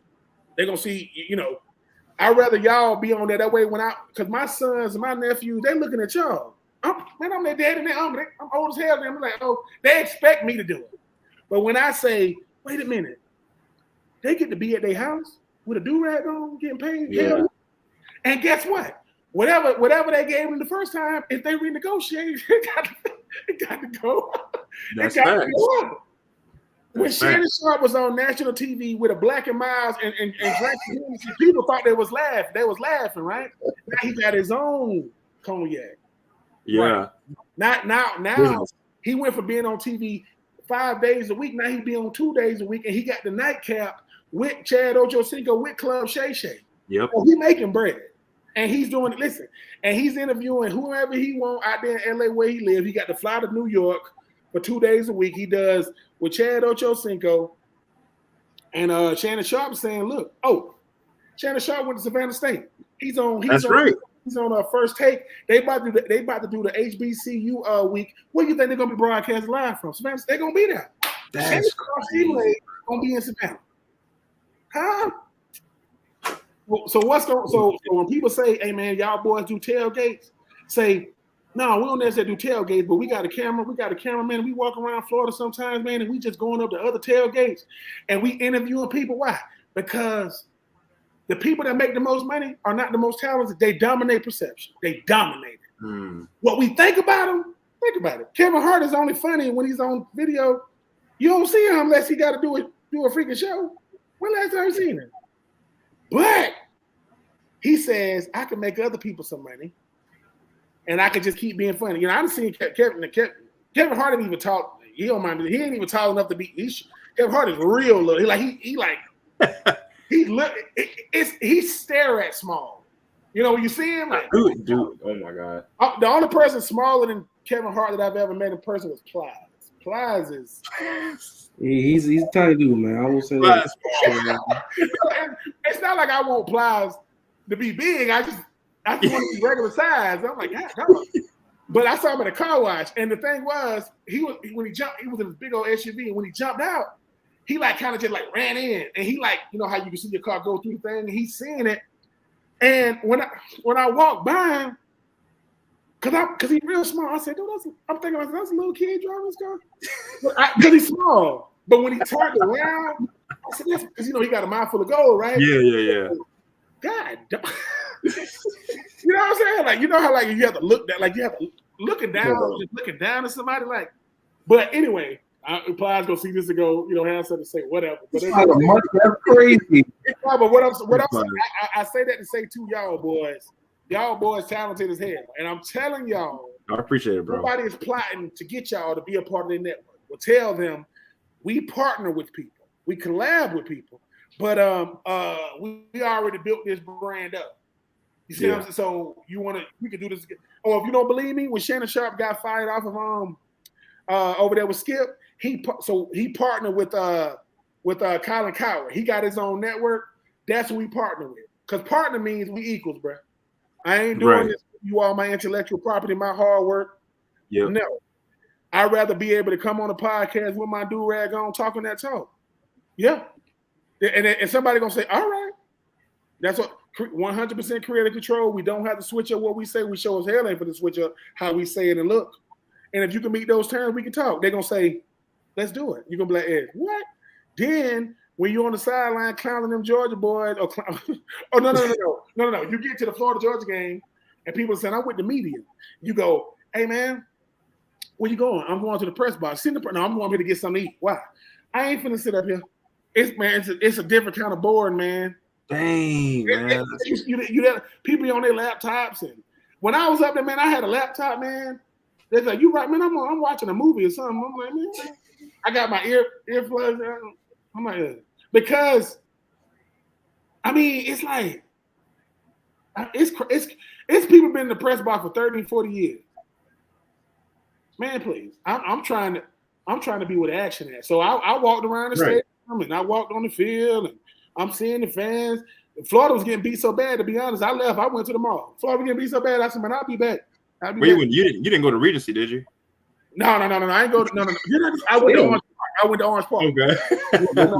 They're going to see, I'd rather y'all be on there that way because my sons and my nephews, they're looking at y'all. I'm their dad and I'm old as hell. I'm like, oh, they expect me to do it. But when I say, wait a minute, they get to be at their house with a do-rag on, getting paid. Yeah. And guess what? Whatever they gave them the first time, if they renegotiate, it got to go. That's facts. When Shannon Sharp was on national TV with a Black and Miles and people thought they was laughing, right? Now he got his own cognac. Yeah. Right. Now he went from being on TV 5 days a week. Now he be on 2 days a week, and he got the nightcap with Chad Ochocinco with Club Shay Shay. Yep. So he making bread, and he's doing it. Listen, and he's interviewing whoever he want out there in LA where he live. He got to fly to New York for 2 days a week. He does with Chad Ochocinco, and Shannon Sharp saying, "Look, Shannon Sharp went to Savannah State. That's right. He's on First Take. They about to do the HBCU week. Where do you think they're gonna be broadcast live from? Savannah. They're gonna be there. That's crazy. Gonna be in Savannah. Huh? So when people say, "Hey man, y'all boys do tailgates," say, "No, we don't necessarily do tailgates, but we got a camera. We got a cameraman. And we walk around Florida sometimes, man, and we just going up to other tailgates and we interviewing people. Why? Because the people that make the most money are not the most talented. They dominate perception. They dominate it. What we think about them, think about it. Kevin Hart is only funny when he's on video. You don't see him unless he got to do a freaking show. When last time you seen him? But he says, I can make other people some money, and I can just keep being funny. I've seen Kevin Hart didn't even talk. He don't mind. He ain't even tall enough to be. Kevin Hart is real little. He stare at small. When you see him, like, dude, oh my God. The only person smaller than Kevin Hart that I've ever met in person was Plies. Plies is. He's a tiny dude, man. I will say that. It's not like I want Plies to be big. I just want to be regular size. I'm like, God, come on. But I saw him at a car wash, and the thing was, when he jumped, he was in his big old SUV, and when he jumped out, he like kind of just like ran in, and he like, you know how you can see your car go through the thing, and he's seeing it. And when I walked by him, cause he's real small, I said, dude, I'm thinking like, that's a little kid driving this car, because he's small. But when he turned around, I said, that's because he got a mouthful of gold, right? Yeah. God, you know what I'm saying? Like, you know how like you have to look down, like you have to looking down at somebody, like. But anyway, Plies gonna see this and go, have something to say, whatever. But that's crazy. But what I'm saying, I say that to say to y'all boys talented as hell, and I'm telling y'all, I appreciate it, bro. Nobody is plotting to get y'all to be a part of their network. Well, tell them we partner with people, we collab with people, but we already built this brand up. You see what I'm saying? So we can do this again. Oh, if you don't believe me, when Shannon Sharp got fired off of over there with Skip, he partnered with Colin Coward. He got his own network. That's who we partner with. Because partner means we equals, bro. I ain't doing this. You all my intellectual property, my hard work. Yep. No. I'd rather be able to come on a podcast with my do-rag on talking that talk. Yeah. And somebody going to say, all right. That's what 100% creative control. We don't have to switch up what we say. We show as hell ain't for to switch up how we say it and look. And if you can meet those terms, we can talk. They're going to say, let's do it. You're going to be like, Ed, what? Then when you're on the sideline clowning them Georgia boys, no. You get to the Florida-Georgia game, and people are saying, I'm with the media. You go, hey, man, where you going? I'm going to the press box. I'm going here to get something to eat. Why? I ain't finna sit up here. It's a different kind of board, man. Dang, man. People be on their laptops. And when I was up there, man, I had a laptop, man. They're like, you right, man, I'm watching a movie or something. I'm like, man, I got my earplugs. I'm like, because, I mean, it's like, it's people been in the press box for 30 and 40 years. Man, please. I'm trying to be with action at. So I walked around the stadium and I walked on the field and I'm seeing the fans. Florida was getting beat so bad, to be honest. I left. I went to the mall. Florida was getting beat so bad. I said, man, I'll be back. You didn't go to Regency, did you? No. I ain't go to no. I went to Orange Park. Okay. But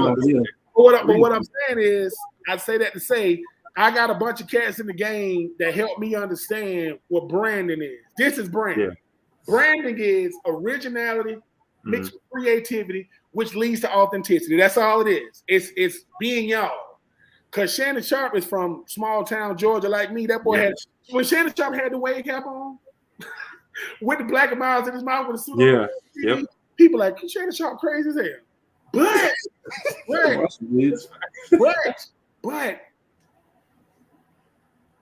what I'm saying is, I say that to say I got a bunch of cats in the game that help me understand what branding is. This is branding. Yeah. Branding is originality mixed with creativity, which leads to authenticity. That's all it is. It's being y'all. Because Shannon Sharp is from small town Georgia like me. That boy had, when Shannon Sharp had the wave cap on, with the black and miles in his mouth with a suit on. Yep. People like, Shannon Sharp crazy as hell. But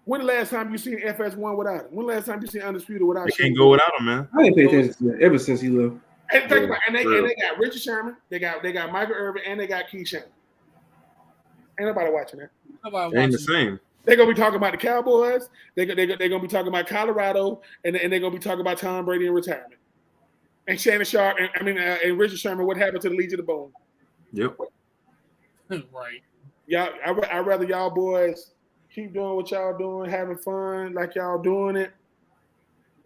when the last time you seen FS1 without him? When the last time you seen Undisputed without him? They can't go without him, man. I ain't paid attention to that ever since he left. And think about it, and they got Richard Sherman, they got Michael Irvin, and they got Keith Sherman. Ain't nobody watching that. Ain't the same. They're gonna be talking about the Cowboys. They're gonna be talking about Colorado, and they're gonna be talking about Tom Brady in retirement. And Shannon Sharp, and Richard Sherman, what happened to the Legion of Boom? Yep. Right. Y'all, I'd rather y'all boys keep doing what y'all doing, having fun like y'all doing it.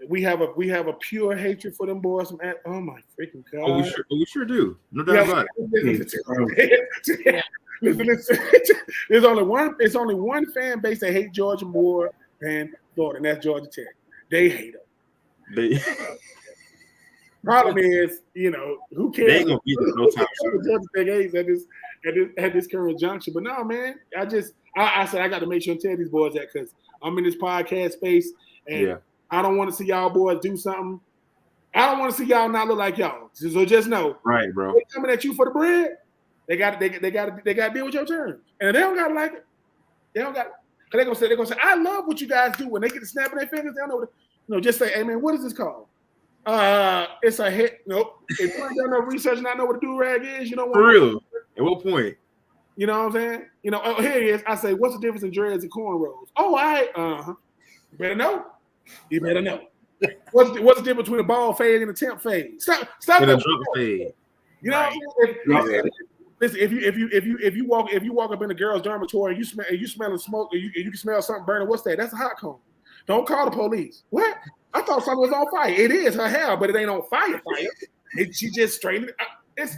We have a pure hatred for them boys. Oh my freaking God! Oh, we sure do. No doubt about it. Listen, there's only one fan base that hate Georgia more than Florida, and that's Georgia Tech. They hate them. Problem is, who cares? They ain't gonna beat them no time soon. Georgia Tech hates at this current juncture. But no, man, I said I got to make sure and tell these boys that because I'm in this podcast space and I don't want to see y'all boys do something. I don't want to see y'all not look like y'all. So just know, right, bro. They coming at you for the bread. They got to deal with your terms, and they don't got to like it. They don't got. Cause they're gonna say, I love what you guys do when they get to snapping their fingers. They don't know. Just say, hey man, what is this called? It's a hit. Nope. If you ain't done no research and not know what a do-rag is, you don't want for real. At what point? You know what I'm saying? Here it is. I say, what's the difference in dreads and cornrows? Oh, You better know. What's the difference between a ball fade and a temp fade? Stop And a that. drop fade. You know, what I'm saying? Listen, if you walk up in a girl's dormitory and you smell smoke and you can smell something burning, what's that? That's a hot cone. Don't call the police. What? I thought something was on fire. It is her hair, but it ain't on fire. She just straightened it. I'm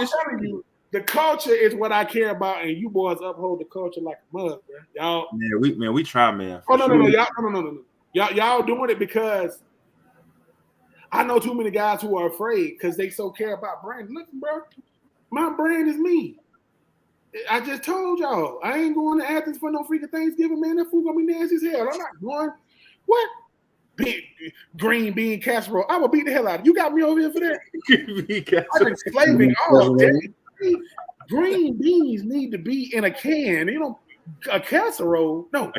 telling you, the culture is what I care about, and you boys uphold the culture like a mug, bro. Y'all. We try, man. Oh no, y'all doing it because I know too many guys who are afraid because they so care about brand. Listen, bro, my brand is me. I just told y'all I ain't going to Athens for no freaking Thanksgiving, man. That food gonna be nasty as hell. I'm not going. What? Green bean casserole. I will beat the hell out of you. You got me over here for that. I've been slaving all day. Green beans need to be in a can. You know, a casserole. No,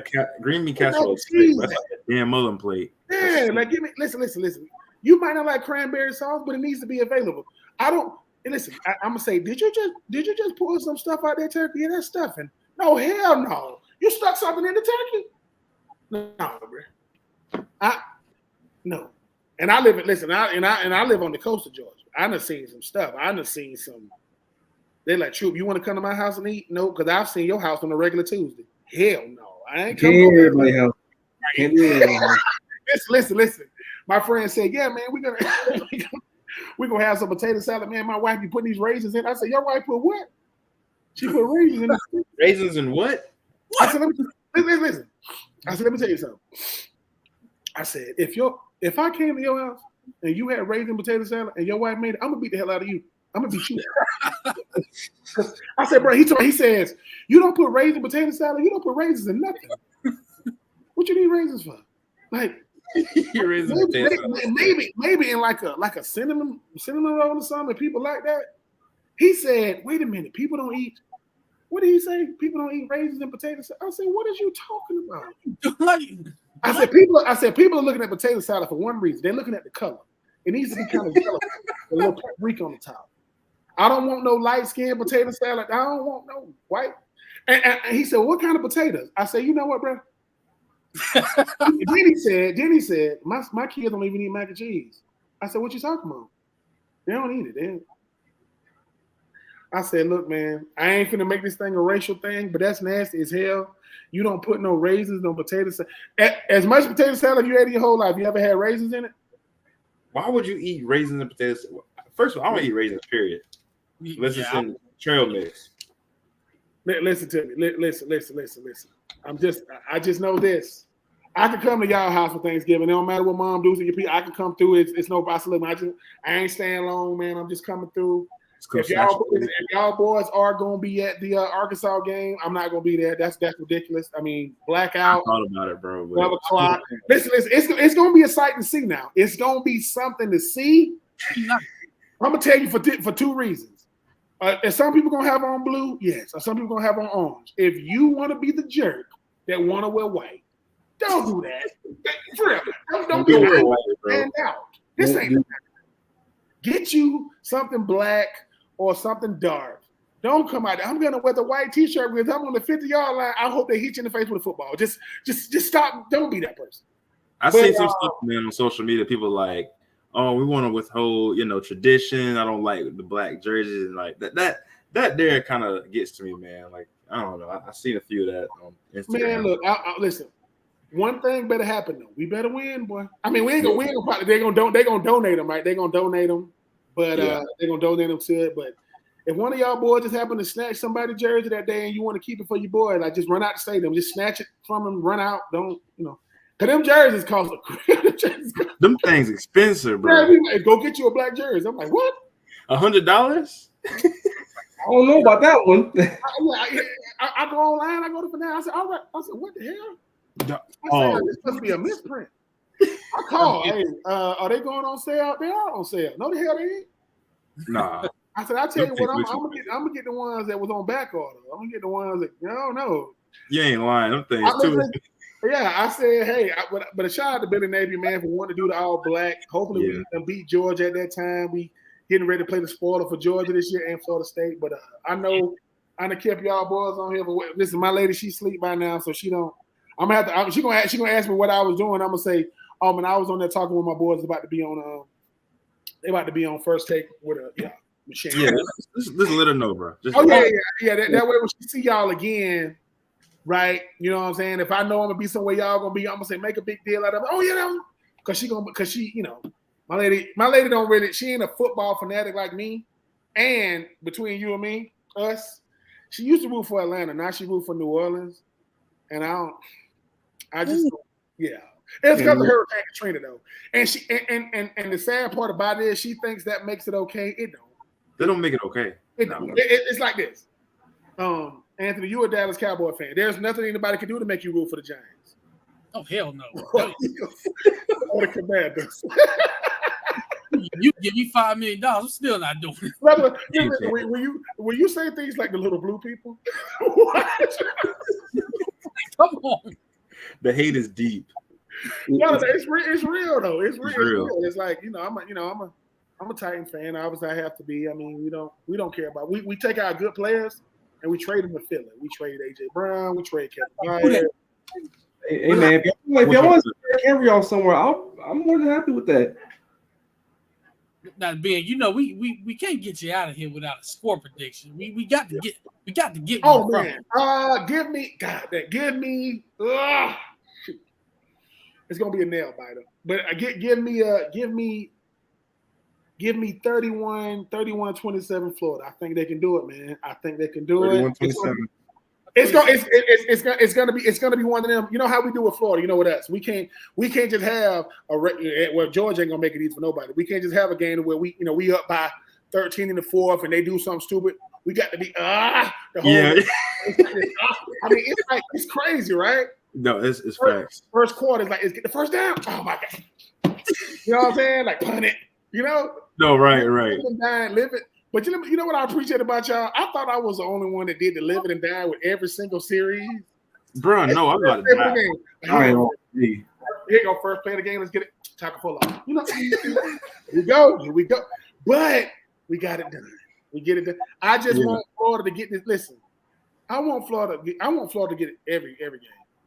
green bean casserole. That's like a damn Mullen plate. Yeah, like give me. Listen. You might not like cranberry sauce, but it needs to be available. I don't. And listen, I'm gonna say, did you just pull some stuff out there, turkey? Yeah, that's stuffing. No, hell no. You stuck something in the turkey? No, bro. No. And I live I live on the coast of Georgia. I done seen some stuff. I done seen some. They like, Troop, you want to come to my house and eat? No, because I've seen your house on a regular Tuesday. Hell no. I ain't coming to everybody's house. Can't do it. Listen. My friend said, yeah, man, we're gonna have some potato salad. Man, my wife be putting these raisins in. I said, your wife put what? She put raisins in. Raisins in what? I said, listen. I said, let me tell you something. I said, if I came to your house and you had raisin potato salad and your wife made it, I'm gonna beat the hell out of you. I'm gonna beat you. I said, bro, he says, you don't put raisin potato salad, you don't put raisins in nothing. What you need raisins for? Like maybe in like a cinnamon roll or something, people like that. He said, wait a minute, people don't eat. What did he say? People don't eat raisins and potato salad. I said, what is you talking about? I said people are looking at potato salad for one reason. They're looking at the color. It needs to be kind of yellow, a little paprika on the top. I don't want no light-skinned potato salad. I don't want no white. And he said, what kind of potatoes? I said, you know what, bro? then he said, my kids don't even eat mac and cheese. I said, what you talking about? They don't eat it. I said, look, man, I ain't finna make this thing a racial thing, but that's nasty as hell. You don't put no raisins, no potato salad. As much potato salad you ate in your whole life, you ever had raisins in it? Why would you eat raisins and potatoes? First of all, I don't eat raisins, period. Listen to trail mix. Listen to me. Listen. I just know this. I can come to y'all house for Thanksgiving. It don't matter what mom does to your people. I can come through. It's no possibility. I ain't staying long, man. I'm just coming through. If y'all boys are gonna be at the Arkansas game, I'm not gonna be there. That's ridiculous. I mean, blackout. I thought about it, bro. 12 o'clock. Listen. It's gonna be a sight to see now. It's gonna be something to see. I'm gonna tell you for two reasons. Is some people gonna have on blue? Yes. Or some people gonna have on orange. If you want to be the jerk that want to wear white, don't do that. For real. Don't be white, stand out. This ain't. Get you something black or something dark. Don't come out there. I'm gonna wear the white t-shirt because I'm on the 50-yard line. I hope they hit you in the face with a football. Just stop. Don't be that person. I see some stuff, man, on social media. People like, oh, we want to withhold, tradition. I don't like the black jerseys and like that there kind of gets to me, man. Like, I don't know. I've seen a few of that on Instagram. Man, look, listen. One thing better happen though. We better win, boy. I mean, we ain't gonna probably they're gonna donate them, right? They're gonna donate them, but they're gonna donate them to it. But if one of y'all boys just happen to snatch somebody's jersey that day and you want to keep it for your boy, like just run out the stadium, just snatch it from them, run out. Don't cause them jerseys cost them things expensive, bro. Yeah, go get you a black jersey. I'm like, what? $100? I don't know about that one. I go online, I go to Fanatics. I said, all right. I said, what the hell? I said, this must be a misprint. I called. Hey, are they going on sale? They are on sale. No, the hell they ain't. Nah. I said, I tell you what, I'm gonna get the ones that was on back order. I'm gonna get the ones that no. You ain't lying. Them things too. Yeah, I said, hey, but a shout out to Billy Napier, man, for wanting to do the all black. Hopefully we can beat Georgia at that time. We getting ready to play the spoiler for Georgia this year and Florida State. But I know I done kept y'all boys on here. But listen, my lady, she sleep by now, so she don't. I'm gonna have to. She gonna ask me what I was doing. I'm gonna say, Oh man, I was on there talking with my boys about to be on. They about to be on First Take with Michelle. Yeah, just let her know, bro. Just Oh let her yeah. That way when she see y'all again, right? You know what I'm saying? If I know I'm gonna be somewhere y'all gonna be, I'm gonna say make a big deal out of it. Oh yeah, because she, you know, my lady don't really. She ain't a football fanatic like me. And between you and me, us, she used to root for Atlanta. Now she root for New Orleans, and I just yeah. It's because of Hurricane Katrina though, and she and the sad part about it is she thinks that makes it okay. It don't. They don't make it okay. It don't. It's like this. Anthony, you're a Dallas Cowboy fan. There's nothing anybody can do to make you root for the Giants. Oh hell no! Or the Commanders. You give me $5 million, I'm still not doing it. When you say things like the little blue people, Come on. The hate is deep. No, it's real though. It's real. real. It's like I'm a Titan fan. Obviously, I have to be. I mean, we don't care about. We take our good players and we trade them to Philly. We trade AJ Brown. We trade Kevin Byard. Hey man, if y'all want to carry y'all somewhere, I'm more than happy with that. Now, Ben, you know we can't get you out of here without a score prediction. We got to get. Oh one man, from give me. It's gonna be a nail biter, but give me 31-27 Florida. I think they can do it, man. I think they can do it. 31-27. It's gonna be one of them. You know how we do with Florida. You know with us, we can't just have well, Georgia ain't gonna make it easy for nobody. We can't just have a game where we up by 13 in the fourth and they do something stupid. We got to be the whole. Yeah. I mean, it's crazy, right? No, it's facts. First quarter is like, get the first down. Oh my god, you know what I'm saying? Like punt it. You know? No, right. Live it. But you know what I appreciate about y'all? I thought I was the only one that did the live it and die with every single series. Bro, no, I'm about to die. All right, Here you go, first play of the game. Let's get it. Tackle full off. You know, here we go. But we got it done. We get it done. I just want Florida to get this. Listen, I want Florida to get it every game.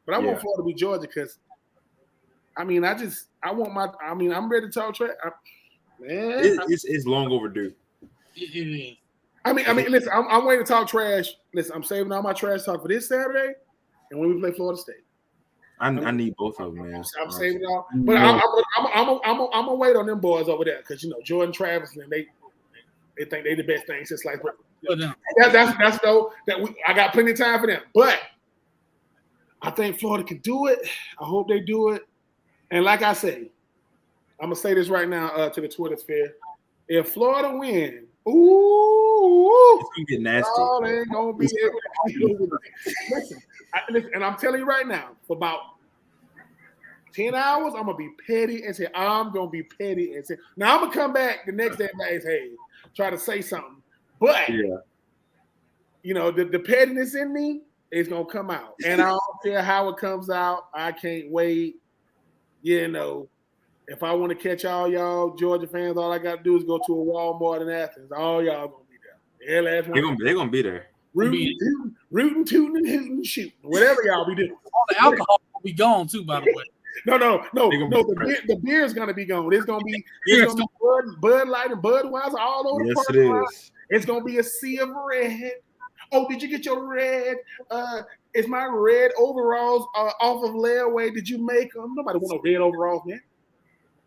But I want Florida to be Georgia because, I'm ready to talk trash. Man, it's long overdue. It is. I mean, listen, I'm waiting to talk trash. Listen, I'm saving all my trash talk for this Saturday and when we play Florida State. I need both of them, man. I'm saving it all. But I'm gonna wait on them boys over there because Jordan Travis and they think they the best thing since like that's though I got plenty of time for them. But I think Florida can do it. I hope they do it. And like I say, I'm gonna say this right now to the Twitter sphere. If Florida win, It's gonna get nasty. Oh, they ain't gonna be able to listen. And I'm telling you right now, for about 10 hours, I'm gonna be petty and say I'm gonna be petty and say. Now I'm gonna come back the next day and say, try to say something, but the pettiness in me is gonna come out, and I don't care how it comes out. I can't wait. If I want to catch all y'all Georgia fans, all I got to do is go to a Walmart in Athens. All y'all gonna be there. They're gonna be there. Rooting, tooting, and hooting, shooting. Whatever y'all be doing. All the alcohol will be gone too, by the way. No. The beer is gonna be gone. It's gonna be Bud Light and Budweiser all over the park. Yes, it is. It's gonna be a sea of red. Oh, did you get your red? Is my red overalls off of layaway? Did you make them? Nobody want no red overalls, man.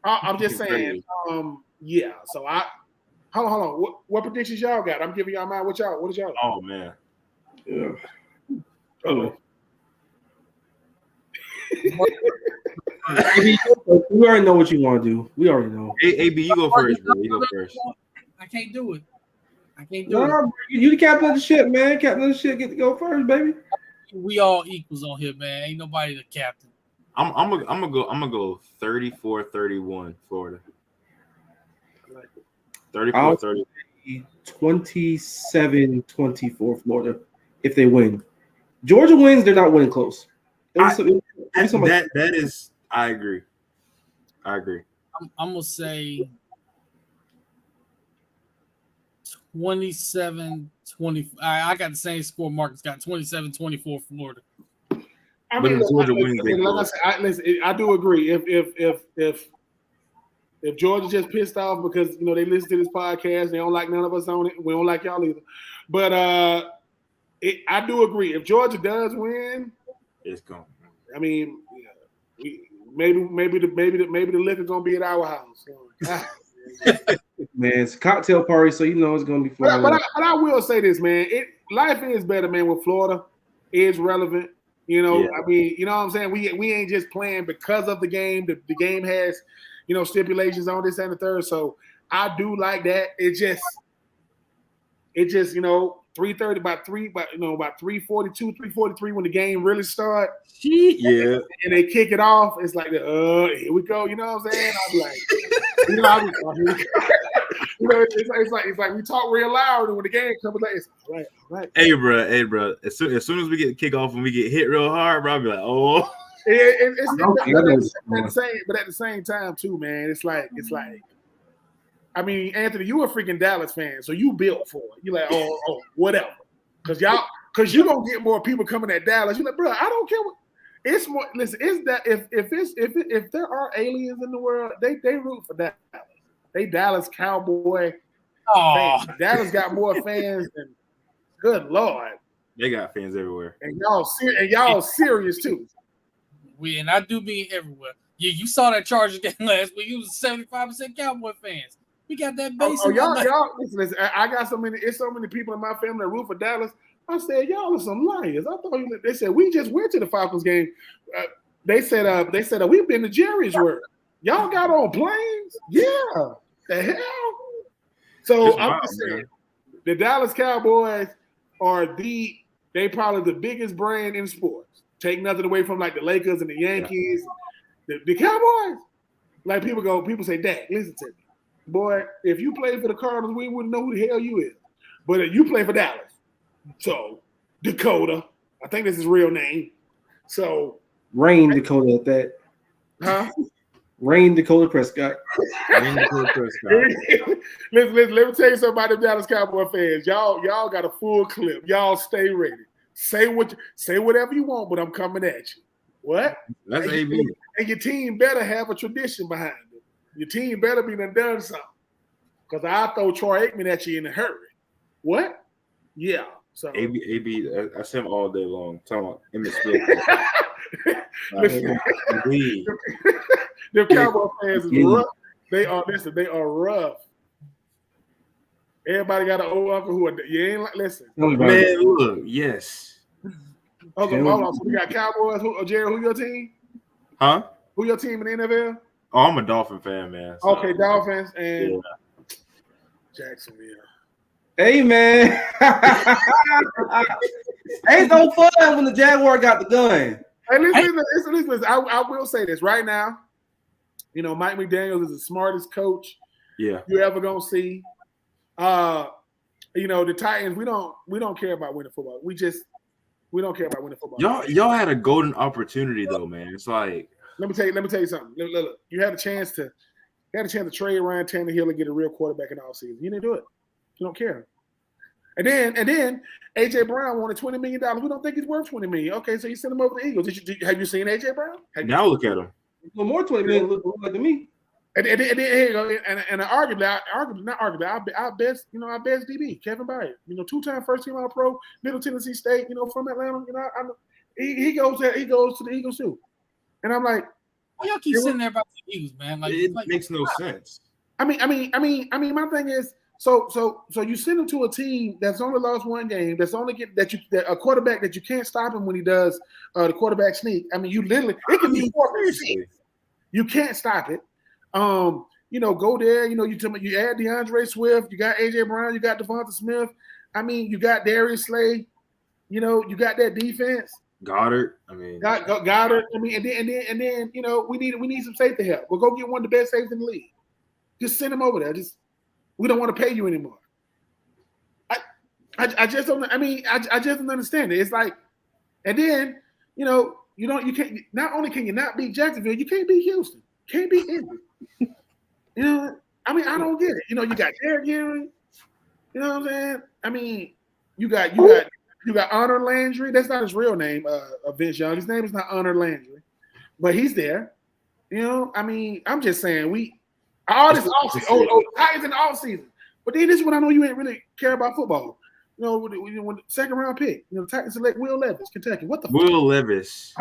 I'm just saying. So hold on. What predictions y'all got? I'm giving y'all mine. What is y'all? Oh man. Yeah. We already know what you want to do. We already know. Hey, AB, you go first, bro. You go first. I can't do it. It. You the captain of the ship, man. Captain of the ship get to go first, baby. We all equals on here, man. Ain't nobody the captain. I'm gonna go 34-31 Florida. 34-30. 27-24 Florida if they win. Georgia wins, they're not winning close. I agree. I'm gonna say 27-20. I got the same score. Marcus got 27-24 Florida. I But mean, if Georgia look, wins, they like I go. said, listen, I do agree. If Georgia just pissed off because they listen to this podcast, they don't like none of us on it. We don't like y'all either. But I do agree. If Georgia does win, It's gone. I mean, maybe the liquor gonna be at our house. Man, it's a cocktail party, so it's gonna be fun. But I will say this, man. Life is better, man. With Florida, is relevant. Yeah. I mean, you know what I'm saying? We ain't just playing because of the game. The game has, stipulations on this and the third. So I do like that. It just 3:30, about 3:42, 3:43 when the game really start. Yeah. And they kick it off. It's like, here we go. You know what I'm saying? I'm like, it's like we talk real loud, and when the game comes, like, it's all right. Hey, bro. As soon as we get the kickoff and we get hit real hard, bro, I'll be like, oh. But at the same time, too, man, it's like. I mean, Anthony, you a freaking Dallas fan, so you built for it. You're like, oh, whatever, because you're gonna get more people coming at Dallas. You're like, bro, I don't care what. It's more. Listen, is that if there are aliens in the world, they root for Dallas. They Dallas Cowboy fans. Dallas got more fans than. Good Lord. They got fans everywhere, and y'all serious too. And I do mean everywhere. Yeah, you saw that Chargers game last week. You was 75% Cowboy fans. We got that base. Y'all listen. I got so many. It's so many people in my family that root for Dallas. I said, y'all are some liars. I thought they said we just went to the Falcons game. They said we've been to Jerry's work. Y'all got on planes? Yeah. The hell. So I'm just saying, the Dallas Cowboys are they probably the biggest brand in sports. Take nothing away from like the Lakers and the Yankees. Yeah. The Cowboys, like people say, Dad, listen to me. Boy, if you played for the Cardinals, we wouldn't know who the hell you is. But you play for Dallas. So, Dakota, I think that's his real name. So, Rain Dakota at that. Huh? Rain Dakota Prescott. Listen, let me tell you something about the Dallas Cowboy fans. Y'all got a full clip. Y'all stay ready. Say whatever you want, but I'm coming at you. What? That's AB. And your team better have a tradition behind it. Your team better be done something. Because I'll throw Troy Aikman at you in a hurry. What? Yeah. So AB, I see him all day long. Talking about Emmitt Smith. The Cowboy fans is rough. They are rough. Everybody got an old uncle who you ain't like. Listen, man. Look, yes. Okay, hold on. So we got Cowboys. Jerry, who your team? Huh? Who your team in the NFL? Oh, I'm a Dolphin fan, man. So. Okay, Dolphins and Jacksonville. Hey, man. Ain't no fun when the Jaguar got the gun. Hey, listen. I will say this right now. Mike McDaniels is the smartest coach you're ever gonna see. The Titans, we don't care about winning football. We don't care about winning football. Y'all had a golden opportunity though, man. It's like let me tell you something. Look, you had a chance to trade Ryan Tannehill and get a real quarterback in the offseason. You didn't do it. You don't care. And then AJ Brown wanted $20 million. We don't think he's worth $20 million. Okay, so you send him over to the Eagles. Have you seen AJ Brown? Now look at him. No more $20 million look like to me. And then here you go. And arguably, our best DB, Kevin Byard. 2-time first team All Pro, Middle Tennessee State. From Atlanta. He goes to the Eagles too. And I'm like, why y'all keep sitting there about the Eagles, man? It makes no sense. I mean, my thing is, so you send him to a team that's only lost one game, that's only a quarterback that you can't stop him when he does the quarterback sneak. I mean, you literally it can be 4-6. You can't stop it. Go there. You add DeAndre Swift, you got AJ Brown, you got Devonta Smith. I mean, you got Darius Slay. You got that defense. Goddard. I mean, Goddard. I mean, and then we need some safety help. We'll go get one of the best safeties in the league. Just send him over there. We don't want to pay you anymore. I just don't. I mean, I just don't understand it. It's like, and then you can't. Not only can you not beat Jacksonville, you can't beat Houston. Can't beat Indy. I mean, I don't get it. You got Derrick Henry. You know what I'm saying? I mean, you got You got Honor Landry. That's not his real name, Vince Young. His name is not Honor Landry, but he's there. You know, I mean, I'm just saying all this offseason. Titans in the offseason. But then this is when I know you ain't really care about football. You know, when the second round pick, you know, the Titans select Will Levis, Kentucky. What the Will Levis.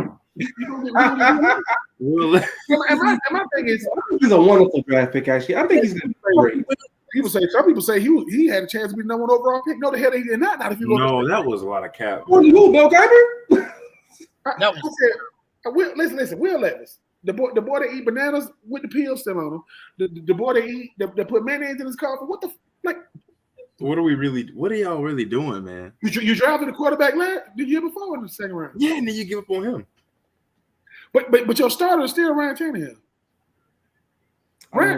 Will Levis. And my thing is, he's a wonderful draft pick. Actually, I think he's going to be great. Some people say he had a chance to be the number 1 overall pick. No, the hell he did not. Not if you No, that was a lot of cap. Who, Bill Kiper? Listen, Will Levis. The boy that eat bananas with the peels still on him. The boy that put mayonnaise in his coffee. What the like? What are y'all really doing, man? You drafted the quarterback the year before in the second round. Yeah, and then you give up on him. But your starter is still Ryan Tannehill.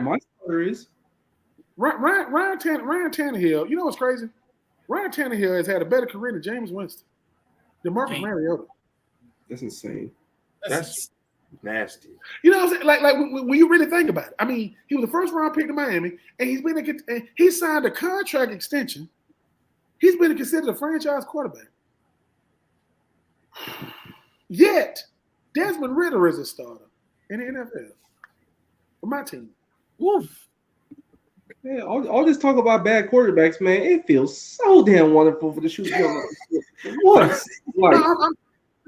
My starter is Ryan Tannehill. You know what's crazy? Ryan Tannehill has had a better career than Jameis Winston, than Marcus Mariota. That's insane. That's nasty. You know what I'm saying? Like when you really think about it. I mean, he was the first round pick to Miami, and he signed a contract extension. He's been considered a franchise quarterback. Yet, Desmond Ridder is a starter in the NFL for my team. Woof. Man, all this talk about bad quarterbacks, man, it feels so damn wonderful for the shoes. What? Like,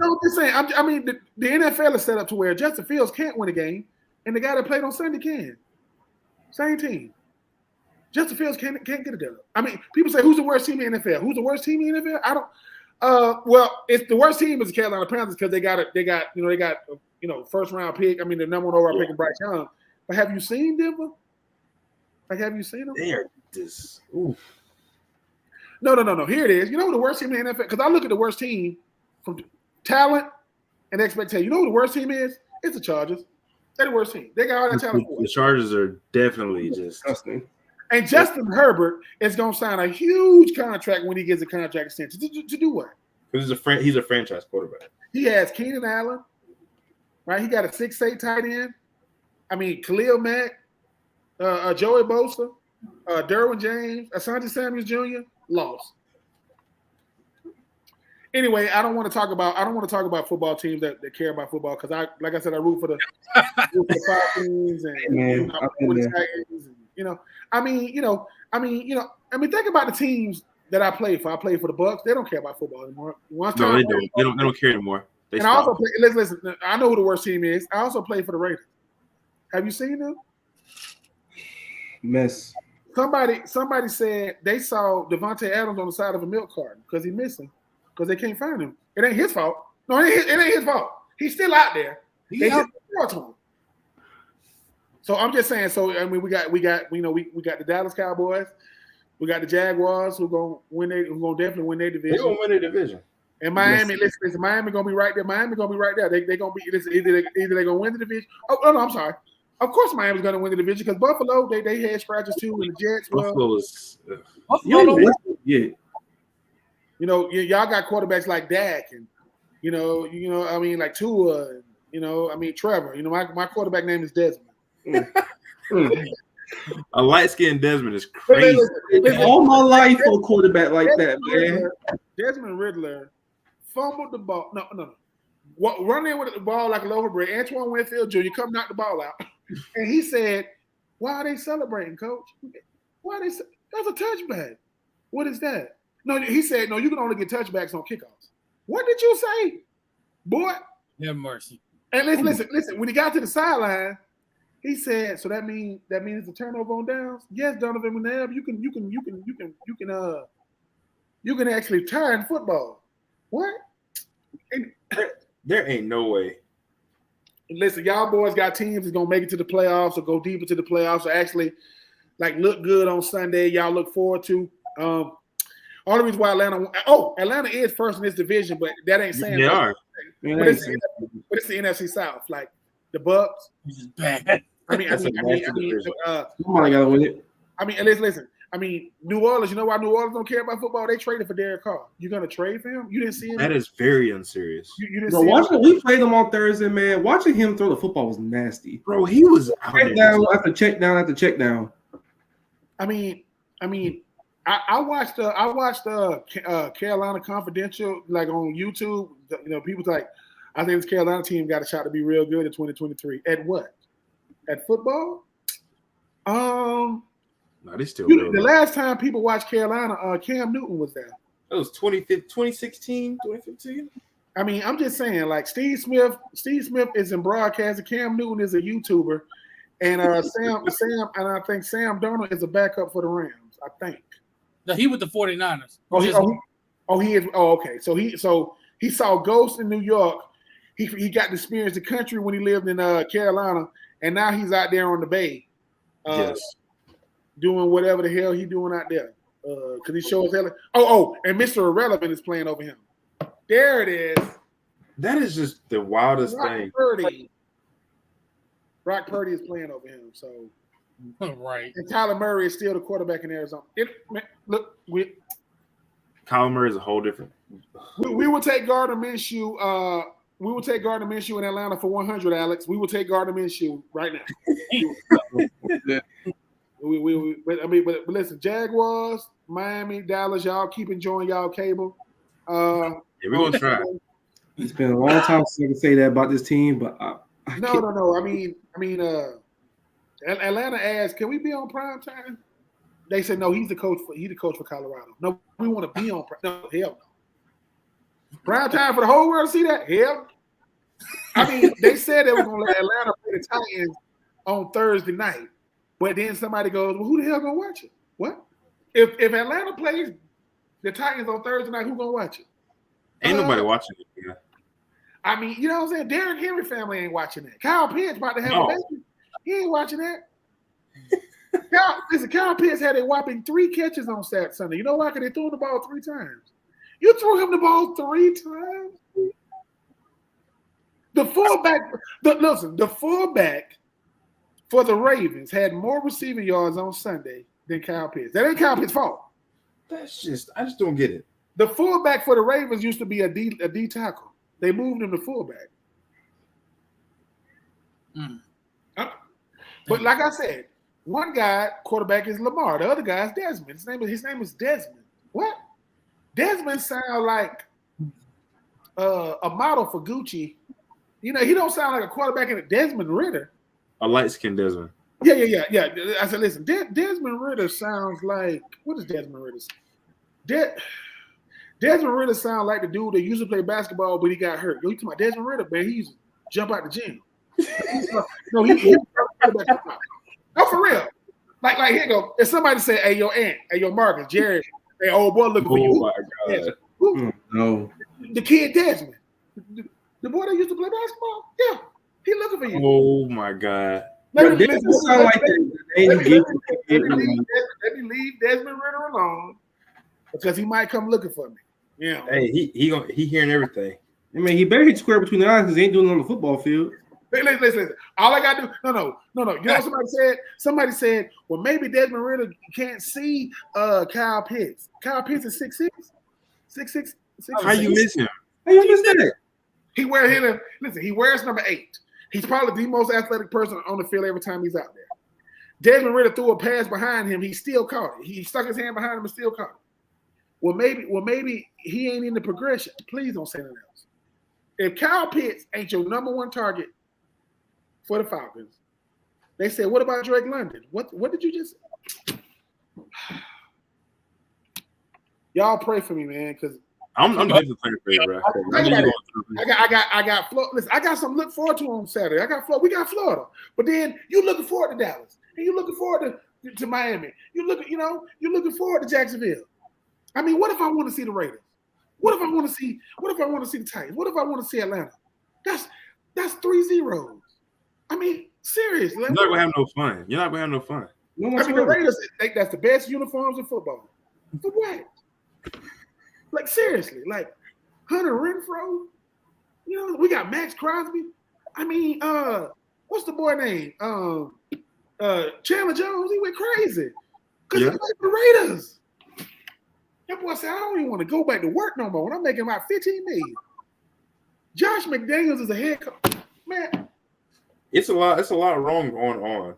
I'm just saying. I mean, the NFL is set up to where Justin Fields can't win a game, and the guy that played on Sunday can. Same team. Justin Fields can't get it done. I mean, people say, who's the worst team in the NFL? Who's the worst team in the NFL? I don't. Well, it's the worst team is the Carolina Panthers because they got first round pick. I mean, the number 1 overall pick in Bryce Young. But have you seen Denver? Like, have you seen them? They are just. Oof. No. Here it is. You know who the worst team in the NFL? Because I look at the worst team from talent and expectation. You know who the worst team is? It's the Chargers. They're the worst team. They got all that talent. The Chargers are definitely just disgusting. And Justin Herbert is going to sign a huge contract when he gets a contract extension. To do what? Because he's a franchise quarterback. He has Keenan Allen, right? He got a 6'8" tight end. I mean, Khalil Mack, Joey Bosa, Derwin James, Asante Samuel Jr. lost. Anyway, I don't want to talk about football teams that care about football because I root for the Falcons and the Titans. Think about the teams that I play for. I play for the Bucks. They don't care about football anymore. No, they don't. They don't care anymore. I also play. Listen. I know who the worst team is. I also play for the Raiders. Have you seen them? Mess. Somebody said they saw Devontae Adams on the side of a milk carton because he's missing because they can't find him. It ain't his fault. No, it ain't his fault. He's still out there. They just throw to him. So I'm just saying. So I mean, we got the Dallas Cowboys. We got the Jaguars who gonna definitely win their division. They're gonna win their division. And Miami, listen, Miami gonna be right there. Miami gonna be right there. They gonna be either they're gonna win the division. Oh no, I'm sorry. Of course, Miami's gonna win the division because Buffalo they had scratches too, and the Jets. Buffalo's. Yeah. You know, y'all got quarterbacks like Dak, and I mean, like Tua, and, Trevor. You know, my quarterback name is Desmond. A light-skinned Desmond is crazy. Listen, all my life for a quarterback like that, man. Desmond Riddler fumbled the ball. No. Run in with the ball like a loaf of bread. Antoine Winfield Jr. come knock the ball out. And he said, why are they celebrating, coach? That's a touchback. What is that? No, he said, no, you can only get touchbacks on kickoffs. What did you say, boy? Have mercy. And listen. When he got to the sideline, he said, so that means it's a turnover on downs? Yes, Donovan McNabb, you can actually tie in football. What? There ain't no way. Listen, y'all boys got teams that's gonna make it to the playoffs or go deep into the playoffs or actually look good on Sunday. Y'all look forward to. Only reason why Atlanta is first in this division, but that ain't saying they are. But it's the NFC South, like the Bucks. Which is bad. Somebody gotta win it. I mean, listen. I mean, New Orleans. You know why New Orleans don't care about football? They traded for Derek Carr. You gonna trade for him? You didn't see him. That is very unserious. You didn't see him? We played him on Thursday, man. Watching him throw the football was nasty. Bro, he was check down after check down after check down. I mean, I watched Carolina Confidential like on YouTube. You know, people like, I think this Carolina team got a shot to be real good in 2023. At what? At football? No, they still The last time people watched Carolina, Cam Newton was there. That was 2016, 2015. I mean, I'm just saying, like Steve Smith is in broadcasting. Cam Newton is a YouTuber, and Sam, and I think Sam Darnold is a backup for the Rams. I think. No, he with the 49ers. He is. Oh, okay. So he saw ghosts in New York. He got to experience the country when he lived in Carolina, and now he's out there on the Bay, Yes. doing whatever the hell he's doing out there. Because he shows hell. And Mr. Irrelevant is playing over him. There it is. That is just the wildest thing. Brock Purdy is playing over him. So Right. and Kyler Murray is still the quarterback in Arizona. Kyler Murray is a whole different. We will take Gardner Minshew. We will take Gardner Minshew in Atlanta for 100, Alex. We will take Gardner Minshew right now. But listen, Jaguars, Miami, Dallas, y'all keep enjoying y'all cable. Yeah, we're gonna try. It's been a long time since I can say that about this team, but No. I mean, Atlanta asked, "Can we be on prime time?" They said, "No, he's the coach for Colorado." No, we want to be on prime. No, hell no. Prime time for the whole world to see that? Hell. I mean, they said they were going to let Atlanta play the Titans on Thursday night, but then somebody goes, "Well, who the hell gonna watch it?" What? If Atlanta plays the Titans on Thursday night, who gonna watch it? Ain't nobody watching it. Yeah. I mean, you know what I'm saying? Derrick Henry family ain't watching that. Kyle Pitts about to have a baby. He ain't watching that. Kyle Pitts had a whopping 3 catches on Sunday. You know why? Because they threw him the ball 3 times. You threw him the ball 3 times? The fullback for the Ravens had more receiving yards on Sunday than Kyle Pitts. That ain't Kyle Pitts' fault. I just don't get it. The fullback for the Ravens used to be a D tackle. They moved him to fullback. But like I said, one guy quarterback is Lamar. The other guy is Desmond. His name is Desmond. What? Desmond sounds like a model for Gucci. You know, he don't sound like a quarterback in a Desmond Ritter. A light-skinned Desmond. Yeah. I said, listen, Desmond Ritter sounds like, what is Desmond Ritter? Desmond Ritter sounds like the dude that used to play basketball, but he got hurt. You talking about Desmond Ritter, man? He used to jump out the gym. No, for real. Like here you go. If somebody say, "Hey, your aunt, hey, your Marcus, Jerry, hey, old boy looking for you." Oh my God. Who? no. The kid Desmond. The boy that used to play basketball? Yeah. He looking for you. Oh my God. But this sound like the name you gave Let me leave Desmond Ritter alone because he might come looking for me. Yeah. Hey, he hearing everything. I mean, he better hit square between the eyes because he ain't doing it on the football field. Listen. All I gotta do, no. You know what somebody said? Somebody said, well, maybe Desmond Ritter can't see Kyle Pitts. Kyle Pitts is 6'6". 6'6". How you miss him? How you miss that? He wears number 8. He's probably the most athletic person on the field every time he's out there. Desmond Ritter threw a pass behind him. He still caught it. He stuck his hand behind him and still caught it. Well, maybe he ain't in the progression. Please don't say nothing else. If Kyle Pitts ain't your number 1 target for the Falcons, they said, what about Drake London? What did you just say? Y'all pray for me, man, because I'm definitely playing for you, bro. I got Florida. Listen, I got something to look forward to on Saturday. We got Florida, but then you looking forward to Dallas, and you looking forward to Miami. You're looking forward to Jacksonville. I mean, what if I want to see the Raiders? What if I want to see the Titans? What if I want to see Atlanta? That's 3 zeros. I mean, seriously. You're not gonna have no fun. I mean, the Raiders think that's the best uniforms in football. For what? Like, seriously, like Hunter Renfrow, you know, we got Max Crosby. I mean, what's the boy name? Chandler Jones, he went crazy. Because he played for the Raiders. That boy said, I don't even want to go back to work no more when I'm making about $15 million. Josh McDaniels is a head coach. Man. It's a lot wrong going on.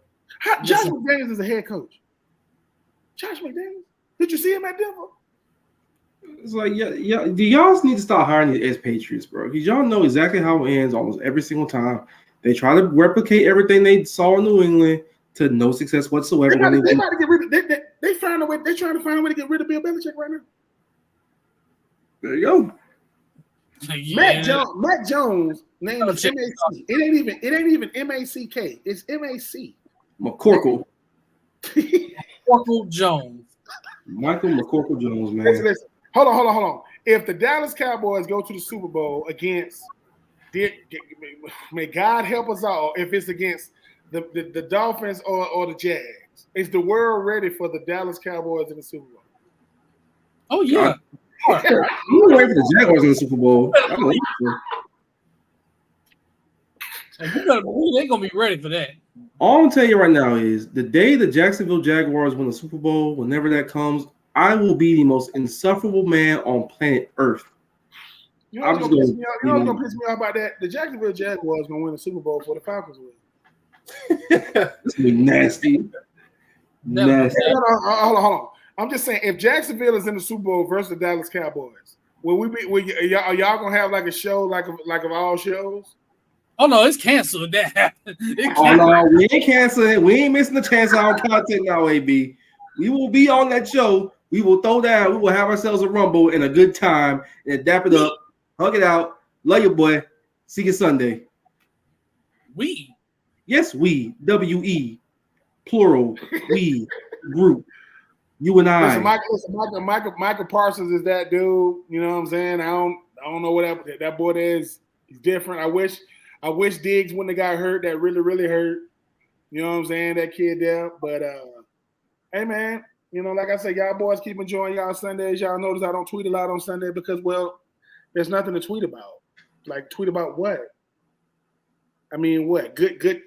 Josh McDaniels is a head coach. Josh McDaniels? Did you see him at Denver? It's like, yeah, y'all need to start hiring the expatriates, bro. Because y'all know exactly how it ends almost every single time. They try to replicate everything they saw in New England to no success whatsoever. They about to get rid of. They found a way. They're trying to find a way to get rid of Bill Belichick right now. There you go. Yeah. Matt Jones name is MAC. It ain't even MACK. It's MAC. McCorkle. Corporal Jones. Michael McCorkle Jones, man. Listen. Hold on. If the Dallas Cowboys go to the Super Bowl against, may God help us all, if it's against the Dolphins or the Jags, is the world ready for the Dallas Cowboys in the Super Bowl? Oh yeah. You were ready for the Jaguars in the Super Bowl. I don't know. They're gonna be ready for that. All I'm telling you right now is the day the Jacksonville Jaguars win the Super Bowl, whenever that comes, I will be the most insufferable man on planet Earth. You know what's gonna piss me off about that? The Jacksonville Jaguars gonna win the Super Bowl before the Falcons win. It's gonna be nasty. Nasty. Hold on. I'm just saying, if Jacksonville is in the Super Bowl versus the Dallas Cowboys, are y'all gonna have like a show like of all shows? Oh no, it's canceled. That happened. Oh no, we ain't canceling. We ain't missing the chance on content now, AB. We will be on that show. We will throw down. We will have ourselves a rumble and a good time and dap it up, hug it out. Love you, boy. See you Sunday. We. Yes, we. WE. Plural. We. Group. You and I. Michael Parsons is that dude. You know what I'm saying? I don't know what that boy is. He's different. I wish Diggs wouldn't have got hurt. That really hurt. You know what I'm saying? That kid there. But hey man, you know, like I said, y'all boys keep enjoying y'all Sundays. Y'all notice I don't tweet a lot on Sunday because, well, there's nothing to tweet about. Like, tweet about what? I mean, what? Good.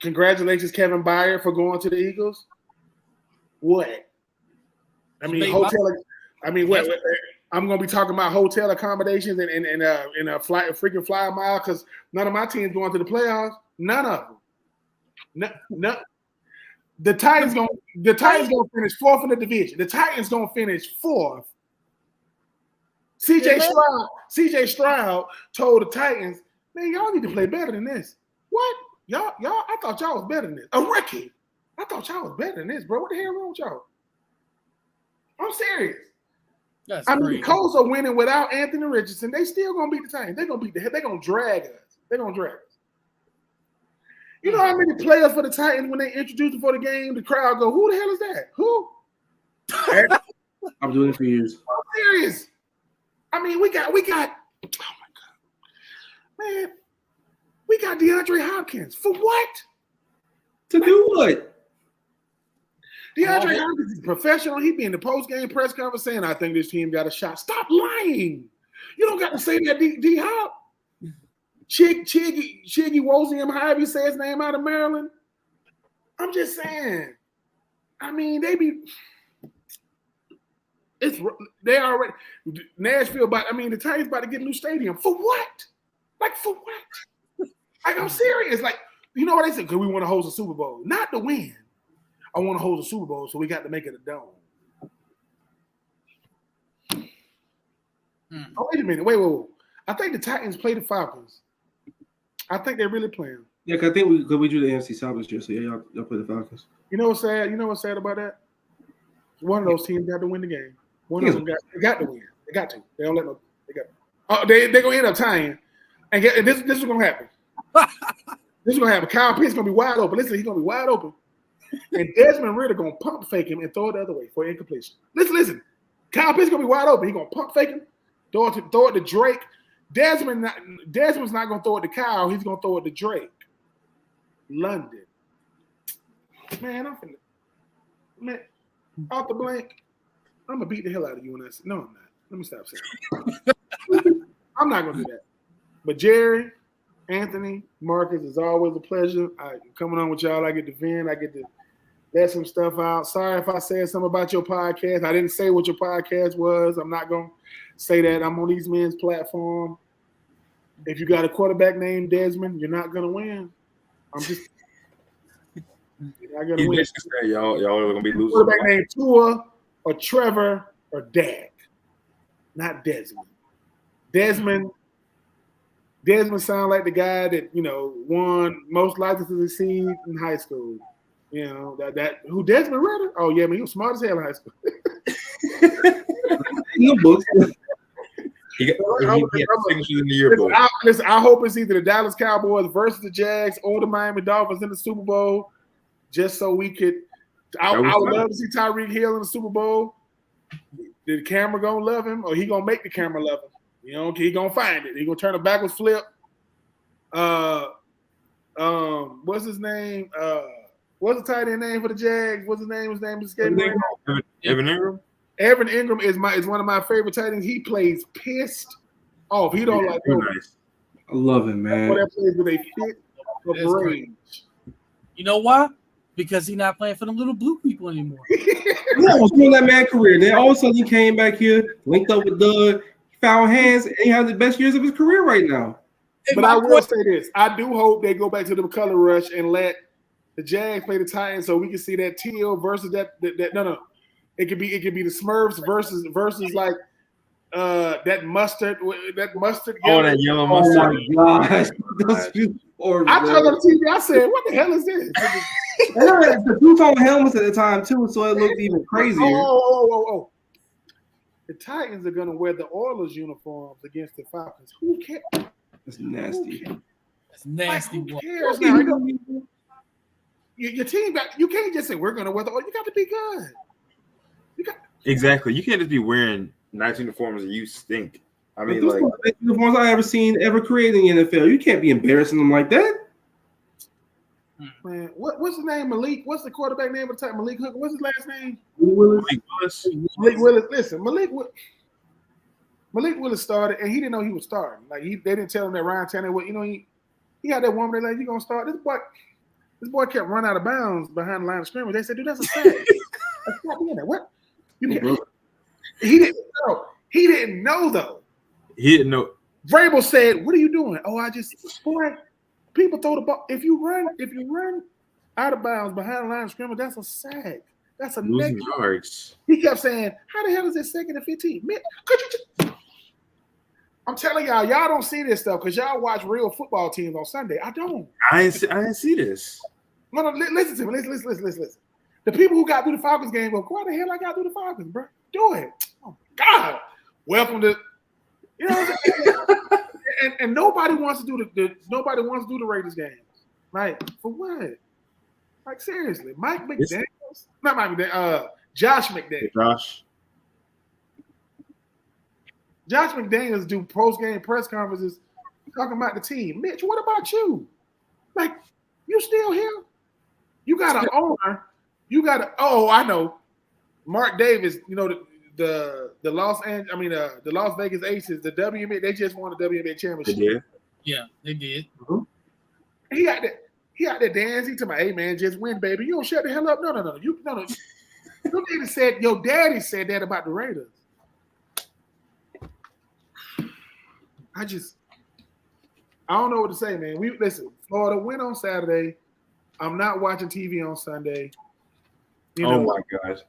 Congratulations, Kevin Byard, for going to the Eagles. What? I mean, hotel. I mean, what? I'm gonna be talking about hotel accommodations and a freaking flyer mile because none of my teams going to the playoffs. None of them. No. The Titans gonna finish fourth in the division. The Titans gonna finish fourth. CJ Stroud told the Titans, "Man, y'all need to play better than this." What? Y'all? I thought y'all was better than this. A rookie. I thought y'all was better than this, bro. What the hell wrong with y'all? I'm serious. That's I mean, crazy. the Colts are winning without Anthony Richardson. They still gonna beat the Titans. They're gonna drag us. They're gonna drag us. You know how many players for the Titans when they introduce them for the game, the crowd go, "Who the hell is that? Who?" I'm doing it for years. I'm serious. I mean, we got. Oh my God, man, we got DeAndre Hopkins for what? To do what? DeAndre Hopkins is a professional. He be in the post-game press conference saying, "I think this team got a shot." Stop lying. You don't got to say that, D-Hop. Chiggy Wozium, however you say his name, out of Maryland. I'm just saying. I mean, they already Nashville. The Titans about to get a new stadium for what? Like for what? Like I'm serious. Like you know what they said? Because we want to host a Super Bowl, not to win. I want to host a Super Bowl, so we got to make it a dome. Oh wait a minute, wait. I think the Titans play the Falcons. I think they're really playing. Yeah, because I think we drew the NFC South this year, so yeah, y'all play the Falcons. You know what's sad? You know what's sad about that? One of those teams got to win the game. One of them got to win. They got to. They don't let no. They got. Oh, they're gonna end up tying. And this is gonna happen. This is gonna happen. Kyle Pitts gonna be wide open. Listen, he's gonna be wide open. And Desmond Ridder gonna pump fake him and throw it the other way for incompletion. Listen. Kyle Pitts gonna be wide open. He's gonna pump fake him, throw it to Drake. Desmond's not gonna throw it to Kyle. He's gonna throw it to Drake. London. Man, off the blank. I'm gonna beat the hell out of you when I say no. I'm not. Let me stop saying. I'm not gonna do that. But Jerry, Anthony, Marcus, it's always a pleasure. Coming on with y'all. I get to vent. I get to let some stuff out. Sorry if I said something about your podcast. I didn't say what your podcast was. I'm not gonna say that. I'm on these men's platform. If you got a quarterback named Desmond, you're not gonna win. You're not gonna win. Y'all are gonna be losing. Quarterback named Tua, or Trevor or Dak, not Desmond. Desmond sounds like the guy that won most likely to succeed in high school. You know that who Desmond Ritter? Oh yeah, man, he was smart as hell in high school. Yearbooks. He got signatures in the yearbook. Listen, I hope it's either the Dallas Cowboys versus the Jags or the Miami Dolphins in the Super Bowl, just so we could. I would love to see Tyreek Hill in the Super Bowl. The camera gonna love him, or he gonna make the camera love him? You know, he gonna find it. He gonna turn a backwards flip. What's his name? What's the tight end name for the Jags? What's his name? His name is escaping right now. Evan Ingram. Evan Ingram is one of my favorite tight ends. He plays pissed off. He don't like nice. I love him, man. Whatever plays with a fit of rage. You know why? Because he's not playing for them little blue people anymore. Yeah, was doing that man career. Then all of a sudden he came back here, linked up with Doug, found hands, and he has the best years of his career right now. But I will say this: I do hope they go back to the color rush and let the Jags play the Titans, so we can see that teal versus that. No. It could be the Smurfs versus like that mustard. Oh, that yellow mustard. Oh my gosh! I turned on the TV. I said, "What the hell is this?" The two-tone helmets at the time too, so it looked even crazier. Oh. The Titans are gonna wear the Oilers uniforms against the Falcons. Who cares? That's nasty. That's nasty. Like, who cares now? Your team got. You can't just say we're gonna wear the Oilers. You got to be good. Exactly. You can't just be wearing nice uniforms and you stink. I mean, like the best uniforms I ever created in the NFL. You can't be embarrassing them like that. Man, what's the name? Malik. What's the quarterback name of the time? Malik Hooker. What's his last name? Malik Willis. Listen, Malik Willis started, and he didn't know he was starting. Like they didn't tell him that Ryan Tannehill. He had that woman that like, you gonna start. This boy kept running out of bounds behind the line of scrimmage. They said, dude, that's a sack. That's not being there. What? He didn't know though. He didn't know. Vrabel said, "What are you doing?" Oh, people throw the ball. If you run out of bounds behind the line of scrimmage, that's a sack. That's a losing yards. He kept saying, "How the hell is it 2nd and 15? Man, could you just?" I'm telling y'all don't see this stuff because y'all watch real football teams on Sunday. I don't. I didn't see this. No, listen to me. Listen. The people who got through the Falcons game go, why the hell I got through the Falcons, bro? Do it. Oh, my God. Welcome to, you know what I'm saying? and nobody wants to do the Raiders games. Right? For what? Like, seriously. Mike McDaniels? Not Mike McDaniels. Josh McDaniels. Josh McDaniels do post-game press conferences talking about the team. Mitch, what about you? Like, you still here? You got an owner. I know. Mark Davis, the Las Vegas Aces, the WNBA, they just won the WNBA championship. They did? Yeah, they did. Mm-hmm. He out there dancing to my, hey man, just win, baby. You don't shut the hell up. No. Your daddy said that about the Raiders. I don't know what to say, man. Florida win on Saturday. I'm not watching TV on Sunday. Oh my gosh.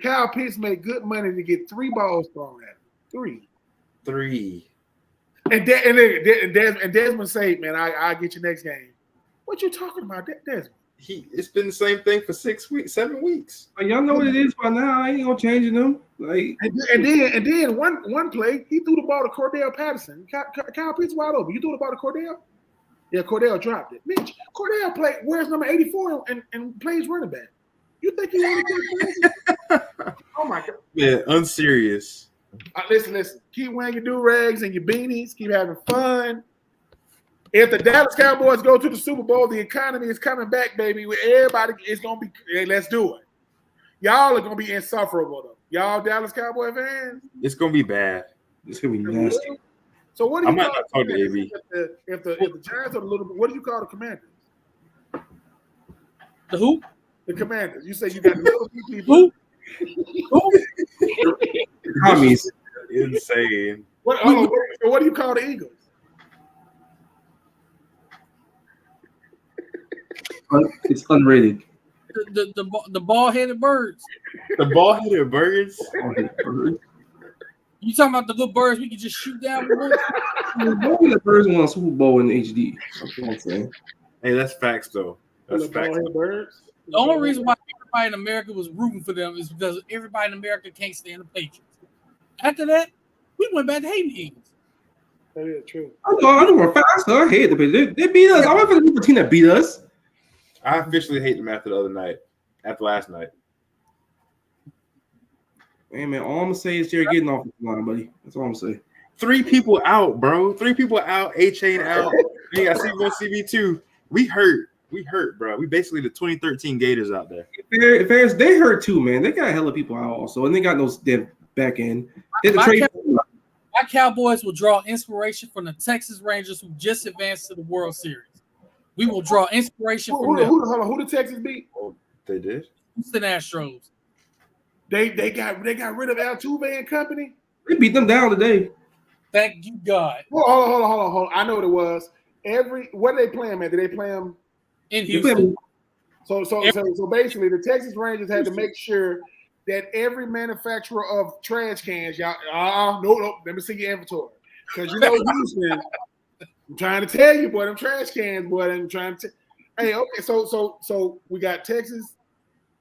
Kyle Pitts made good money to get 3 balls thrown at him. 3. And Desmond said, man, I'll get you next game. What you talking about, Desmond? It's been the same thing for 7 weeks. Like, y'all know what it is by now. I ain't gonna change them. Like, and then one play, he threw the ball to Cordell Patterson. Kyle Pitts wide open. You threw the ball to Cordell? Yeah, Cordell dropped it. Mitch, Cordell wears number 84 and plays running back. You think he want to play? Oh my God. Yeah, unserious. Listen. Keep wearing your do-rags and your beanies. Keep having fun. If the Dallas Cowboys go to the Super Bowl, the economy is coming back, baby. Everybody is going to be, hey, let's do it. Y'all are going to be insufferable, though. Y'all Dallas Cowboy fans? It's going to be bad. It's going to be nasty. So what do you call the Commanders? If the Giants are a little bit, what do you call the Commanders? The who? The Commanders. You say you got little people. Who? Commies. Insane. What do you call the Eagles? It's unrated. The bald-headed birds. The ball-headed birds. You talking about the little birds we can just shoot down with one? The Birds won a Super Bowl in HD. That's what I'm saying. Hey, that's facts though. That's The facts. bald-headed birds. The only reason why everybody in America was rooting for them is because everybody in America can't stand the Patriots. After that, we went back to hating the Eagles. That is true. I know for a fact. I hate the Patriots. They beat us. I went for the team that beat us. I officially hate them after last night. Hey man, all I'm gonna say is Jerry getting off the line, buddy. That's all I'm saying. 3 people out, bro. 3 people out. A-Chain out. You got CB1, CB2. We hurt, bro. We basically the 2013 Gators out there. If they hurt too, man. They got hella people out also, and they got no dead back end. My Cowboys will draw inspiration from the Texas Rangers who just advanced to the World Series. We will draw inspiration from them. Who the Texans beat? Oh, they did? Houston Astros. They got rid of Altuve and company. They beat them down today. Thank you, God. Hold on. I know what it was. What are they playing, man? Did they play them In Houston. So basically, the Texas Rangers had to make sure that every manufacturer of trash cans, y'all, no, let me see your inventory, because you know Houston. I'm trying to tell you, boy, them trash cans, boy. I'm trying to. Hey, okay, so we got Texas.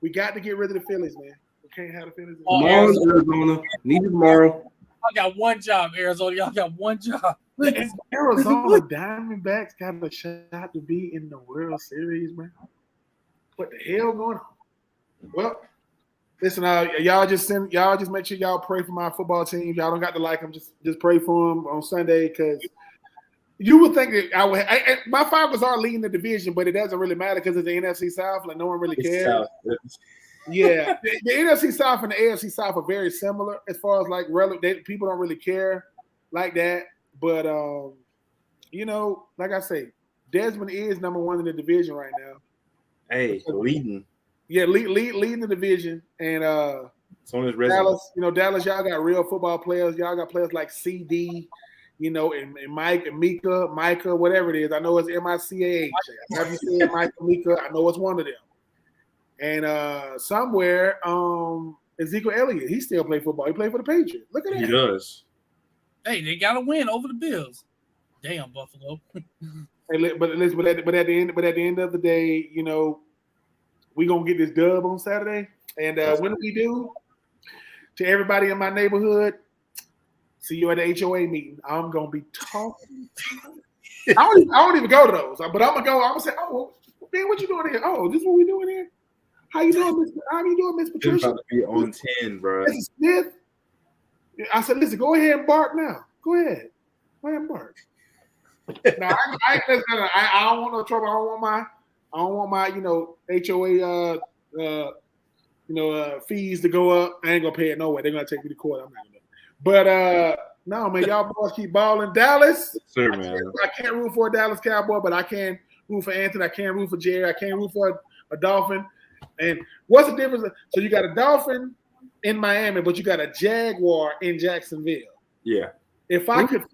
We got to get rid of the Phillies, man. We can't have the Phillies. Tomorrow's Arizona. Need it tomorrow. I got one job, Arizona. Y'all got one job. Arizona Diamondbacks got a shot to be in the World Series, man. What the hell going on? Well, listen, y'all just make sure y'all pray for my football team. Y'all don't got to like them. Just pray for them on Sunday, because you would think that my Falcons are leading the division, but it doesn't really matter because it's the NFC South. Like no one really cares. Yeah, the NFC South and the AFC South are very similar as far as like people don't really care like that. But you know, like I say, Desmond is number 1 in the division right now. Hey, leading. Yeah, leading the division, and it's on his resume. Dallas. You know, Dallas, y'all got real football players. Y'all got players like CD, you know, and Mike and Micah, whatever it is. I know it's MICAH. Have you seen Micah? I know it's one of them. And somewhere, Ezekiel Elliott, he still play football. He played for the Patriots. Look at that. He does. Hey, they got to win over the Bills. Damn, Buffalo. Hey, but at the end of the day, you know, we gonna get this dub on Saturday. And when we do, to everybody in my neighborhood, see you at the HOA meeting. I'm gonna be talking. I don't even go to those, but I'm gonna go. I'm gonna say, oh, man, what you doing here? Oh, this is what we doing here. How you doing, Miss Patricia? It's about to be on 10, bro. Mrs. Smith. I said, listen, go ahead and bark now. Go ahead and bark. No, I don't want no trouble. I don't want my, you know, HOA, fees to go up. I ain't gonna pay it no way. They're gonna take me to court. I'm not gonna. But no, man, y'all boys keep balling. Dallas, sir, man. I can't root for a Dallas Cowboy, but I can root for Anthony. I can't root for Jerry. I can't root for a Dolphin. And what's the difference? So you got a Dolphin in Miami, but you got a Jaguar in Jacksonville. Yeah. If I could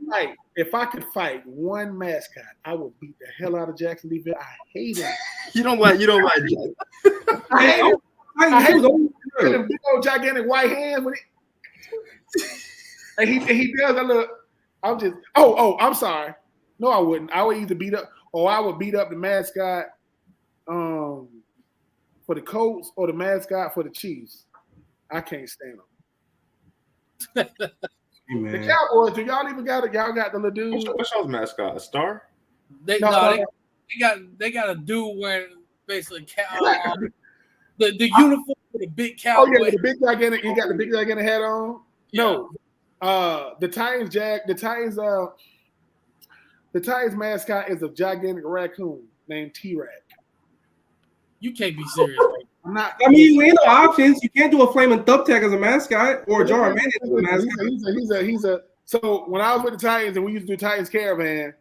fight one mascot, I would beat the hell out of Jacksonville. I hate him. You don't like I hate him. I hate them big old gigantic white hands when and he does that look. I'm just I'm sorry. No, I wouldn't. I would either beat up the mascot for the Colts or the mascot for the Chiefs. I can't stand them. The Cowboys, do y'all even got it? Y'all got the little dude. What's y'all's mascot? A star? They got a dude wearing basically the uniform with a big cowboy. Oh yeah, the big gigantic. He got the big gigantic hat on. Yeah. No, the Titans mascot is a gigantic raccoon named T-Rack. You can't be serious. I'm not. I mean, you ain't no options. You can't do a flaming thumbtack as a mascot or a jar of mayonnaise as a mascot. He's a. So when I was with the Titans and we used to do Titans Caravan,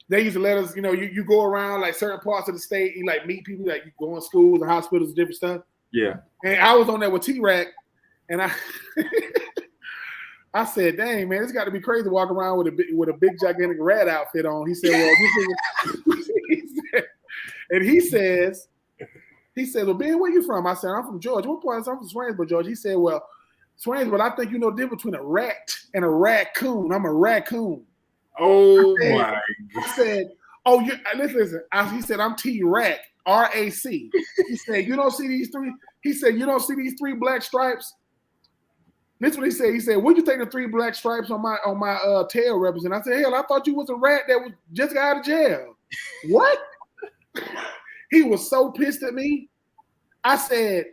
they used to let us, you know, you go around like certain parts of the state, you like meet people, like you go in schools and hospitals and different stuff. Yeah. And I was on there with T-Rack, and I said, "Dang man, it's got to be crazy to walk around with a big gigantic rat outfit on." He said, "Well, he says, He said, well, Ben, where you from? I said, I'm from Georgia. What part? I'm from Swainsboro, Georgia. He said, well, Swainsboro, I think you know the difference between a rat and a raccoon. I'm a raccoon. Oh I said, my! I said, oh, listen. He said, I'm T-Rac, R-A-C. He said, you don't see these three? He said, you don't see these 3 black stripes? This is what he said. He said, what do you think the 3 black stripes on my tail represent? I said, hell, I thought you was a rat that was just got out of jail. What? He was so pissed at me. I said,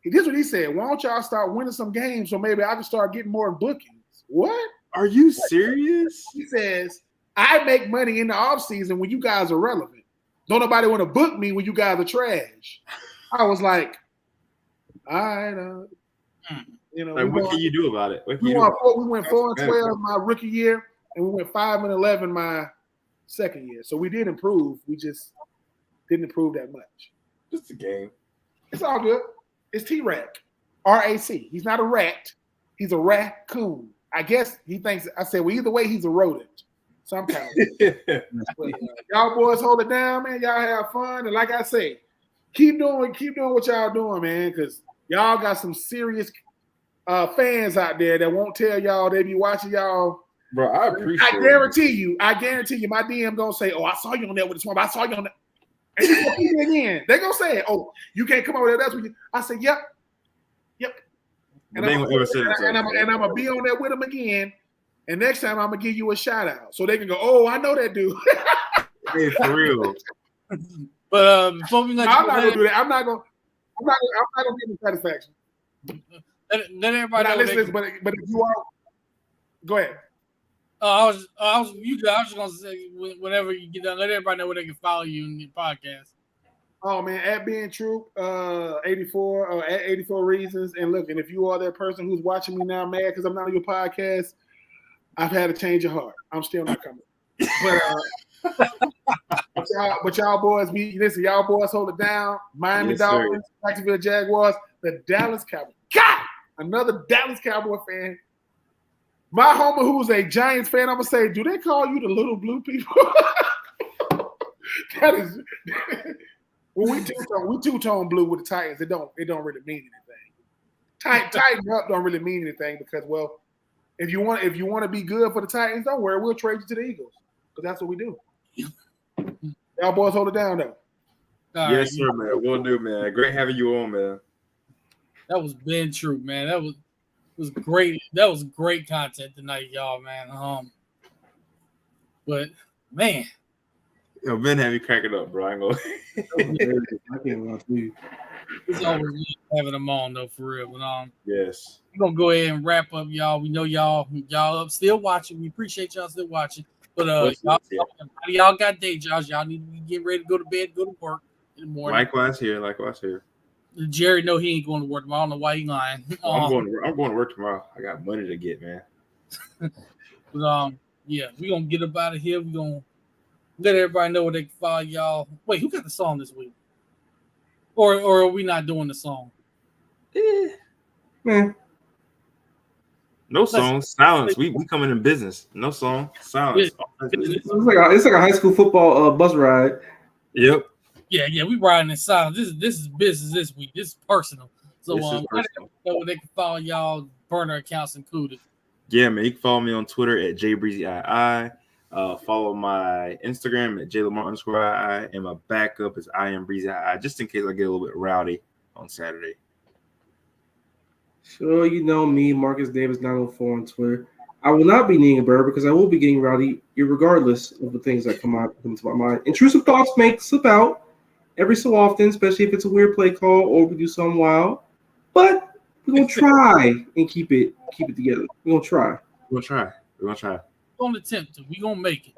this is what he said. Why don't y'all start winning some games so maybe I can start getting more bookings? What? Are you serious? He says, I make money in the offseason when you guys are relevant. Don't nobody want to book me when you guys are trash. I was like, all right. You know, like, what can you do about it? We went 4-12 my rookie year, and we went 5-11 my second year. So we did improve. We just didn't improve that much. Just a game. It's all good. It's T-Rac, R-A-C. He's not a rat. He's a raccoon. I guess he thinks. I said, well, either way, he's a rodent. So I'm kind of. Y'all boys hold it down, man. Y'all have fun, and like I say, keep doing what y'all doing, man, because y'all got some serious fans out there that won't tell y'all they be watching y'all. Bro, I appreciate I guarantee you, my DM gonna say, oh, I saw you on there with the swamp. I saw you on that. And you gonna keep it again. They gonna say, oh, you can't come over there. That's what you. I said, yep. And I'm gonna be on there with them again. And next time I'm gonna give you a shout out so they can go, oh, I know that dude. Hey, for real. But before we let I'm you not gonna do that. I'm not gonna give them satisfaction. let everybody know. Listen, but if you are, go ahead. I was just gonna say whenever you get done, let everybody know where they can follow you in your podcast. Oh man, at being true, 84 or at 84 reasons. And look, and if you are that person who's watching me now mad because I'm not on your podcast, I've had a change of heart. I'm still not coming. But y'all boys, y'all boys hold it down. Miami Dolphins, Jacksonville Jaguars, the Dallas Cowboys. God, another Dallas Cowboy fan. My homie who's a Giants fan, I'm gonna say, do they call you the little blue people? That is. Well, we two-tone blue with the Titans. It don't really mean anything. Tighten up don't really mean anything because, well, if you want to be good for the Titans, don't worry, we'll trade you to the Eagles because that's what we do. Y'all boys hold it down though. Yes, sir, man. We'll do, man. Great having you on, man. That was Ben True, man. That was great. That was great content tonight, y'all, man. But man. Yo, Ben had me cracking up, bro. I can't lie to you. It's always having them on though, for real. But yes. We're gonna go ahead and wrap up, y'all. We know y'all up still watching. We appreciate y'all still watching. But y'all got day jobs. Y'all need to be getting ready to go to bed, go to work in the morning. Likewise here. Jerry, no, he ain't going to work tomorrow. I don't know why he lying. I'm going to work tomorrow. I got money to get, man. But yeah, we're gonna get up out of here. We're gonna let everybody know where they can follow y'all. Wait, who got the song this week? Or are we not doing the song? Man. No song, silence. We coming in business. No song, silence. It's like a high school football bus ride. Yep. Yeah, we riding in silence. This is business this week. This is personal. So personal. Where they can follow y'all burner accounts included. Yeah, man. You can follow me on Twitter at jbreezii. Follow my Instagram at jlamar_ii, and my backup is IamBreezyii, just in case I get a little bit rowdy on Saturday. Sure, you know me, Marcus Davis 904 on Twitter. I will not be needing a bird because I will be getting rowdy, regardless of the things that come into my mind. Intrusive thoughts may slip out every so often, especially if it's a weird play call or we do something wild. But we're gonna try and keep it together. We're gonna try. We're gonna try. We're gonna attempt to. We're gonna make it.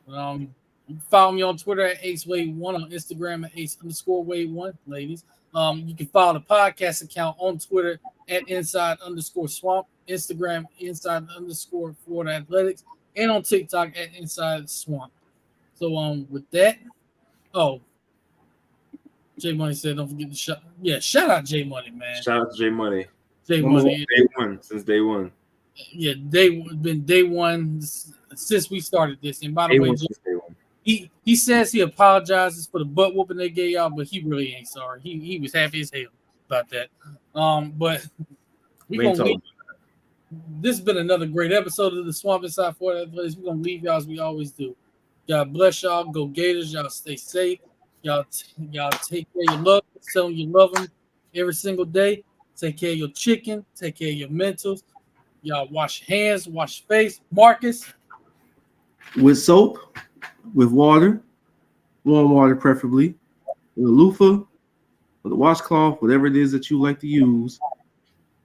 You can follow me on Twitter at AceWade1, on Instagram at Ace_Wade1, ladies. You can follow the podcast account on Twitter at Inside_Swamp, Instagram Inside_Florida Athletics, and on TikTok at Inside Swamp. So with that, J Money said don't forget to shout out J Money, man. Shout out to J Money. J Money since day one. Yeah, been day one since we started this. And by the way, He says he apologizes for the butt whooping they gave y'all, but he really ain't sorry. He was happy as hell about that. But we We ain't gonna leave. talking. This has been another great episode of the Swamp Inside for that place. We're gonna leave y'all as we always do. God bless y'all. Go Gators. Y'all stay safe. Y'all take care of your love. Tell them you love them every single day. Take care of your chicken. Take care of your mentals. Y'all wash your hands. Wash your face. Marcus. With soap, with water, warm water preferably, with a loofah, with a washcloth, whatever it is that you like to use,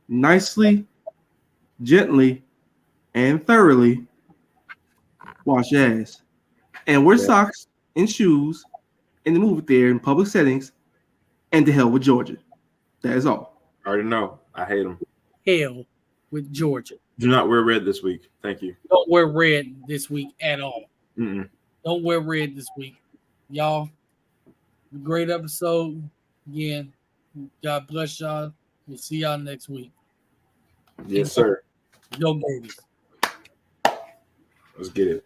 nicely, gently, and thoroughly wash your ass. And wear socks and shoes in the movie theater in public settings, and to hell with Georgia. That is all. I already know. I hate them. Hell with Georgia. Do not wear red this week. Thank you. Don't wear red this week at all. Mm-mm. Don't wear red this week. Y'all, great episode. Again, God bless y'all. We'll see y'all next week. Yes, sir. Go Gators. Let's get it.